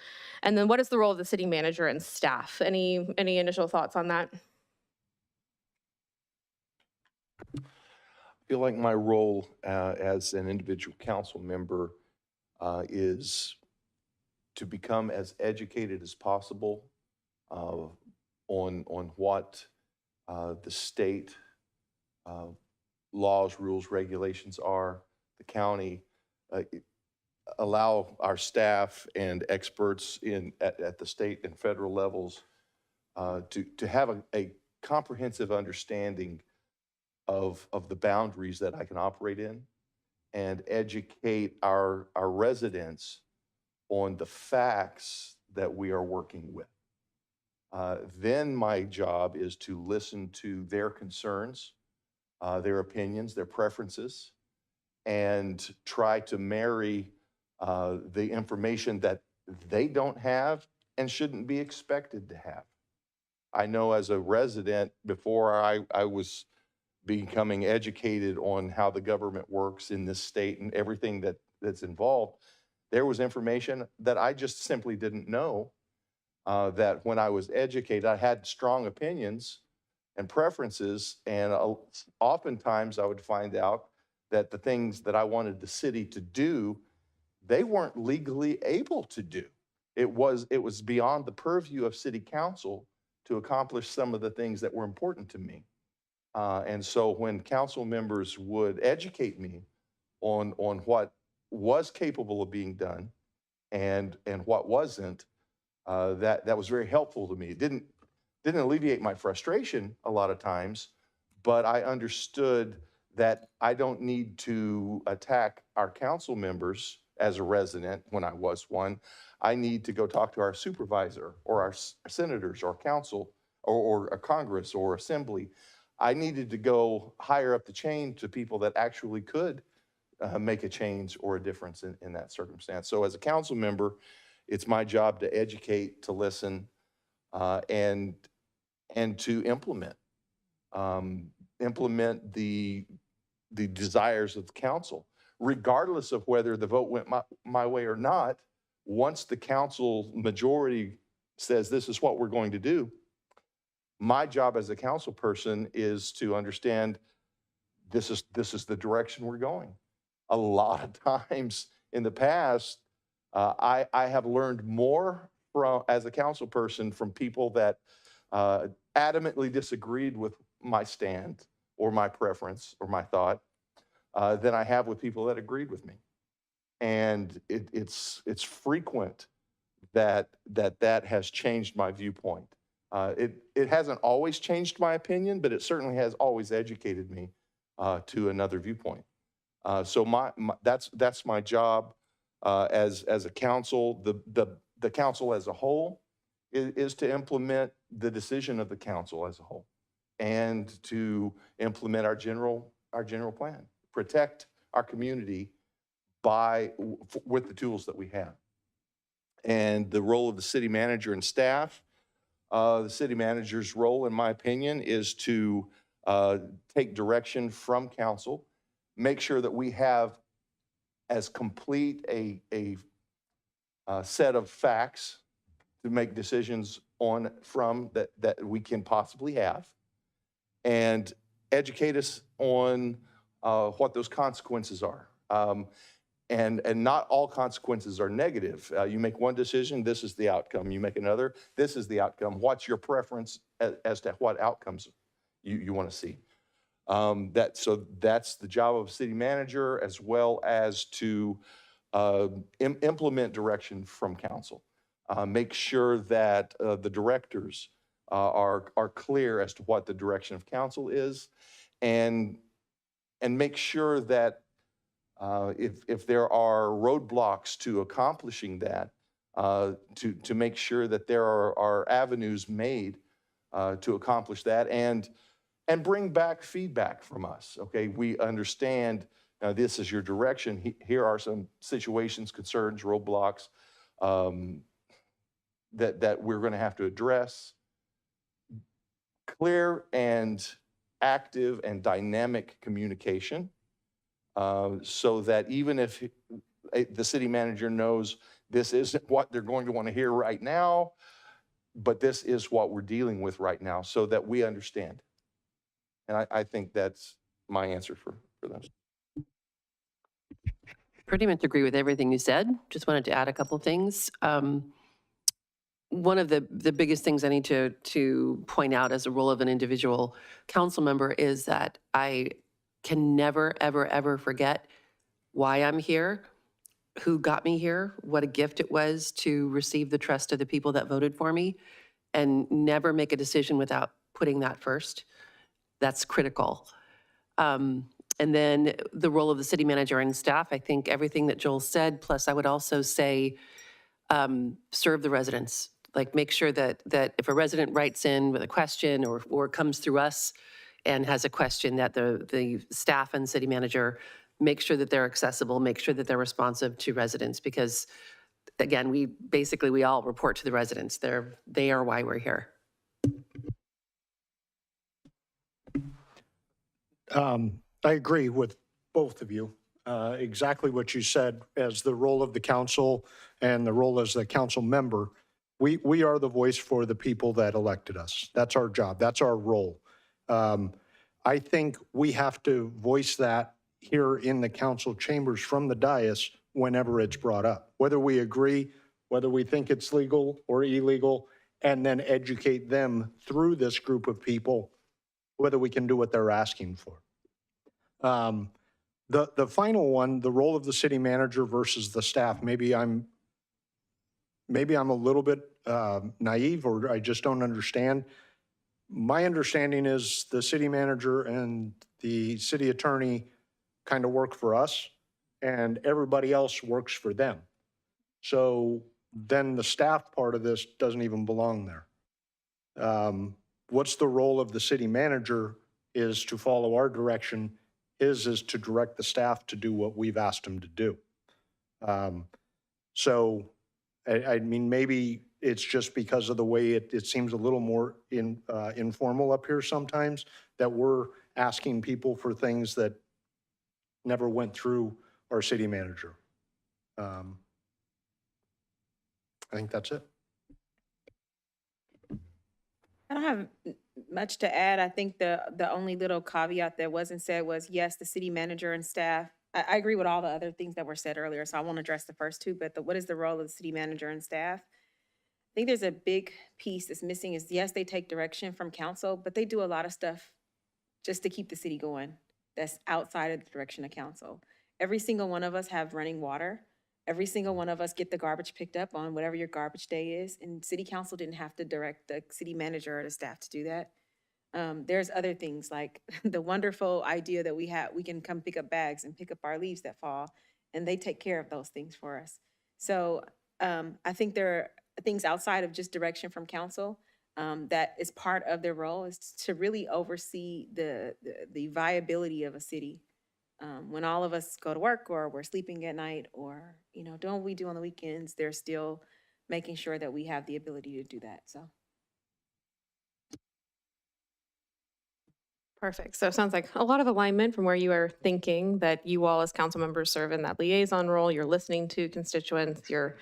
And then what is the role of the city manager and staff? Any initial thoughts on that? I feel like my role as an individual council member is to become as educated as possible on what the state laws, rules, regulations are, the county, allow our staff and experts at the state and federal levels to have a comprehensive understanding of the boundaries that I can operate in and educate our residents on the facts that we are working with. Then my job is to listen to their concerns, their opinions, their preferences, and try to marry the information that they don't have and shouldn't be expected to have. I know as a resident, before I was becoming educated on how the government works in this state and everything that's involved, there was information that I just simply didn't know. That when I was educated, I had strong opinions and preferences, and oftentimes I would find out that the things that I wanted the city to do, they weren't legally able to do. It was beyond the purview of city council to accomplish some of the things that were important to me. And so when council members would educate me on what was capable of being done and what wasn't, that was very helpful to me. It didn't alleviate my frustration a lot of times, but I understood that I don't need to attack our council members as a resident when I was one. I need to go talk to our supervisor or our senators or council or a Congress or assembly. I needed to go higher up the chain to people that actually could make a change or a difference in that circumstance. So as a council member, it's my job to educate, to listen, and to implement the desires of the council, regardless of whether the vote went my way or not. Once the council majority says this is what we're going to do, my job as a council person is to understand this is the direction we're going. A lot of times in the past, I have learned more as a council person from people that adamantly disagreed with my stand or my preference or my thought than I have with people that agreed with me. And it's frequent that has changed my viewpoint. It hasn't always changed my opinion, but it certainly has always educated me to another viewpoint. So that's my job as a council. The council as a whole is to implement the decision of the council as a whole and to implement our general plan, protect our community with the tools that we have. And the role of the city manager and staff, the city manager's role, in my opinion, is to take direction from council, make sure that we have as complete a set of facts to make decisions from that we can possibly have, and educate us on what those consequences are. And not all consequences are negative. You make one decision, this is the outcome. You make another, this is the outcome. What's your preference as to what outcomes you want to see? So that's the job of a city manager, as well as to implement direction from council. Make sure that the directors are clear as to what the direction of council is, and make sure that if there are roadblocks to accomplishing that, to make sure that there are avenues made to accomplish that, and bring back feedback from us. Okay, we understand this is your direction. Here are some situations, concerns, roadblocks that we're going to have to address. Clear and active and dynamic communication, so that even if the city manager knows this isn't what they're going to want to hear right now, but this is what we're dealing with right now, so that we understand. And I think that's my answer for them. Pretty much agree with everything you said. Just wanted to add a couple things. One of the biggest things I need to point out as a role of an individual council member is that I can never, ever, ever forget why I'm here, who got me here, what a gift it was to receive the trust of the people that voted for me, and never make a decision without putting that first. That's critical. And then the role of the city manager and staff, I think everything that Joel said, plus I would also say, serve the residents. Like, make sure that if a resident writes in with a question or comes through us and has a question, that the staff and city manager make sure that they're accessible, make sure that they're responsive to residents, because again, we all report to the residents. They are why we're here. I agree with both of you. Exactly what you said as the role of the council and the role as the council member. We are the voice for the people that elected us. That's our job. That's our role. I think we have to voice that here in the council chambers from the dais whenever it's brought up, whether we agree, whether we think it's legal or illegal, and then educate them through this group of people, whether we can do what they're asking for. The final one, the role of the city manager versus the staff, maybe I'm a little bit naive, or I just don't understand. My understanding is the city manager and the city attorney kind of work for us, and everybody else works for them. So then the staff part of this doesn't even belong there. What's the role of the city manager is to follow our direction, is to direct the staff to do what we've asked them to do. So, I mean, maybe it's just because of the way it seems a little more informal up here sometimes, that we're asking people for things that never went through our city manager. I think that's it. I don't have much to add. I think the only little caveat that wasn't said was, yes, the city manager and staff. I agree with all the other things that were said earlier, so I won't address the first two, but what is the role of the city manager and staff? I think there's a big piece that's missing is, yes, they take direction from council, but they do a lot of stuff just to keep the city going that's outside of the direction of council. Every single one of us have running water. Every single one of us get the garbage picked up on whatever your garbage day is, and city council didn't have to direct the city manager or the staff to do that. There's other things like the wonderful idea that we can come pick up bags and pick up our leaves that fall, and they take care of those things for us. So I think there are things outside of just direction from council that is part of their role, is to really oversee the viability of a city. When all of us go to work or we're sleeping at night or, doing what we do on the weekends, they're still making sure that we have the ability to do that, so. Perfect. So it sounds like a lot of alignment from where you are thinking, that you all as council members serve in that liaison role. You're listening to constituents. You're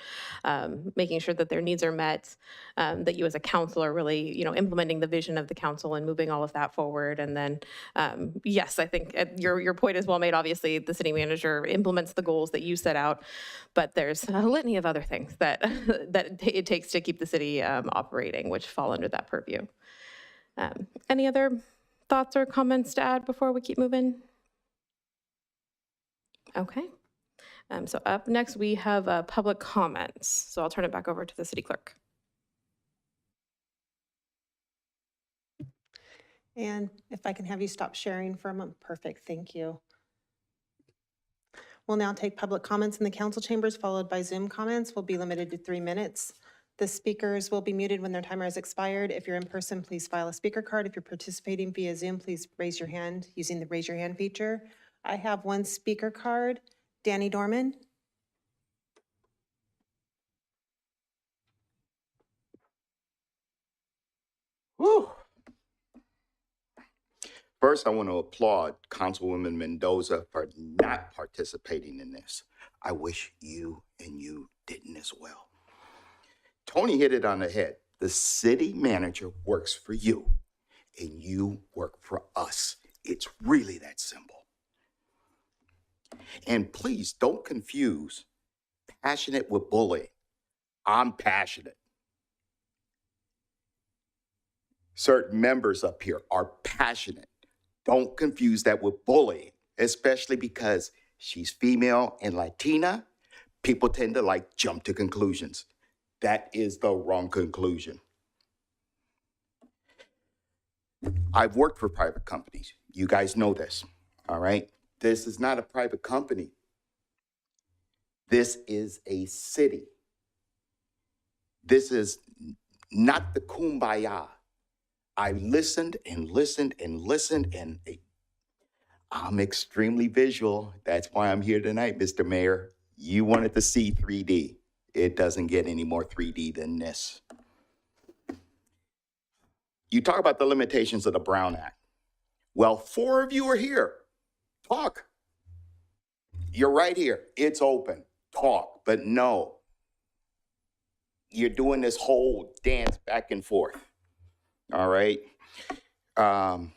making sure that their needs are met, that you as a council are really, implementing the vision of the council and moving all of that forward. And then, yes, I think your point is well made. Obviously, the city manager implements the goals that you set out, but there's a litany of other things that, that it takes to keep the city operating, which fall under that purview. Any other thoughts or comments to add before we keep moving? Okay. So up next, we have public comments. So I'll turn it back over to the city clerk. And if I can have you stop sharing for a moment, perfect, thank you. We'll now take public comments in the council chambers, followed by Zoom comments. Will be limited to 3 minutes. The speakers will be muted when their timer has expired. If you're in person, please file a speaker card. If you're participating via Zoom, please raise your hand using the raise your hand feature. I have one speaker card. Danny Dorman. Whew. First, I want to applaud Councilwoman Mendoza for not participating in this. I wish you and you didn't as well. Tony hit it on the head. The city manager works for you, and you work for us. It's really that simple. And please don't confuse passionate with bullying. I'm passionate. Certain members up here are passionate. Don't confuse that with bullying, especially because she's female and Latina. People tend to jump to conclusions. That is the wrong conclusion. I've worked for private companies. You guys know this, all right? This is not a private company. This is a city. This is not the kumbaya. I listened and listened and listened, and I'm extremely visual. That's why I'm here tonight, Mr. Mayor. You wanted to see 3D. It doesn't get any more 3D than this. You talk about the limitations of the Brown Act. Well, 4 of you are here. Talk. You're right here. It's open. Talk. But no, you're doing this whole dance back and forth. All right. I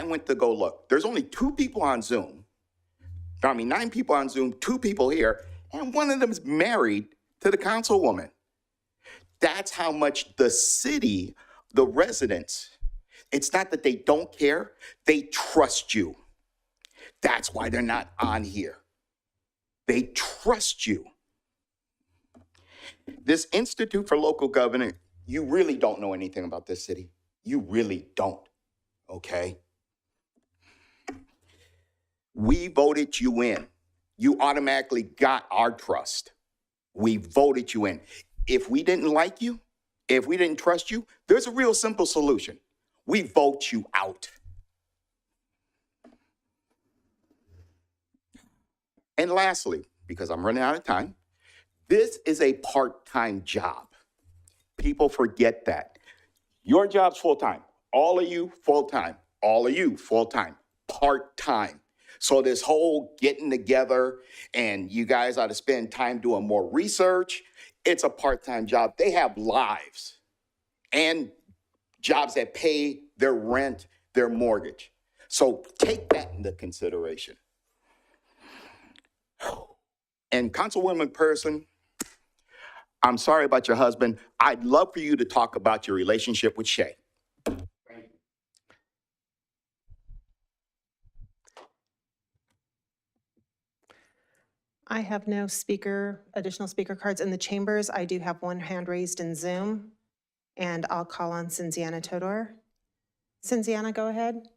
went to go look. There's only 2 people on Zoom. 9 people on Zoom, 2 people here, and one of them is married to the councilwoman. That's how much the city, the residents, it's not that they don't care, they trust you. That's why they're not on here. They trust you. This Institute for Local Government, you really don't know anything about this city. You really don't, okay? We voted you in. You automatically got our trust. We voted you in. If we didn't like you, if we didn't trust you, there's a real simple solution. We vote you out. And lastly, because I'm running out of time, this is a part-time job. People forget that. Your job's full-time. All of you, full-time. All of you, full-time. Part-time. So this whole getting together and you guys ought to spend time doing more research, it's a part-time job. They have lives and jobs that pay their rent, their mortgage. So take that into consideration. And Councilwoman Person, I'm sorry about your husband. I'd love for you to talk about your relationship with Shay. I have no additional speaker cards in the chambers. I do have one hand raised in Zoom, and I'll call on Cinziana Todor. Cinziana, go ahead.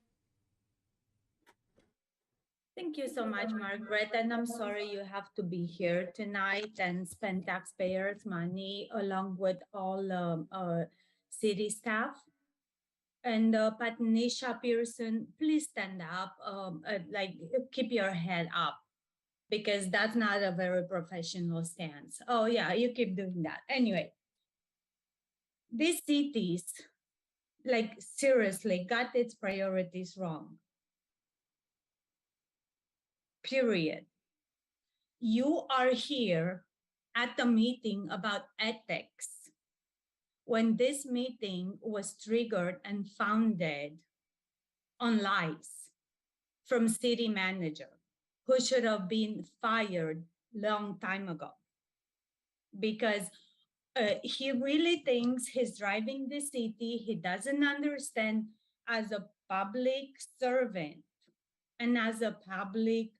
Thank you so much, Margaret. And I'm sorry you have to be here tonight and spend taxpayers' money along with all city staff. And Patricia Pearson, please stand up, keep your head up, because that's not a very professional stance. Oh yeah, you keep doing that. Anyway, these cities, seriously, got its priorities wrong. Period. You are here at the meeting about ethics when this meeting was triggered and founded on lies from city manager who should have been fired long time ago, because he really thinks he's driving the city. He doesn't understand, as a public servant and as a public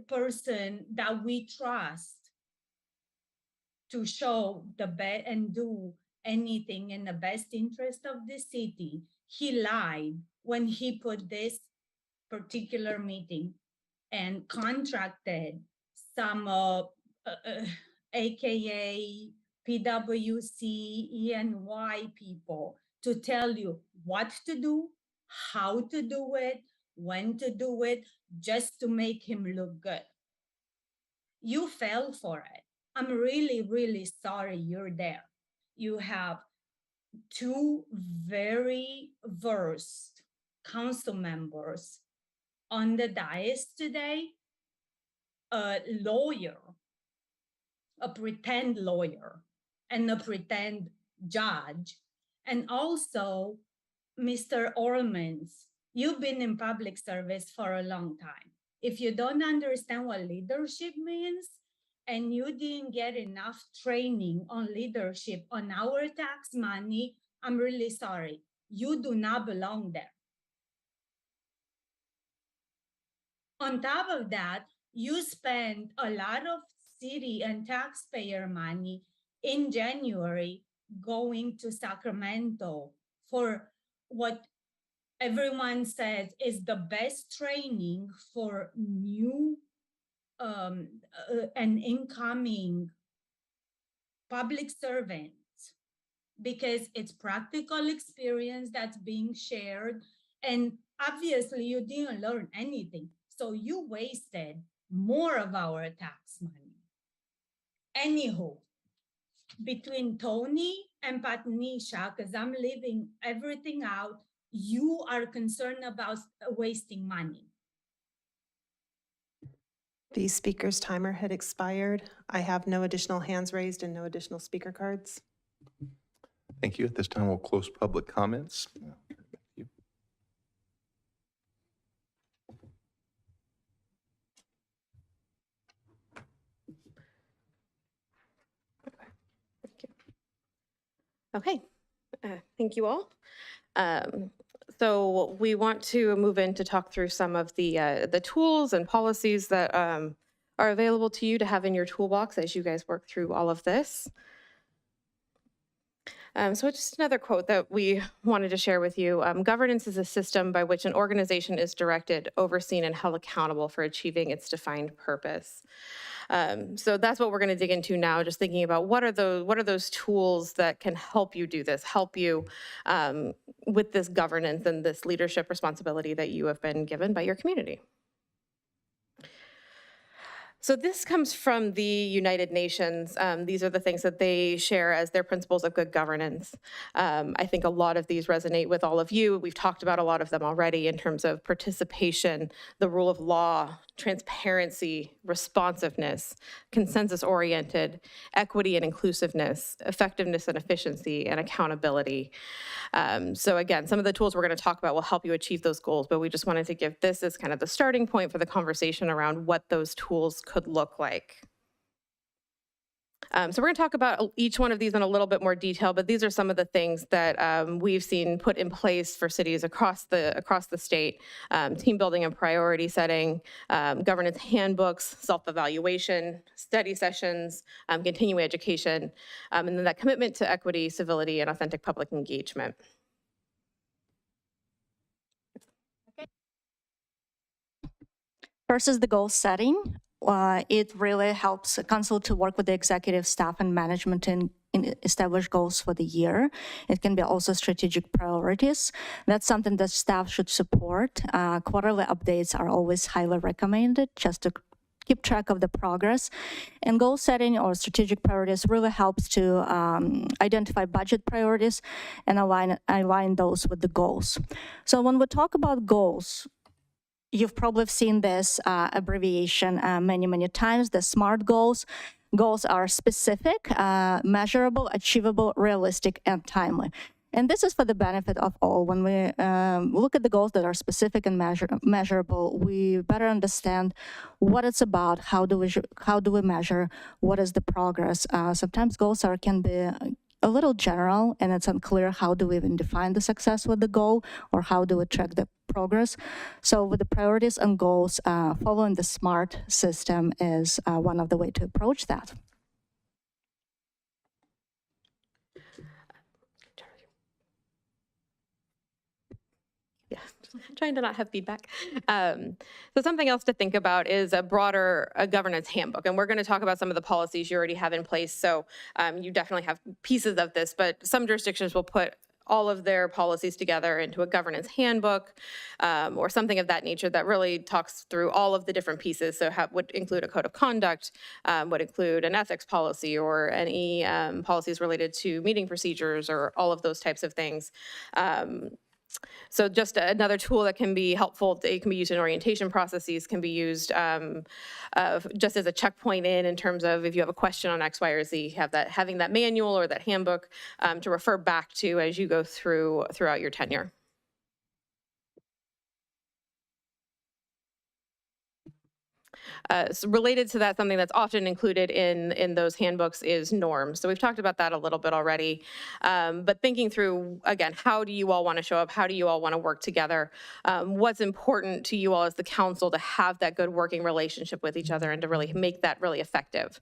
person that we trust to show the best and do anything in the best interest of the city, he lied when he put this particular meeting and contracted some AKA PWC, ENY people to tell you what to do, how to do it, when to do it, just to make him look good. You fell for it. I'm really, really sorry you're there. You have two very versed council members on the dais today, a lawyer, a pretend lawyer, and a pretend judge, and also Mr. Ormans. You've been in public service for a long time. If you don't understand what leadership means, and you didn't get enough training on leadership on our tax money, I'm really sorry. You do not belong there. On top of that, you spend a lot of city and taxpayer money in January going to Sacramento for what everyone says is the best training for new and incoming public servants, because it's practical experience that's being shared. And obviously you didn't learn anything. So you wasted more of our tax money. Anywho, between Tony and Patnisha, because I'm leaving everything out, you are concerned about wasting money. The speaker's timer had expired. I have no additional hands raised and no additional speaker cards. Thank you. At this time, we'll close public comments. Okay, thank you all. So we want to move in to talk through some of the tools and policies that are available to you to have in your toolbox as you guys work through all of this. So just another quote that we wanted to share with you. Governance is a system by which an organization is directed, overseen, and held accountable for achieving its defined purpose. So that's what we're going to dig into now, just thinking about what are those tools that can help you do this, help you with this governance and this leadership responsibility that you have been given by your community. So this comes from the United Nations. These are the things that they share as their principles of good governance. I think a lot of these resonate with all of you. We've talked about a lot of them already in terms of participation, the rule of law, transparency, responsiveness, consensus-oriented, equity and inclusiveness, effectiveness and efficiency, and accountability. So again, some of the tools we're going to talk about will help you achieve those goals, but we just wanted to give this as kind of the starting point for the conversation around what those tools could look like. So we're going to talk about each one of these in a little bit more detail, but these are some of the things that we've seen put in place for cities across the state: team building and priority setting, governance handbooks, self-evaluation, study sessions, continuing education, and then that commitment to equity, civility, and authentic public engagement. First is the goal setting. It really helps a council to work with the executive staff and management in establish goals for the year. It can be also strategic priorities. That's something that staff should support. Quarterly updates are always highly recommended just to keep track of the progress. And goal setting or strategic priorities really helps to identify budget priorities and align those with the goals. So when we talk about goals, you've probably seen this abbreviation many times, the SMART goals. Goals are specific, measurable, achievable, realistic, and timely. And this is for the benefit of all. When we look at the goals that are specific and measurable, we better understand what it's about, how do we measure, what is the progress. Sometimes goals can be a little general, and it's unclear how do we even define the success with the goal, or how do we track the progress. So with the priorities and goals, following the SMART system is one of the ways to approach that. Yeah, trying to not have feedback. So something else to think about is a broader governance handbook. And we're going to talk about some of the policies you already have in place. So you definitely have pieces of this, but some jurisdictions will put all of their policies together into a governance handbook or something of that nature that really talks through all of the different pieces. So would include a code of conduct, would include an ethics policy or any policies related to meeting procedures or all of those types of things. So just another tool that can be helpful. It can be used in orientation processes, can be used just as a checkpoint in terms of if you have a question on X, Y, or Z, having that manual or that handbook to refer back to as you go throughout your tenure. So related to that, something that's often included in those handbooks is norms. So we've talked about that a little bit already, but thinking through, again, how do you all want to show up? How do you all want to work together? What's important to you all as the council to have that good working relationship with each other and to really make that really effective?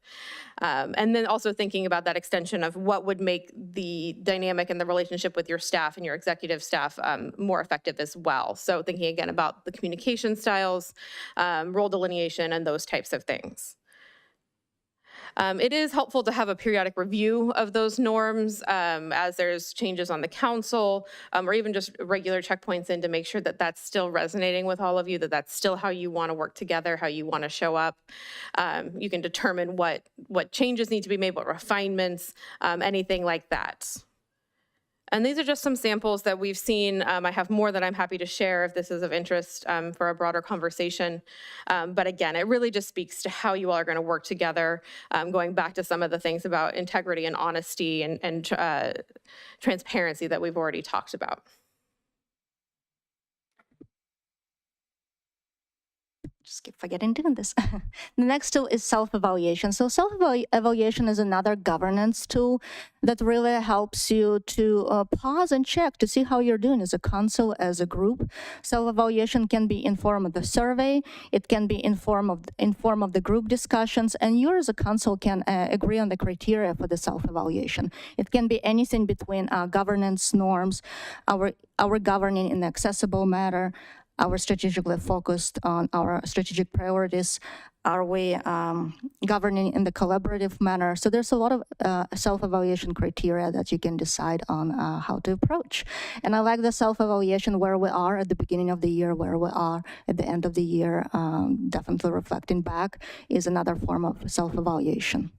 And then also thinking about that extension of what would make the dynamic and the relationship with your staff and your executive staff more effective as well. So thinking again about the communication styles, role delineation, and those types of things. It is helpful to have a periodic review of those norms as there's changes on the council or even just regular checkpoints in to make sure that that's still resonating with all of you, that that's still how you want to work together, how you want to show up. You can determine what changes need to be made, what refinements, anything like that. And these are just some samples that we've seen. I have more that I'm happy to share if this is of interest for a broader conversation. But again, it really just speaks to how you all are going to work together, going back to some of the things about integrity and honesty and transparency that we've already talked about. Just keep forgetting doing this. The next tool is self-evaluation. So self-evaluation is another governance tool that really helps you to pause and check to see how you're doing as a council, as a group. Self-evaluation can be in form of the survey. It can be in form of the group discussions, and you as a council can agree on the criteria for the self-evaluation. It can be anything between governance norms, our governing in an accessible manner, are we strategically focused on our strategic priorities? Are we governing in the collaborative manner? So there's a lot of self-evaluation criteria that you can decide on how to approach. And I like the self-evaluation where we are at the beginning of the year, where we are at the end of the year. Definitely reflecting back is another form of self-evaluation.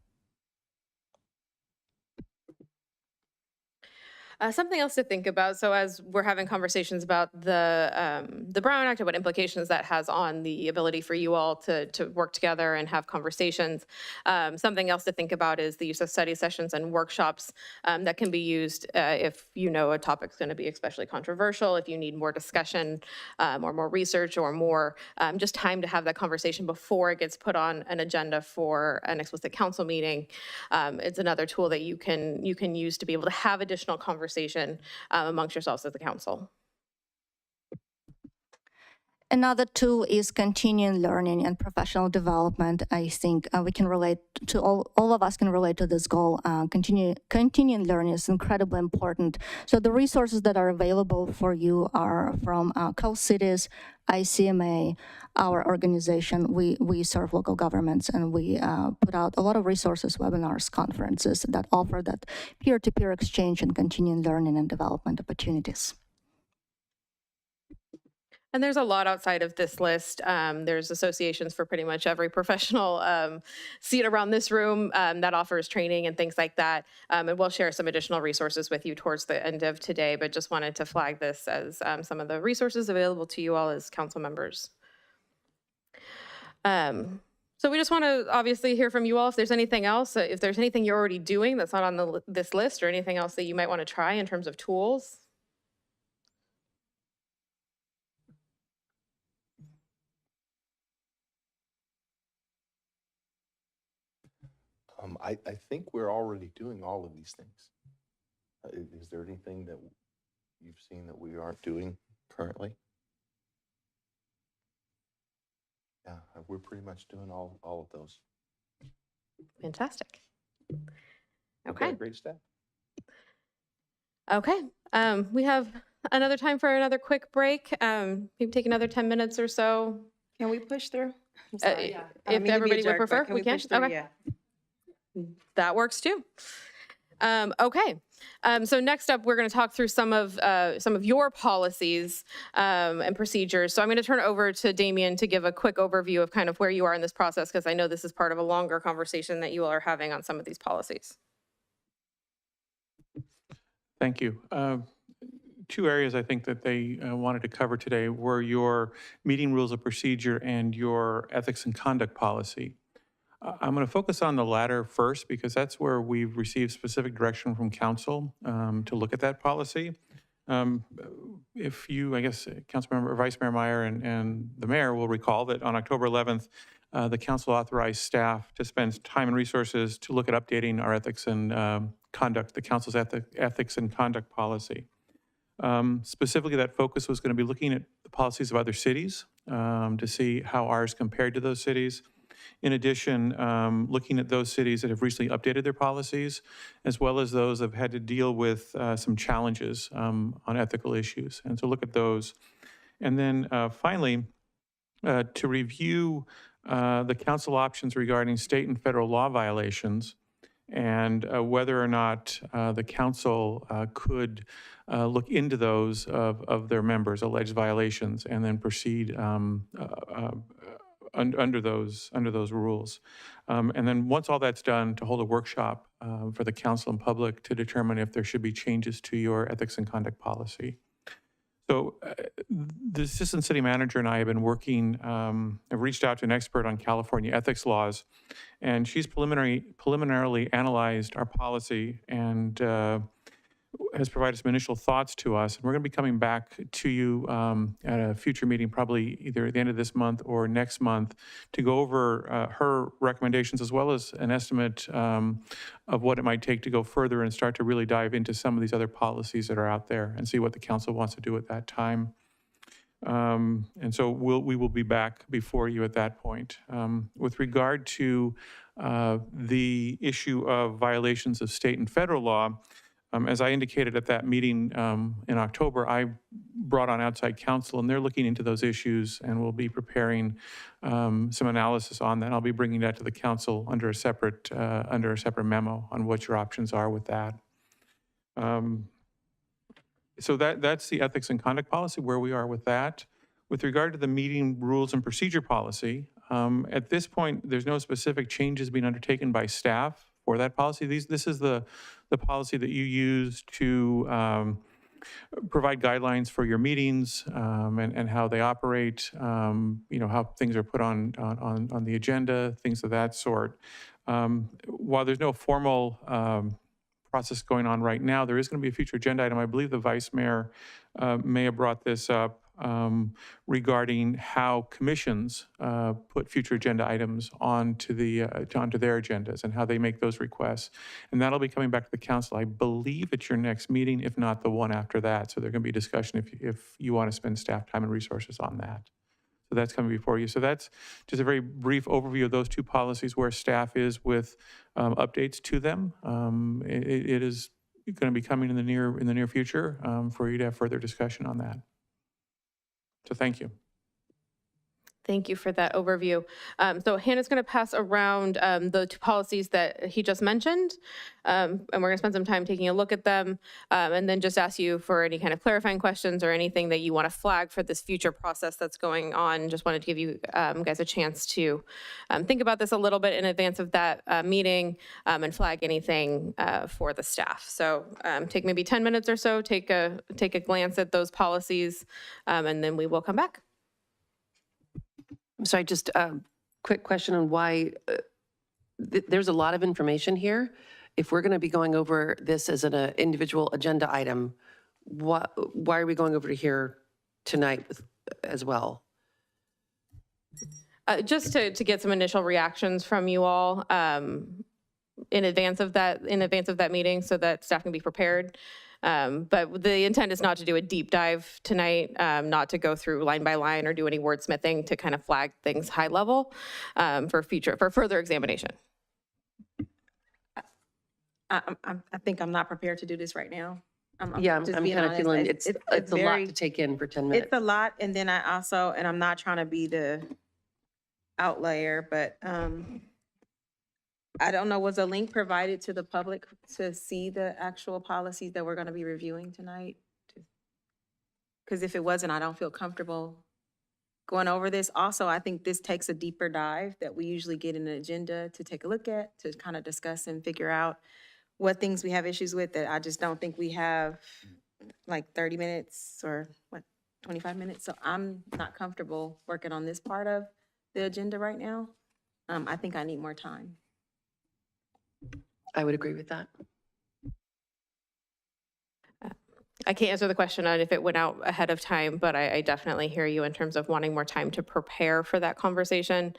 Something else to think about. So as we're having conversations about the Brown Act and what implications that has on the ability for you all to work together and have conversations, something else to think about is the use of study sessions and workshops that can be used if you know a topic's going to be especially controversial, if you need more discussion or more research or more just time to have that conversation before it gets put on an agenda for an explicit council meeting. It's another tool that you can use to be able to have additional conversations amongst yourselves as a council. Another tool is continuing learning and professional development. I think we can relate to all of us can relate to this goal. Continuing learning is incredibly important. So the resources that are available for you are from CalCities, ICMA, our organization. We serve local governments, and we put out a lot of resources, webinars, conferences that offer that peer-to-peer exchange and continuing learning and development opportunities. And there's a lot outside of this list. There's associations for pretty much every professional seat around this room that offers training and things like that. And we'll share some additional resources with you towards the end of today, but just wanted to flag this as some of the resources available to you all as council members. So we just want to obviously hear from you all if there's anything else, if there's anything you're already doing that's not on this list or anything else that you might want to try in terms of tools. I think we're already doing all of these things. Is there anything that you've seen that we aren't doing currently? Yeah, we're pretty much doing all of those. Fantastic. Okay. Great staff. Okay. We have another time for another quick break. Maybe take another 10 minutes or so. Can we push through? I'm Uh, sorry. I don't If mean to be a everybody would jerk, but prefer, can we can. push through? Okay. Yeah. That works too. Okay. So next up, we're going to talk through some of your policies and procedures. So I'm going to turn it over to Damien to give a quick overview of kind of where you are in this process, because I know this is part of a longer conversation that you all are having on some of these policies. Thank you. Two areas I think that they wanted to cover today were your meeting rules of procedure and your ethics and conduct policy. I'm going to focus on the latter first because that's where we've received specific direction from council to look at that policy. If you, I guess, Councilmember, Vice Mayor Meyer and the mayor will recall that on October 11th, the council authorized staff to spend time and resources to look at updating our ethics and conduct, the council's ethics and conduct policy. Specifically, that focus was going to be looking at the policies of other cities to see how ours compared to those cities. In addition, looking at those cities that have recently updated their policies, as well as those that have had to deal with some challenges on ethical issues, and to look at those. And then finally, to review the council options regarding state and federal law violations, and whether or not the council could look into those of their members' alleged violations, and then proceed under those rules. And then once all that's done, to hold a workshop for the council and public to determine if there should be changes to your ethics and conduct policy. So the assistant city manager and I have been working, have reached out to an expert on California ethics laws, and she's preliminarily analyzed our policy and has provided some initial thoughts to us. And we're going to be coming back to you at a future meeting, probably either at the end of this month or next month, to go over her recommendations, as well as an estimate of what it might take to go further and start to really dive into some of these other policies that are out there and see what the council wants to do at that time. And so we will be back before you at that point. With regard to the issue of violations of state and federal law, as I indicated at that meeting in October, I brought on outside counsel, and they're looking into those issues, and we'll be preparing some analysis on that. I'll be bringing that to the council under a separate memo on what your options are with that. So that's the ethics and conduct policy, where we are with that. With regard to the meeting rules and procedure policy, at this point, there's no specific changes being undertaken by staff for that policy. This is the policy that you use to provide guidelines for your meetings and how they operate, how things are put on the agenda, things of that sort. While there's no formal process going on right now, there is going to be a future agenda item. I believe the vice mayor may have brought this up regarding how commissions put future agenda items onto their agendas and how they make those requests. And that'll be coming back to the council, I believe, at your next meeting, if not the one after that. So there's going to be discussion if you want to spend staff time and resources on that. So that's coming before you. So that's just a very brief overview of those two policies, where staff is with updates to them. It is going to be coming in the near future for you to have further discussion on that. So thank you. Thank you for that overview. So Hannah's going to pass around the two policies that he just mentioned, and we're going to spend some time taking a look at them, and then just ask you for any kind of clarifying questions or anything that you want to flag for this future process that's going on. Just wanted to give you guys a chance to think about this a little bit in advance of that meeting and flag anything for the staff. So take maybe 10 minutes or so, take a glance at those policies, and then we will come back. I'm sorry, just a quick question on why there's a lot of information here. If we're going to be going over this as an individual agenda item, why are we going over to here tonight as well? Just to get some initial reactions from you all in advance of that meeting, so that staff can be prepared. But the intent is not to do a deep dive tonight, not to go through line by line or do any wordsmithing, to kind of flag things high level for further examination. I think I'm not prepared to do this right now. Yeah, I'm just kind being of honest. feeling it's a lot very, to take in for 10 it's minutes. a lot. And then I also, and I'm not trying to be the outlier, but I don't know, was a link provided to the public to see the actual policies that we're going to be reviewing tonight? Because if it wasn't, I don't feel comfortable going over this. Also, I think this takes a deeper dive that we usually get in an agenda to take a look at, to kind of discuss and figure out what things we have issues with that I just don't think we have like 30 minutes or what, 25 minutes. So I'm not comfortable working on this part of the agenda right now. I think I need more time. I would agree with that. I can't answer the question on if it went out ahead of time, but I definitely hear you in terms of wanting more time to prepare for that conversation.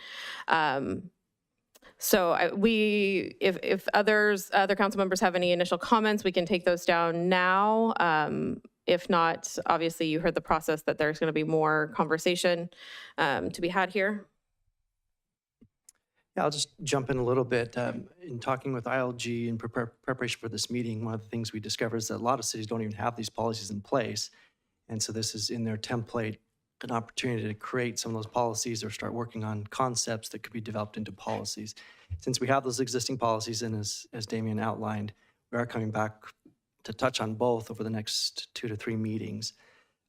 So if other council members have any initial comments, we can take those down now. If not, obviously you heard the process that there's going to be more conversation to be had here. Yeah, I'll just jump in a little bit. In talking with ILG in preparation for this meeting, one of the things we discovered is that a lot of cities don't even have these policies in place. And so this is in their template, an opportunity to create some of those policies or start working on concepts that could be developed into policies. Since we have those existing policies, and as Damien outlined, we are coming back to touch on both over the next 2 to 3 meetings.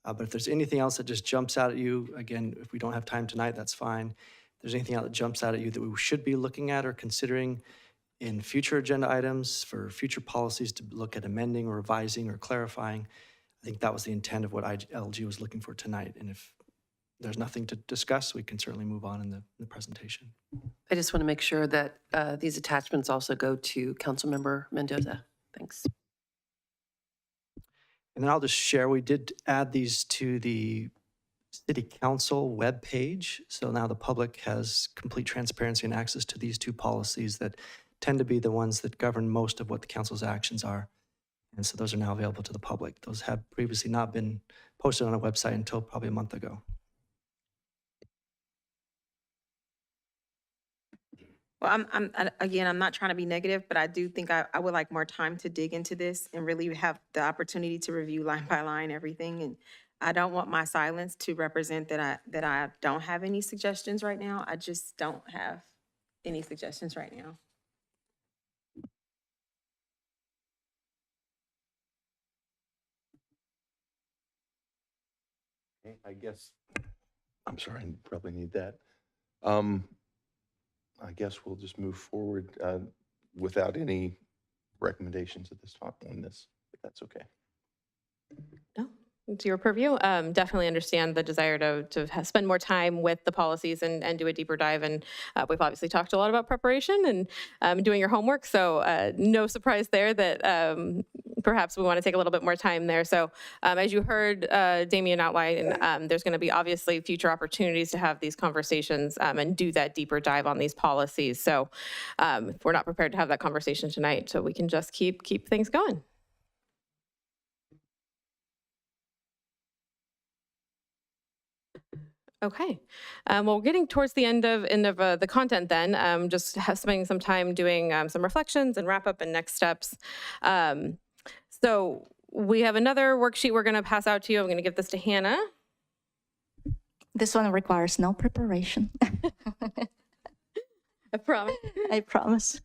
But if there's anything else that just jumps out at you, again, if we don't have time tonight, that's fine. If there's anything else that jumps out at you that we should be looking at or considering in future agenda items for future policies to look at amending or revising or clarifying, I think that was the intent of what ILG was looking for tonight. And if there's nothing to discuss, we can certainly move on in the presentation. I just want to make sure that these attachments also go to Councilmember Mendoza. Thanks. And then I'll just share, we did add these to the City Council webpage. So now the public has complete transparency and access to these 2 policies that tend to be the ones that govern most of what the council's actions are. And so those are now available to the public. Those have previously not been posted on a website until probably a month ago. Well, I'm not trying to be negative, but I do think I would like more time to dig into this and really have the opportunity to review line by line everything. And I don't want my silence to represent that I don't have any suggestions right now. I just don't have any suggestions right now. Okay, I guess, I'm sorry, I probably need that. I guess we'll just move forward without any recommendations at this time on this, if that's okay. No, it's your purview. Definitely understand the desire to spend more time with the policies and do a deeper dive. And we've obviously talked a lot about preparation and doing your homework. So no surprise there that perhaps we want to take a little bit more time there. So as you heard Damien outline, there's going to be obviously future opportunities to have these conversations and do that deeper dive on these policies. So if we're not prepared to have that conversation tonight, so we can just keep things going. Okay. Well, we're getting towards the end of the content then, just spending some time doing some reflections and wrap up and next steps. So we have another worksheet we're going to pass out to you. I'm going to give this to Hannah. This one requires no preparation. I promise. I promise.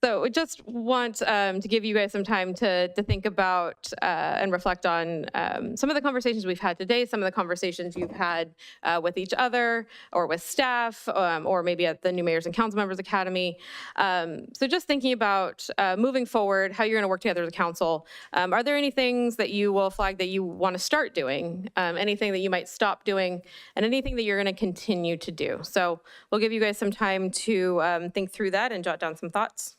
So I just want to give you guys some time to think about and reflect on some of the conversations we've had today, some of the conversations you've had with each other or with staff or maybe at the New Mayors and Council Members Academy. So just thinking about moving forward, how you're going to work together as a council. Are there any things that you will flag that you want to start doing, anything that you might stop doing, and anything that you're going to continue to do? So we'll give you guys some time to think through that and jot down some thoughts.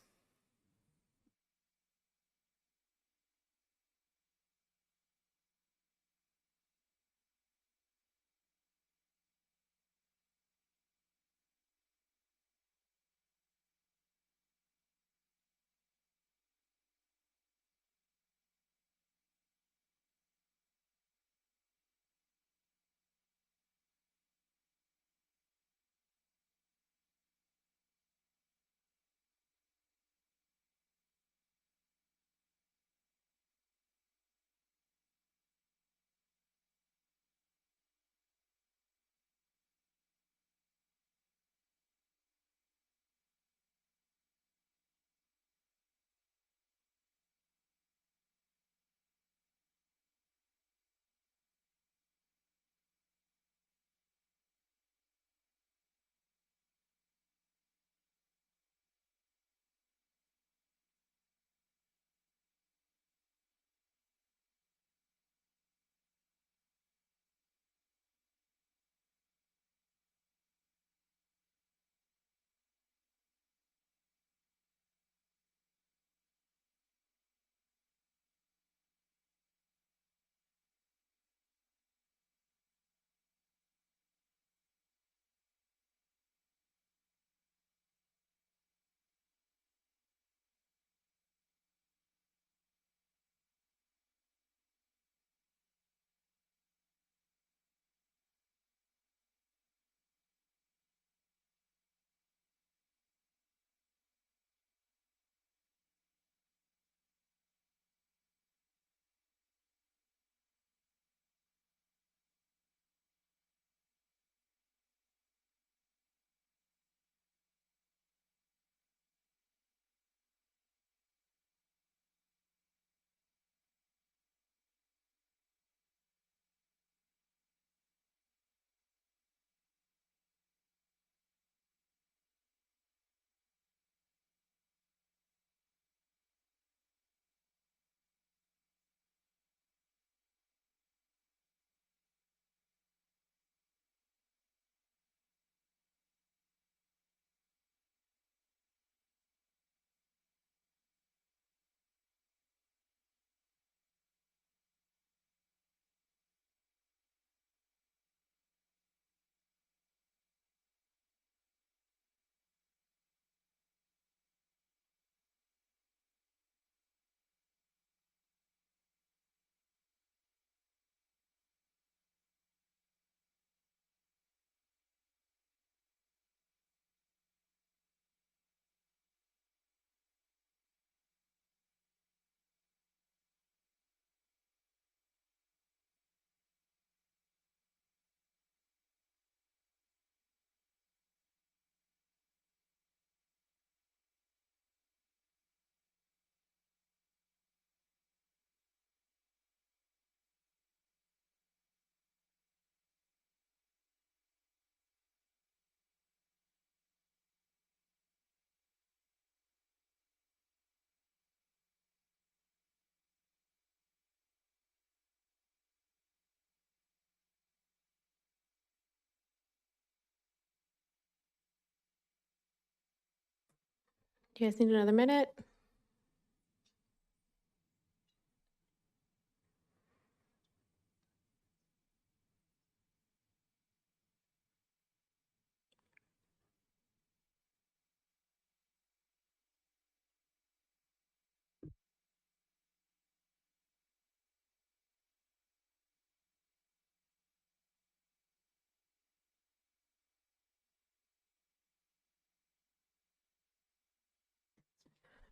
Do you guys need another minute?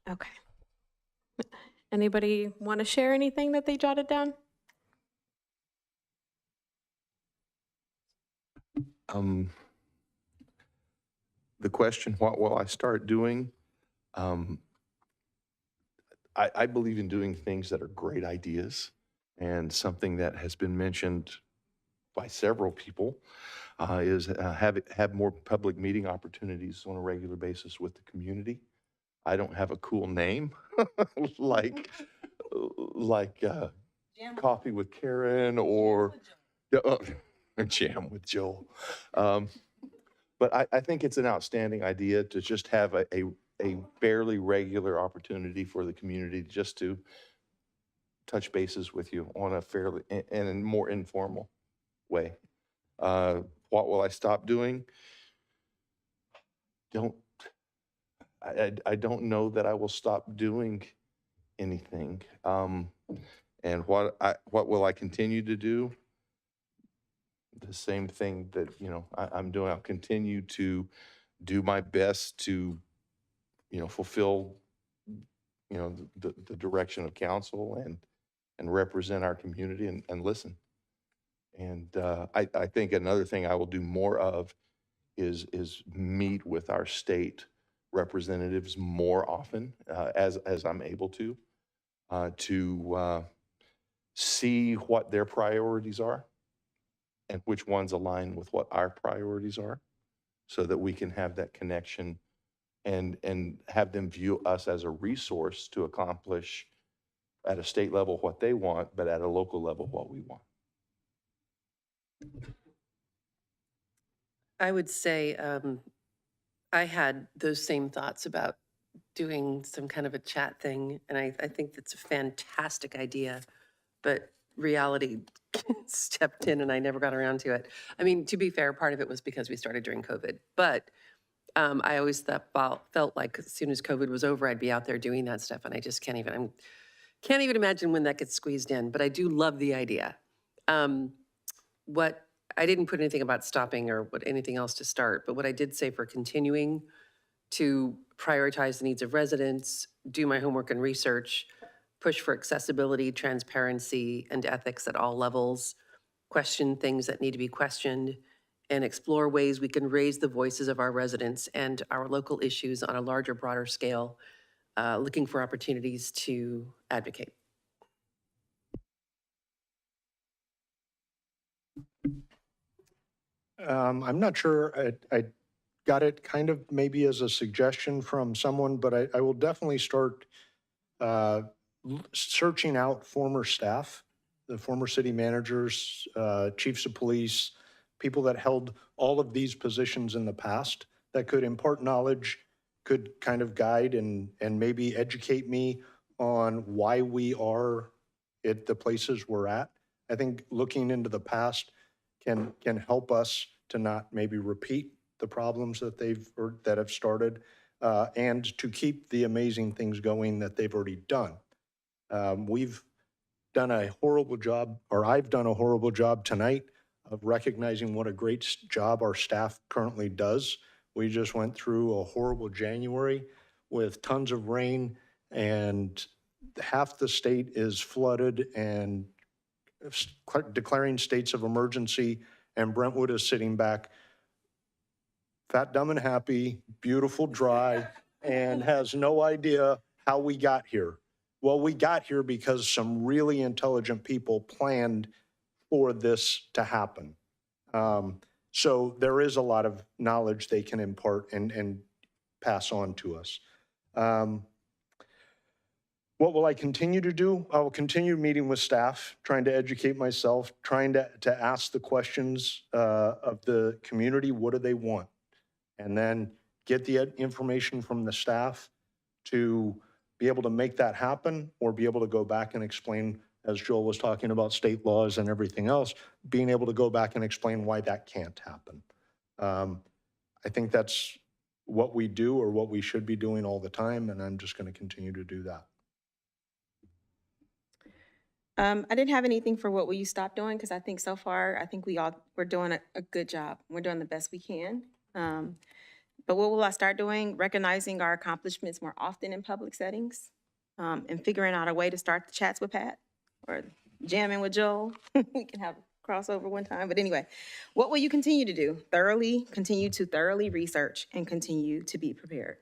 Okay. Anybody want to share anything that they jotted down? The question, what will I start doing? I believe in doing things that are great ideas, and something that has been mentioned by several people is have more public meeting opportunities on a regular basis with the community. I don't have a cool name like like Coffee with Karen or Jam with Joel. But I think it's an outstanding idea to just have a fairly regular opportunity for the community just to touch bases with you on a fairly, and a more informal way. What will I stop doing? I don't know that I will stop doing anything. And what will I continue to do? The same thing that, I'm doing. I'll continue to do my best to, fulfill, the direction of council and represent our community and listen. And I think another thing I will do more of is meet with our state representatives more often as I'm able to see what their priorities are and which ones align with what our priorities are, so that we can have that connection and have them view us as a resource to accomplish at a state level what they want, but at a local level what we want. I would say I had those same thoughts about doing some kind of a chat thing, and I think that's a fantastic idea, but reality stepped in and I never got around to it. I mean, to be fair, part of it was because we started during COVID, but I always felt like as soon as COVID was over, I'd be out there doing that stuff, and I just can't even imagine when that gets squeezed in, but I do love the idea. What I didn't put anything about stopping or anything else to start, but what I did say for continuing to prioritize the needs of residents, do my homework and research, push for accessibility, transparency, and ethics at all levels, question things that need to be questioned, and explore ways we can raise the voices of our residents and our local issues on a larger, broader scale, looking for opportunities to advocate. I'm not sure, I got it kind of maybe as a suggestion from someone, but I will definitely start searching out former staff, the former city managers, chiefs of police, people that held all of these positions in the past that could impart knowledge, could kind of guide and maybe educate me on why we are at the places we're at. I think looking into the past can help us to not maybe repeat the problems that that have started, and to keep the amazing things going that they've already done. We've done a horrible job, or I've done a horrible job tonight of recognizing what a great job our staff currently does. We just went through a horrible January with tons of rain, and half the state is flooded and declaring states of emergency, and Brentwood is sitting back fat, dumb, and happy, beautiful, dry, and has no idea how we got here. Well, we got here because some really intelligent people planned for this to happen. So there is a lot of knowledge they can impart and pass on to us. What will I continue to do? I will continue meeting with staff, trying to educate myself, trying to ask the questions of the community. What do they want? And then get the information from the staff, to be able to make that happen or be able to go back and explain, as Joel was talking about state laws and everything else, being able to go back and explain why that can't happen. I think that's what we do or what we should be doing all the time, and I'm just going to continue to do that. I didn't have anything for what will you stop doing, because I think so far, I think we're doing a good job. We're doing the best we can. But what will I start doing? Recognizing our accomplishments more often in public settings, and figuring out a way to start the chats with Pat or jamming with Joel. We can have a crossover one time. But anyway, what will you continue to do? Continue to thoroughly research and continue to be prepared.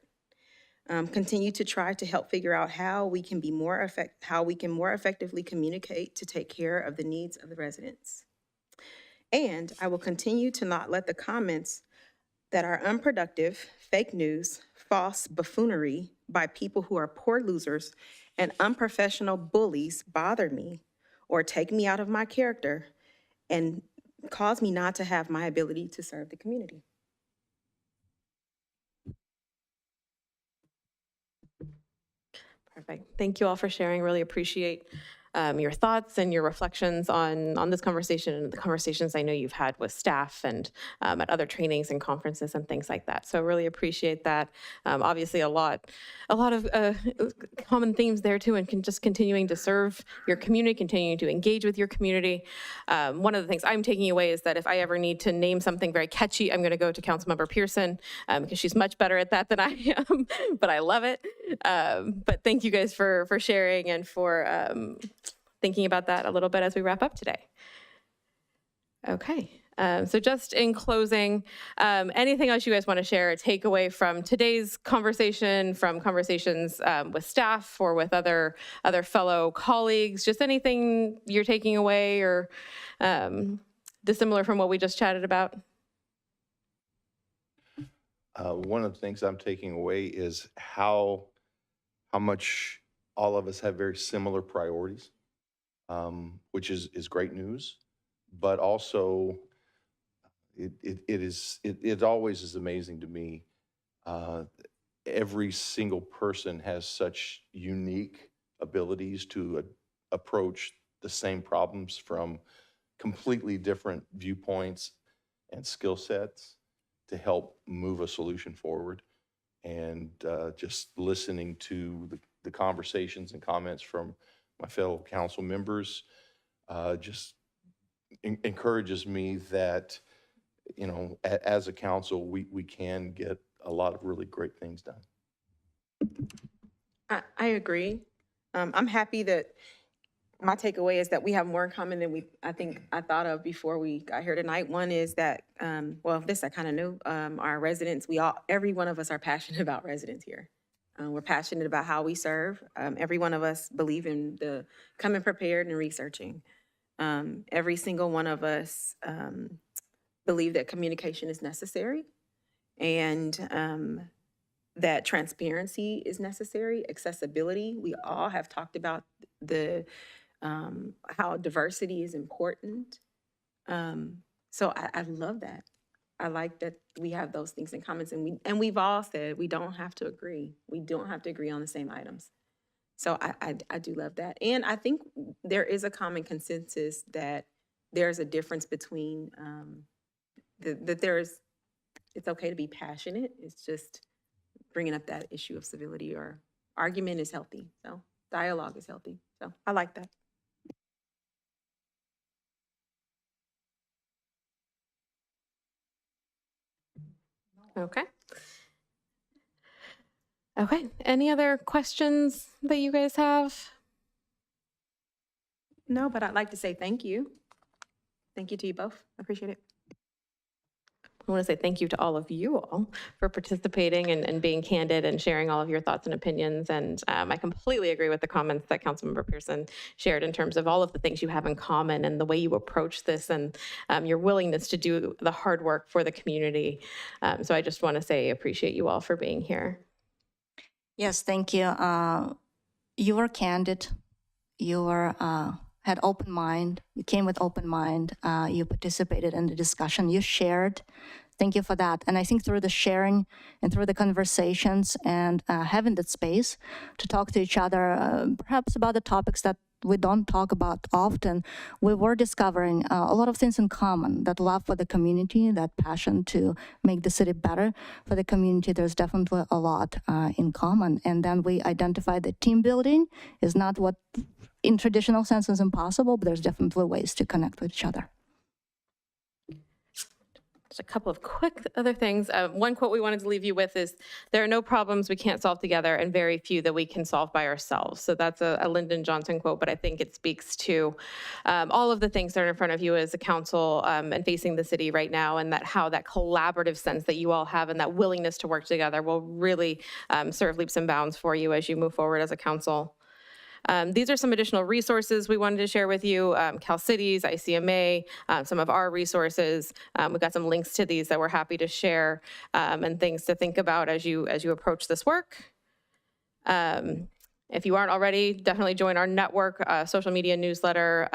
Continue to try to help figure out how we can more effectively communicate to take care of the needs of the residents. And I will continue to not let the comments that are unproductive, fake news, false buffoonery by people who are poor losers and unprofessional bullies bother me or take me out of my character and cause me not to have my ability to serve the community. Perfect. Thank you all for sharing. Really appreciate your thoughts and your reflections on this conversation and the conversations I know you've had with staff and at other trainings and conferences and things like that. So really appreciate that. Obviously a lot of common themes there too, and just continuing to serve your community, continuing to engage with your community. One of the things I'm taking away is that if I ever need to name something very catchy, I'm going to go to Councilmember Pearson because she's much better at that than I am, but I love it. But thank you guys for sharing and for thinking about that a little bit as we wrap up today. Okay, so just in closing, anything else you guys want to share, a takeaway from today's conversation, from conversations with staff or with other fellow colleagues, just anything you're taking away or dissimilar from what we just chatted about? One of the things I'm taking away is how much all of us have very similar priorities, which is great news. But also, it always is amazing to me. Every single person has such unique abilities to approach the same problems from completely different viewpoints and skill sets to help move a solution forward. And just listening to the conversations and comments from my fellow council members just encourages me that, you know, as a council, we can get a lot of really great things done. I agree. I'm happy that my takeaway is that we have more in common than I thought of before we got here tonight. One is that, well, this I kind of knew, our residents, every one of us are passionate about residents here. We're passionate about how we serve. Every one of us believe in the coming prepared and researching. Every single one of us believe that communication is necessary and that transparency is necessary, accessibility. We all have talked about how diversity is important. So I love that. I like that we have those things in common, and we've all said we don't have to agree. We don't have to agree on the same items. So I do love that. And I think there is a common consensus that there's a difference between, it's okay to be passionate. It's just bringing up that issue of civility or argument is healthy. So dialogue is healthy. So I like that. Okay. Okay, any other questions that you guys have? No, but I'd like to say thank you. Thank you to you both. I appreciate it. I want to say thank you to all of you all for participating and being candid and sharing all of your thoughts and opinions. And I completely agree with the comments that Councilmember Pearson shared in terms of all of the things you have in common and the way you approach this and your willingness to do the hard work for the community. So I just want to say appreciate you all for being here. Yes, thank you. You were candid. You were had open mind. You came with open mind. You participated in the discussion. You shared thank you for that. And I think through the sharing and through the conversations and having that space to talk to each other, perhaps about the topics that we don't talk about often, we were discovering a lot of things in common. That love for the community, that passion to make the city better for the community, there's definitely a lot in common. And then we identified that team building is not what in traditional sense is impossible, but there's definitely ways to connect with each other. Just a couple of quick other things. One quote we wanted to leave you with is, there are no problems we can't solve together and very few that we can solve by ourselves. So that's a Lyndon Johnson quote, but I think it speaks to all of the things that are in front of you as a council and facing the city right now, and that how that collaborative sense that you all have and that willingness to work together will really serve leaps and bounds for you as you move forward as a council. These are some additional resources we wanted to share with you. Cal Cities, ICMA, some of our resources. We've got some links to these that we're happy to share, and things to think about as you approach this work. If you aren't already, definitely join our network social media newsletter.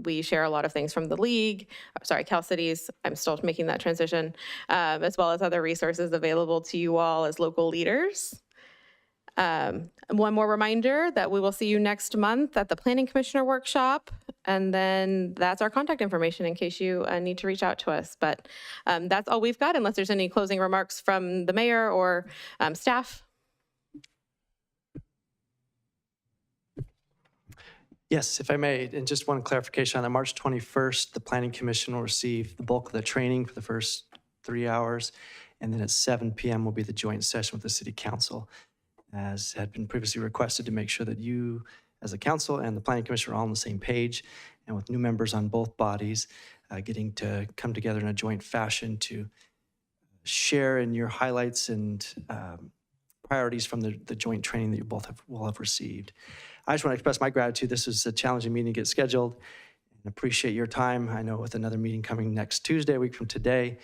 We share a lot of things from the league, Cal Cities, I'm still making that transition, as well as other resources available to you all as local leaders. One more reminder that we will see you next month at the Planning Commissioner Workshop, and then that's our contact information in case you need to reach out to us. But that's all we've got, unless there's any closing remarks from the mayor or staff. Yes, if I may, and just one clarification on that, March 21st, the Planning Commission will receive the bulk of the training for the first 3 hours, and then at 7 p.m. will be the joint session with the City Council, as had been previously requested, to make sure that you, as a council and the Planning Commission, are all on the same page, and with new members on both bodies, getting to come together in a joint fashion to share in your highlights and priorities from the joint training that you both will have received. I just want to express my gratitude. This was a challenging meeting to get scheduled, and appreciate your time. I know with another meeting coming next Tuesday, a week from today,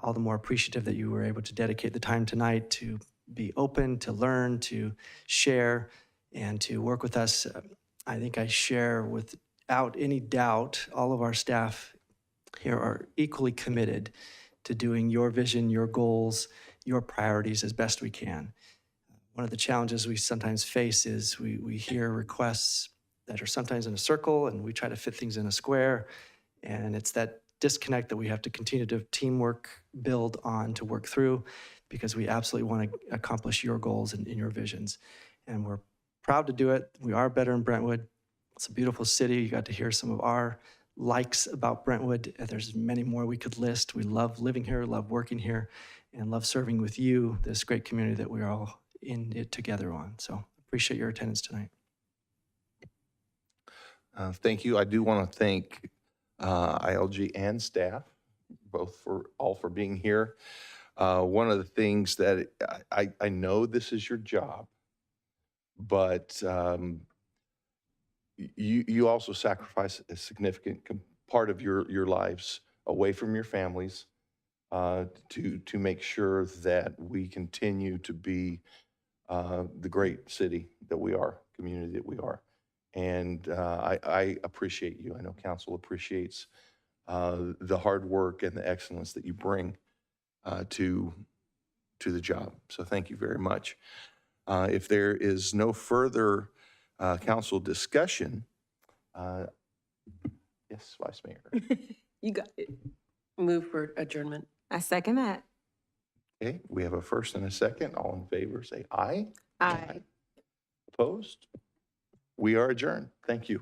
all the more appreciative that you were able to dedicate the time tonight to be open, to learn, to share, and to work with us. I think I share without any doubt, all of our staff here are equally committed to doing your vision, your goals, your priorities as best we can. One of the challenges we sometimes face is we hear requests that are sometimes in a circle, and we try to fit things in a square, and it's that disconnect that we have to continue to teamwork, build on, to work through, because we absolutely want to accomplish your goals and your visions. And we're proud to do it. We are better in Brentwood. It's a beautiful city. You got to hear some of our likes about Brentwood. There's many more we could list. We love living here, love working here, and love serving with you, this great community that we're all in it together on. So appreciate your attendance tonight. Thank you. I do want to thank ILG and staff, both for being here. One of the things that I know this is your job, but you also sacrifice a significant part of your lives away from your families to make sure that we continue to be the great city that we are, community that we are. And I appreciate you. I know council appreciates the hard work and the excellence that you bring to the job. So thank you very much. If there is no further council discussion, yes, Vice Mayor. You got it. Move for adjournment. I second that. Okay, we have a first and a second. All in favor, say aye. Aye. Opposed? We are adjourned. Thank you.